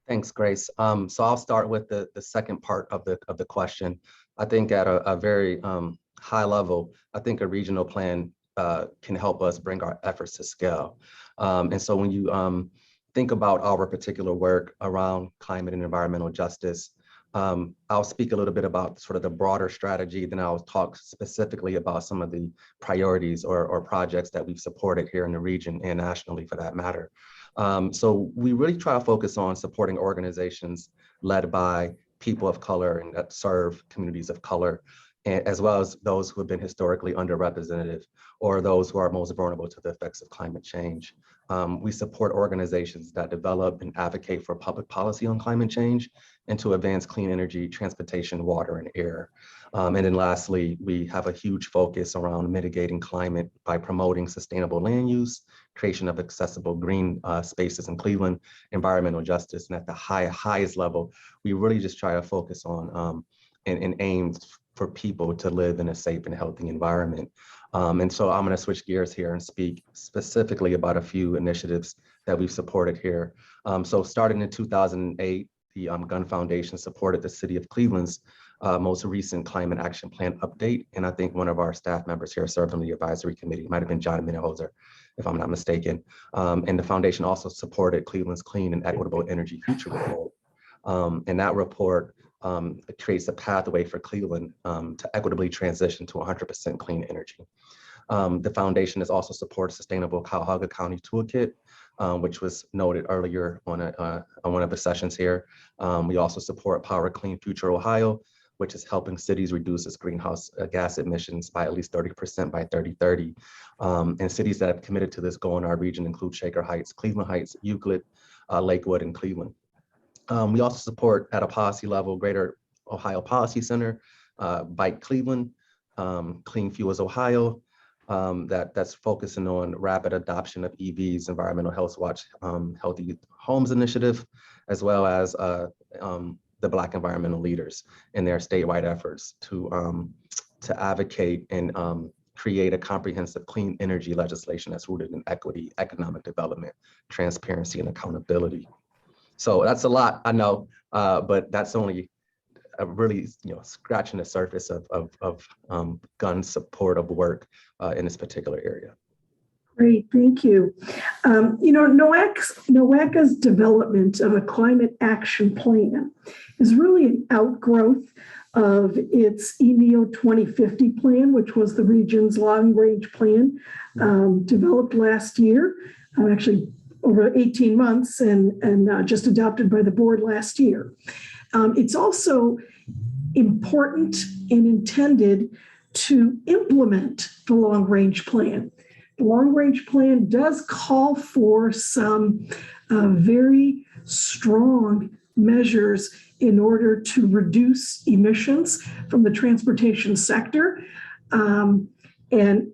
Thanks, Grace. So I'll start with the second part of the question. I think at a very high level, I think a regional plan can help us bring our efforts to scale. And so when you think about our particular work around climate and environmental justice, I'll speak a little bit about sort of the broader strategy, then I'll talk specifically about some of the priorities or projects that we've supported here in the region and nationally for that matter. So we really try to focus on supporting organizations led by people of color and that serve communities of color, as well as those who have been historically underrepresented or those who are most vulnerable to the effects of climate change. We support organizations that develop and advocate for public policy on climate change and to advance clean energy, transportation, water, and air. And then lastly, we have a huge focus around mitigating climate by promoting sustainable land use, creation of accessible green spaces in Cleveland, environmental justice. And at the highest level, we really just try to focus on and aim for people to live in a safe and healthy environment. And so I'm going to switch gears here and speak specifically about a few initiatives that we've supported here. So starting in 2008, the Gun Foundation supported the City of Cleveland's most recent climate action plan update. And I think one of our staff members here served on the advisory committee, might have been John Minnehoser, if I'm not mistaken. And the foundation also supported Cleveland's Clean and Equitable Energy Future report. And that report creates a pathway for Cleveland to equitably transition to 100% clean energy. The foundation has also supported Sustainable Cuyahoga County Toolkit, which was noted earlier on one of the sessions here. We also support Power Clean Future Ohio, which is helping cities reduce its greenhouse gas emissions by at least 30% by 2030. And cities that have committed to this goal in our region include Shaker Heights, Cleveland Heights, Euclid, Lakewood, and Cleveland. We also support at a policy level, Greater Ohio Policy Center, Bike Cleveland, Clean Fuels Ohio, that's focusing on rapid adoption of EVs, Environmental Health Watch, Healthy Homes Initiative, as well as the Black environmental leaders in their statewide efforts to advocate and create a comprehensive clean energy legislation that's rooted in equity, economic development, transparency, and accountability. So that's a lot, I know, but that's only really, scratching the surface of gun supportive work in this particular area. Great, thank you. Noaka's development of a climate action plan is really an outgrowth of its ENEO 2050 plan, which was the region's long-range plan developed last year, actually over 18 months and just adopted by the board last year. It's also important and intended to implement the long-range plan. The long-range plan does call for some very strong measures in order to reduce emissions from the transportation sector. And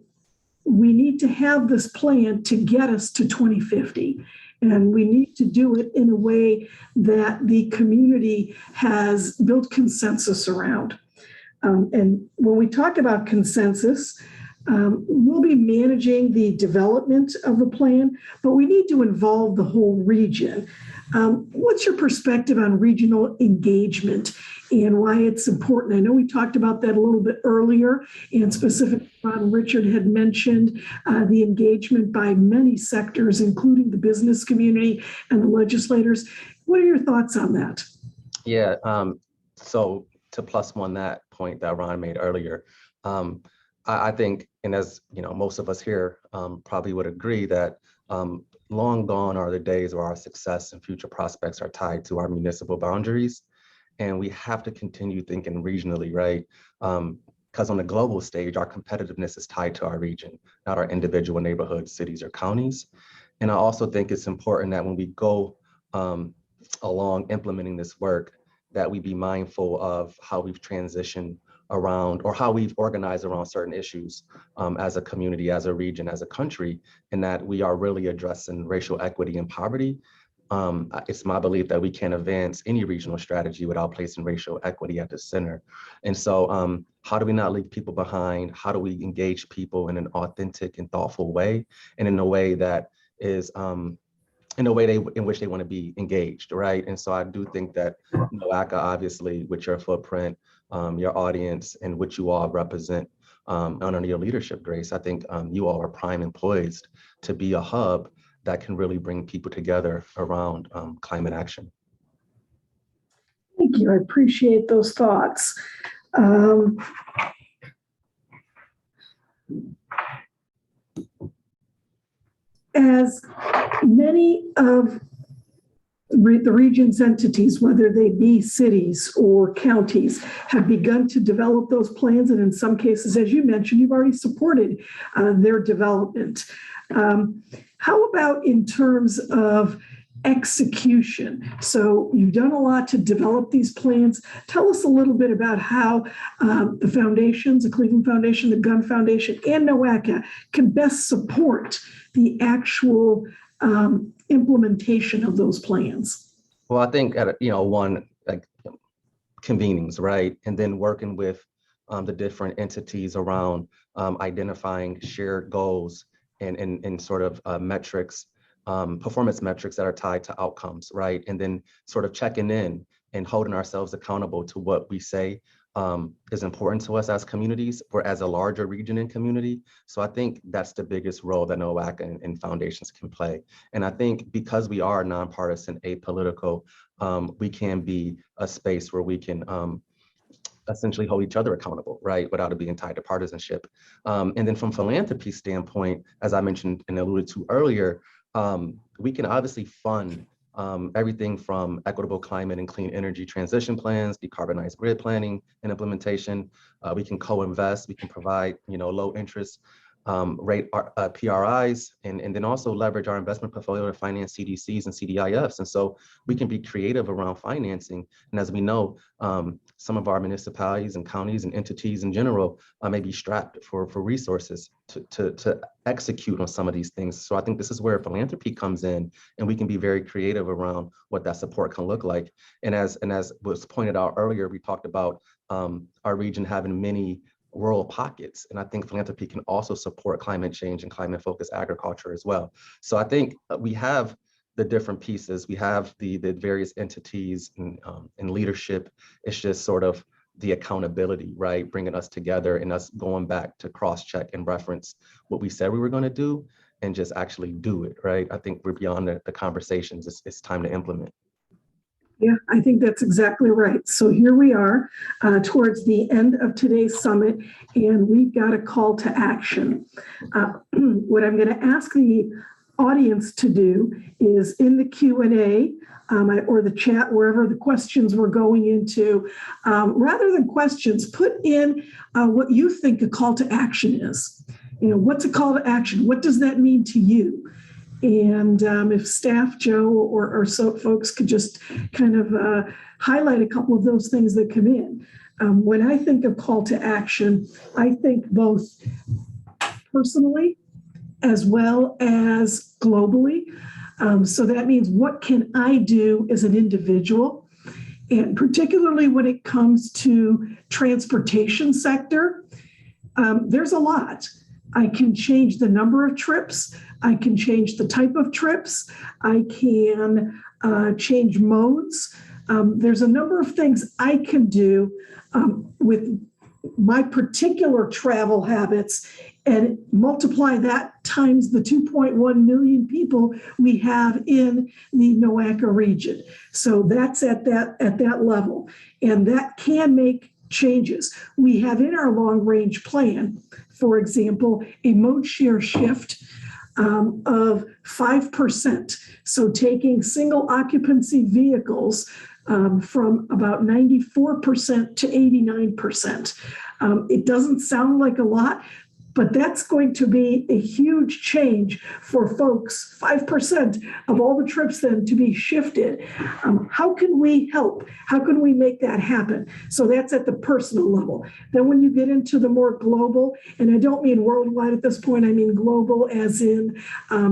we need to have this plan to get us to 2050. And we need to do it in a way that the community has built consensus around. And when we talk about consensus, we'll be managing the development of the plan, but we need to involve the whole region. What's your perspective on regional engagement and why it's important? I know we talked about that a little bit earlier, and specifically Ron Richard had mentioned the engagement by many sectors, including the business community and the legislators. What are your thoughts on that? Yeah, so to plus one that point that Ron made earlier, I think, and as most of us here probably would agree, that long gone are the days where our success and future prospects are tied to our municipal boundaries. And we have to continue thinking regionally, right? Because on the global stage, our competitiveness is tied to our region, not our individual neighborhoods, cities, or counties. And I also think it's important that when we go along implementing this work, that we be mindful of how we've transitioned around, or how we've organized around certain issues as a community, as a region, as a country, and that we are really addressing racial equity and poverty. It's my belief that we can't advance any regional strategy without placing racial equity at the center. And so how do we not leave people behind? How do we engage people in an authentic and thoughtful way, and in a way that is in a way in which they want to be engaged, right? And so I do think that Noaka, obviously, with your footprint, your audience, and what you all represent under your leadership, Grace, I think you all are prime and poised to be a hub that can really bring people together around climate action. Thank you. I appreciate those thoughts. As many of the region's entities, whether they be cities or counties, have begun to develop those plans, and in some cases, as you mentioned, you've already supported their development. How about in terms of execution? So you've done a lot to develop these plans. Tell us a little bit about how the foundations, the Cleveland Foundation, the Gun Foundation, and Noaka can best support the actual implementation of those plans. Well, I think at convenings, right, and then working with the different entities around identifying shared goals and sort of metrics, performance metrics that are tied to outcomes, right? And then sort of checking in and holding ourselves accountable to what we say is important to us as communities or as a larger region and community. So I think that's the biggest role that Noaka and foundations can play. And I think because we are nonpartisan, apolitical, we can be a space where we can essentially hold each other accountable, right, without it being tied to partisanship. And then from philanthropy standpoint, as I mentioned and alluded to earlier, we can obviously fund everything from equitable climate and clean energy transition plans, decarbonized grid planning and implementation. We can co-invest, we can provide, low interest rate PRIs, and then also leverage our investment portfolio to finance CDCs and CDIFs. And so we can be creative around financing. And as we know, some of our municipalities and counties and entities in general may be strapped for resources to execute on some of these things. So I think this is where philanthropy comes in, and we can be very creative around what that support can look like. And as was pointed out earlier, we talked about our region having many rural pockets. And I think philanthropy can also support climate change and climate focused agriculture as well. So I think we have the different pieces, we have the various entities and leadership. It's just sort of the accountability, right? Bringing us together and us going back to cross check and reference what we said we were going to do and just actually do it, right? I think we're beyond the conversations. It's time to implement. Yeah, I think that's exactly right. So here we are towards the end of today's summit, and we've got a call to action. What I'm going to ask the audience to do is in the Q&A or the chat, wherever the questions we're going into, rather than questions, put in what you think a call to action is. What's a call to action? What does that mean to you? And if staff, Joe, or so folks could just kind of highlight a couple of those things that come in. When I think of call to action, I think both personally as well as globally. So that means what can I do as an individual? And particularly when it comes to transportation sector, there's a lot. I can change the number of trips. I can change the type of trips. I can change modes. There's a number of things I can do with my particular travel habits and multiply that times the 2.1 million people we have in the Noaka region. So that's at that level. And that can make changes. We have in our long range plan, for example, a mode share shift of 5%. So taking single occupancy vehicles from about 94% to 89%. It doesn't sound like a lot, but that's going to be a huge change for folks, 5% of all the trips then to be shifted. How can we help? How can we make that happen? So that's at the personal level. Then when you get into the more global, and I don't mean worldwide at this point, I mean global as in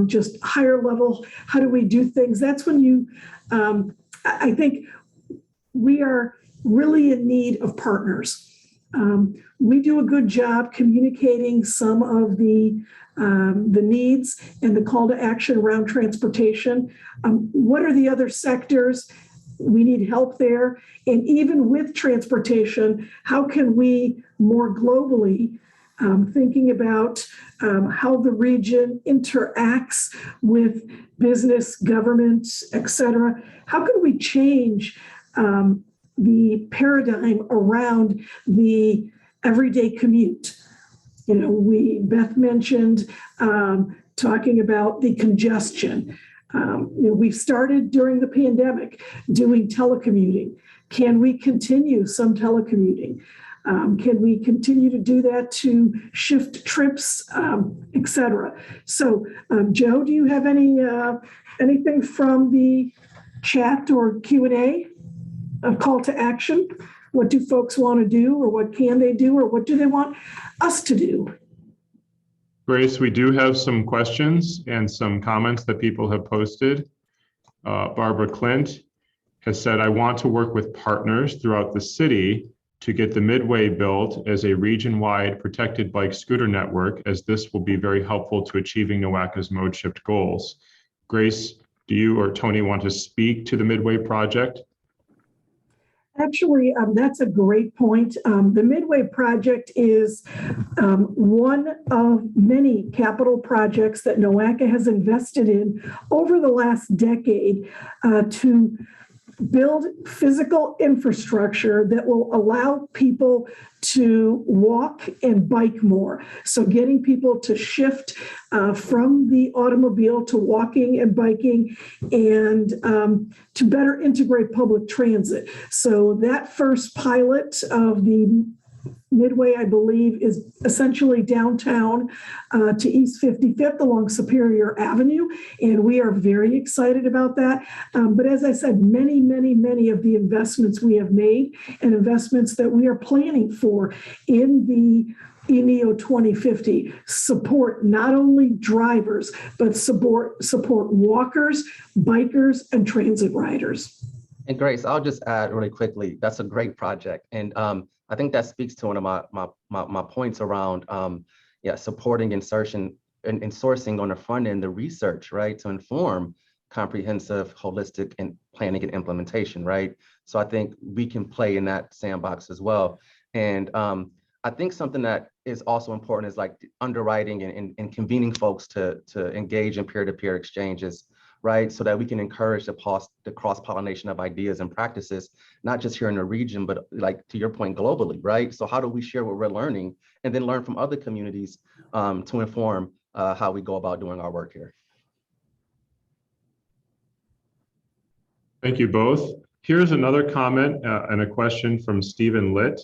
just higher level, how do we do things? That's when you, I think we are really in need of partners. We do a good job communicating some of the needs and the call to action around transportation. What are the other sectors? We need help there. And even with transportation, how can we more globally, thinking about how the region interacts with business, government, et cetera, how can we change the paradigm around the everyday commute? Beth mentioned talking about the congestion. We've started during the pandemic doing telecommuting. Can we continue some telecommuting? Can we continue to do that to shift trips, et cetera? So, Joe, do you have anything from the chat or Q&A? A call to action? What do folks want to do, or what can they do, or what do they want us to do? Grace, we do have some questions and some comments that people have posted. Barbara Clint has said, I want to work with partners throughout the city to get the Midway built as a region-wide protected bike scooter network, as this will be very helpful to achieving Noaka's mode shift goals. Grace, do you or Tony want to speak to the Midway project? Actually, that's a great point. The Midway project is one of many capital projects that Noaka has invested in over the last decade to build physical infrastructure that will allow people to walk and bike more. So getting people to shift from the automobile to walking and biking, and to better integrate public transit. So that first pilot of the Midway, I believe, is essentially downtown to East 55th along Superior Avenue, and we are very excited about that. But as I said, many, many, many of the investments we have made and investments that we are planning for in the ENEO 2050 support not only drivers, but support walkers, bikers, and transit riders. And Grace, I'll just add really quickly, that's a great project. And I think that speaks to one of my points around supporting insertion and sourcing on the front end, the research, right, to inform comprehensive, holistic and planning and implementation, right? So I think we can play in that sandbox as well. And I think something that is also important is like underwriting and convening folks to engage in peer-to-peer exchanges, right? So that we can encourage the cross-pollination of ideas and practices, not just here in the region, but like to your point, globally, right? So how do we share what we're learning and then learn from other communities to inform how we go about doing our work here? Thank you both. Here's another comment and a question from Stephen Litt.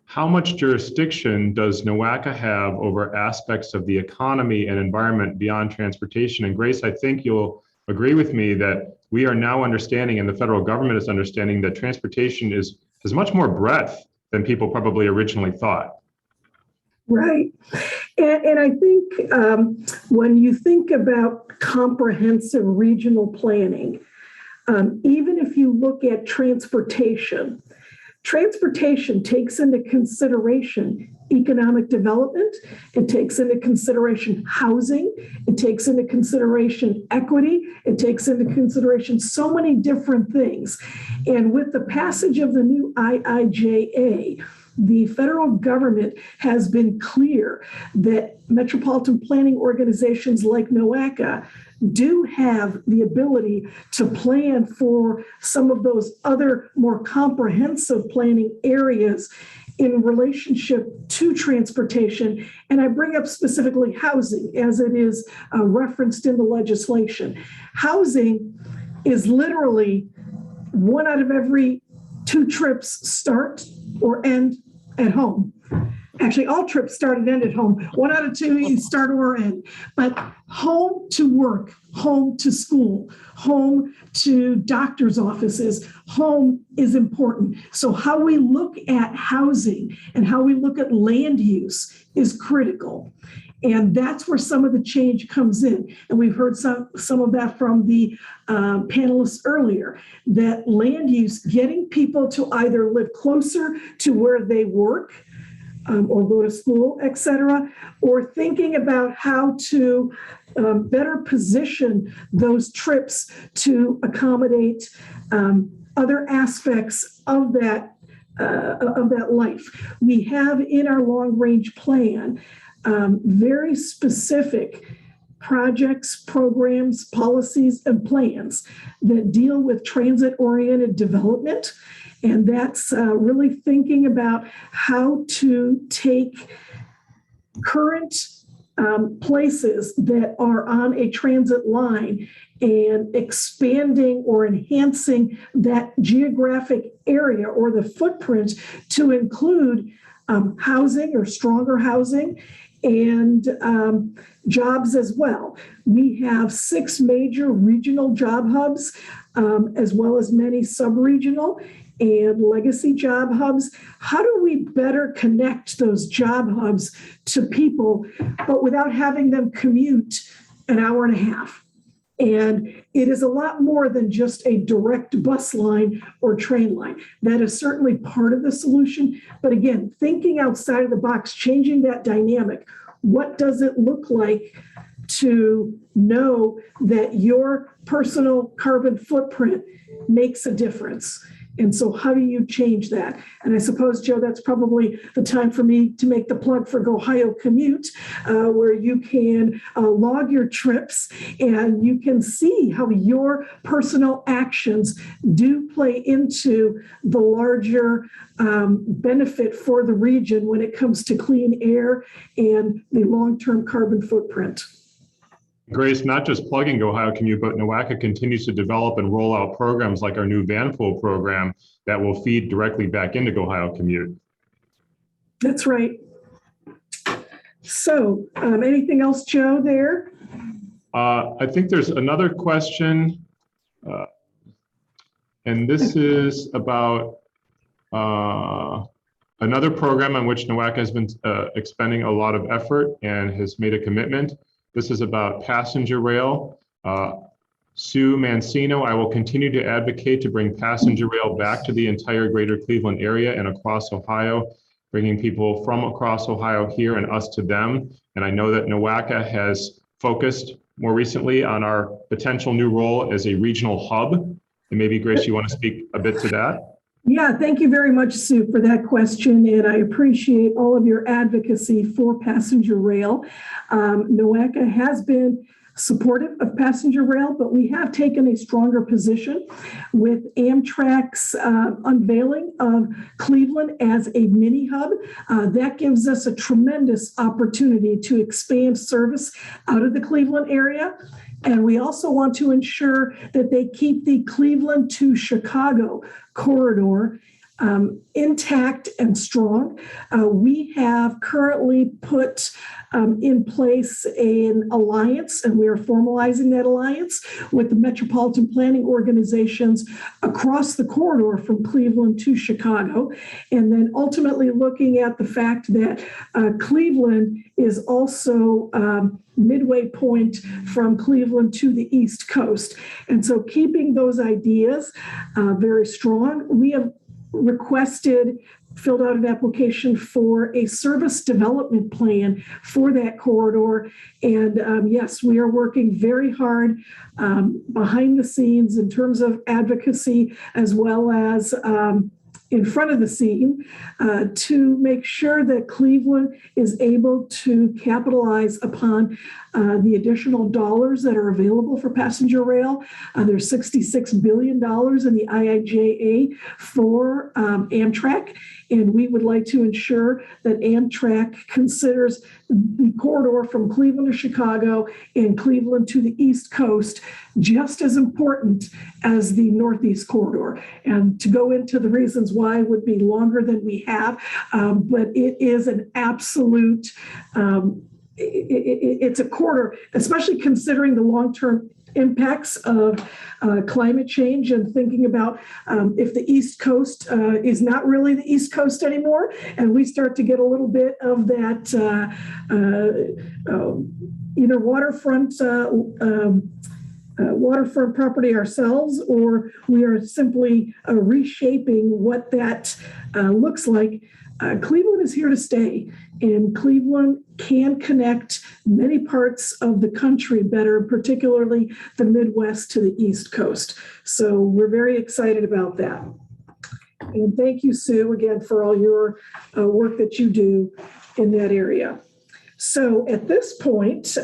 How much jurisdiction does Noaka have over aspects of the economy and environment beyond transportation? And Grace, I think you'll agree with me that we are now understanding, and the federal government is understanding, that transportation has much more breadth than people probably originally thought. Right. And I think when you think about comprehensive regional planning, even if you look at transportation takes into consideration economic development, it takes into consideration housing, it takes into consideration equity, it takes into consideration so many different things. And with the passage of the new IIJA, the federal government has been clear that metropolitan planning organizations like Noaka do have the ability to plan for some of those other more comprehensive planning areas in relationship to transportation. And I bring up specifically housing as it is referenced in the legislation. Housing is literally 1 out of every 2 trips start or end at home. Actually, all trips start and end at home. 1 out of 2 you start or end. But home to work, home to school, home to doctor's offices, home is important. So how we look at housing and how we look at land use is critical. And that's where some of the change comes in. And we've heard some of that from the panelists earlier, that land use, getting people to either live closer to where they work, or go to school, et cetera, or thinking about how to better position those trips to accommodate other aspects of that life. We have in our long-range plan very specific projects, programs, policies, and plans that deal with transit-oriented development. And that's really thinking about how to take current places that are on a transit line and expanding or enhancing that geographic area or the footprint to include housing or stronger housing and jobs as well. We have 6 major regional job hubs, as well as many sub-regional and legacy job hubs. How do we better connect those job hubs to people, but without having them commute an hour and a half? And it is a lot more than just a direct bus line or train line. That is certainly part of the solution. But again, thinking outside of the box, changing that dynamic. What does it look like to know that your personal carbon footprint makes a difference? And so how do you change that? And I suppose, Joe, that's probably the time for me to make the plug for GoHio Commute, where you can log your trips and you can see how your personal actions do play into the larger benefit for the region when it comes to clean air and the long-term carbon footprint. Grace, not just plugging Ohio Commute, but Noaka continues to develop and roll out programs like our new van pool program that will feed directly back into Ohio Commute. That's right. So anything else, Joe, there? I think there's another question, and this is about another program on which Noaka has been expending a lot of effort and has made a commitment. This is about passenger rail. Sue Mancino, I will continue to advocate to bring passenger rail back to the entire greater Cleveland area and across Ohio, bringing people from across Ohio here and us to them. And I know that Noaka has focused more recently on our potential new role as a regional hub. And maybe, Grace, you want to speak a bit to that? Yeah, thank you very much, Sue, for that question. And I appreciate all of your advocacy for passenger rail. Noaka has been supportive of passenger rail, but we have taken a stronger position with Amtrak's unveiling of Cleveland as a mini hub. That gives us a tremendous opportunity to expand service out of the Cleveland area. And we also want to ensure that they keep the Cleveland to Chicago corridor intact and strong. We have currently put in place an alliance, and we are formalizing that alliance with the metropolitan planning organizations across the corridor from Cleveland to Chicago, and then ultimately looking at the fact that Cleveland is also midway point from Cleveland to the East Coast. And so keeping those ideas very strong, we have filled out an application for a service development plan for that corridor. And yes, we are working very hard behind the scenes in terms of advocacy, as well as in front of the scene to make sure that Cleveland is able to capitalize upon the additional dollars that are available for passenger rail. There's $66 billion in the IIJA for Amtrak, and we would like to ensure that Amtrak considers the corridor from Cleveland to Chicago and Cleveland to the East Coast just as important as the Northeast corridor. And to go into the reasons why would be longer than we have, but it is an absolute, it's a corridor, especially considering the long-term impacts of climate change and thinking about if the East Coast is not really the East Coast anymore, and we start to get a little bit of that either waterfront property ourselves, or we are simply reshaping what that looks like. Cleveland is here to stay, and Cleveland can connect many parts of the country better, particularly the Midwest to the East Coast. So we're very excited about that. And thank you, Sue, again, for all your work that you do in that area. So at this point,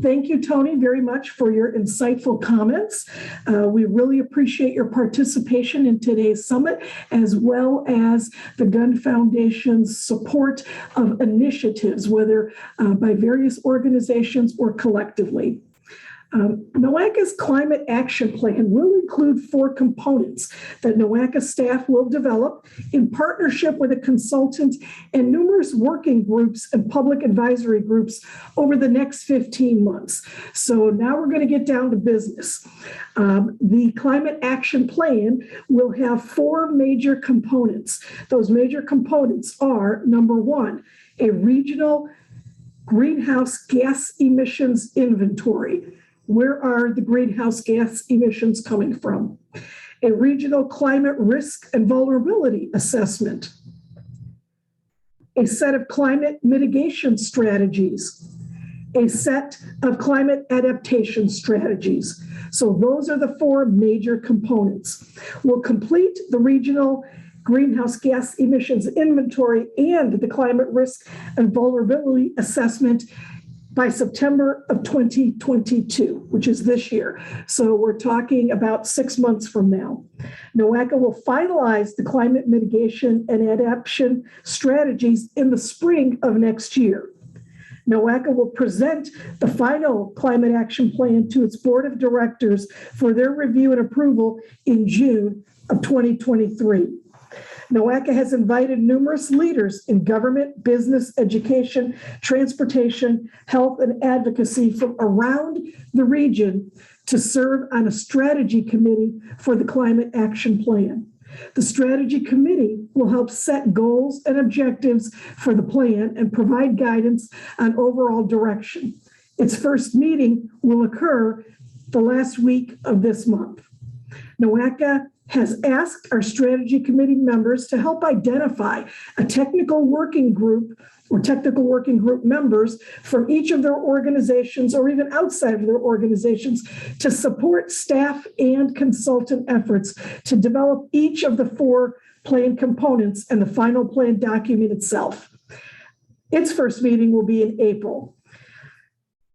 thank you, Tony, very much for your insightful comments. We really appreciate your participation in today's summit, as well as the Gun Foundation's support of initiatives, whether by various organizations or collectively. Noaka's climate action plan will include 4 components that Noaka staff will develop in partnership with a consultant and numerous working groups and public advisory groups over the next 15 months. So now we're going to get down to business. The climate action plan will have 4 major components. Those major components are, number 1, a regional greenhouse gas emissions inventory. Where are the greenhouse gas emissions coming from? A regional climate risk and vulnerability assessment. A set of climate mitigation strategies. A set of climate adaptation strategies. So those are the four major components. We'll complete the regional greenhouse gas emissions inventory and the climate risk and vulnerability assessment by September of 2022, which is this year. So we're talking about 6 months from now. Noaka will finalize the climate mitigation and adaptation strategies in the spring of next year. Noaka will present the final climate action plan to its board of directors for their review and approval in June of 2023. Noaka has invited numerous leaders in government, business, education, transportation, health, and advocacy from around the region to serve on a strategy committee for the climate action plan. The strategy committee will help set goals and objectives for the plan and provide guidance on overall direction. Its first meeting will occur the last week of this month. Noaka has asked our strategy committee members to help identify a technical working group members from each of their organizations or even outside of their organizations to support staff and consultant efforts to develop each of the four plan components and the final plan document itself. Its first meeting will be in April.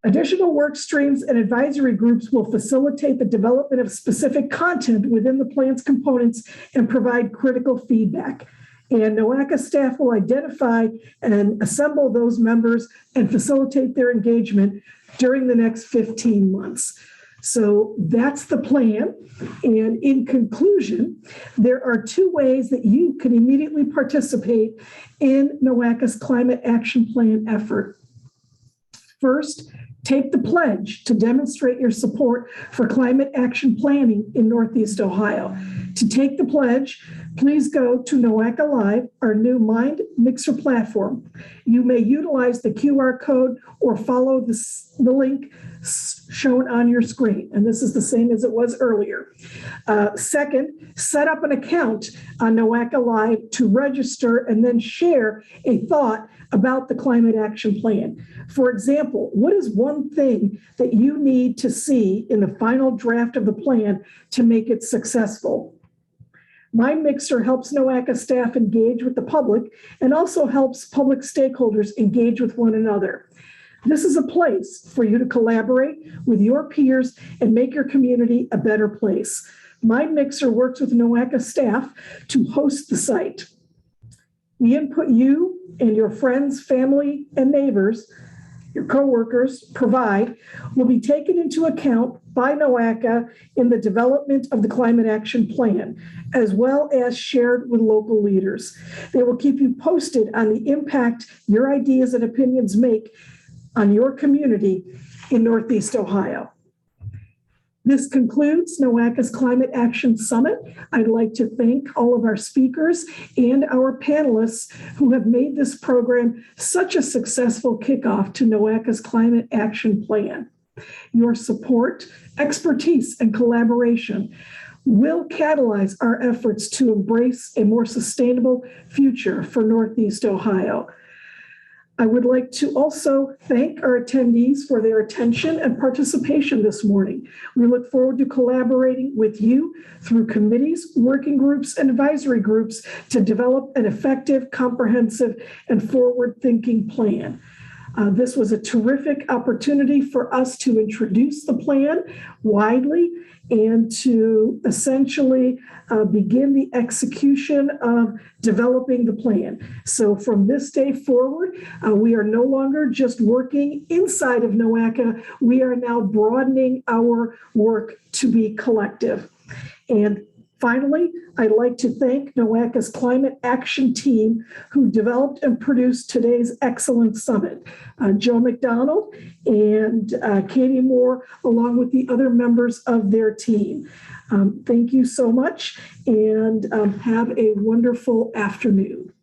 Additional work streams and advisory groups will facilitate the development of specific content within the plan's components and provide critical feedback. And Noaka staff will identify and assemble those members and facilitate their engagement during the next 15 months. So that's the plan. And in conclusion, there are two ways that you can immediately participate in Noaka's climate action plan effort. First, take the pledge to demonstrate your support for climate action planning in Northeast Ohio. To take the pledge, please go to Noaka Live, our new Mind Mixer platform. You may utilize the QR code or follow the link shown on your screen. And this is the same as it was earlier. Second, set up an account on Noaka Live to register and then share a thought about the climate action plan. For example, what is one thing that you need to see in the final draft of the plan to make it successful? Mind Mixer helps Noaka staff engage with the public and also helps public stakeholders engage with one another. This is a place for you to collaborate with your peers and make your community a better place. Mind Mixer works with Noaka staff to host the site. The input you and your friends, family, and neighbors, your coworkers provide will be taken into account by Noaka in the development of the climate action plan, as well as shared with local leaders. They will keep you posted on the impact your ideas and opinions make on your community in Northeast Ohio. This concludes Noaka's Climate Action Summit. I'd like to thank all of our speakers and our panelists who have made this program such a successful kickoff to Noaka's Climate Action Plan. Your support, expertise, and collaboration will catalyze our efforts to embrace a more sustainable future for Northeast Ohio. I would like to also thank our attendees for their attention and participation this morning. We look forward to collaborating with you through committees, working groups, and advisory groups to develop an effective, comprehensive, and forward-thinking plan. This was a terrific opportunity for us to introduce the plan widely and to essentially begin the execution of developing the plan. So from this day forward, we are no longer just working inside of Noaka. We are now broadening our work to be collective. And finally, I'd like to thank Noaka's climate action team who developed and produced today's excellent summit. Joe McDonald and Katie Moore, along with the other members of their team. Thank you so much and have a wonderful afternoon.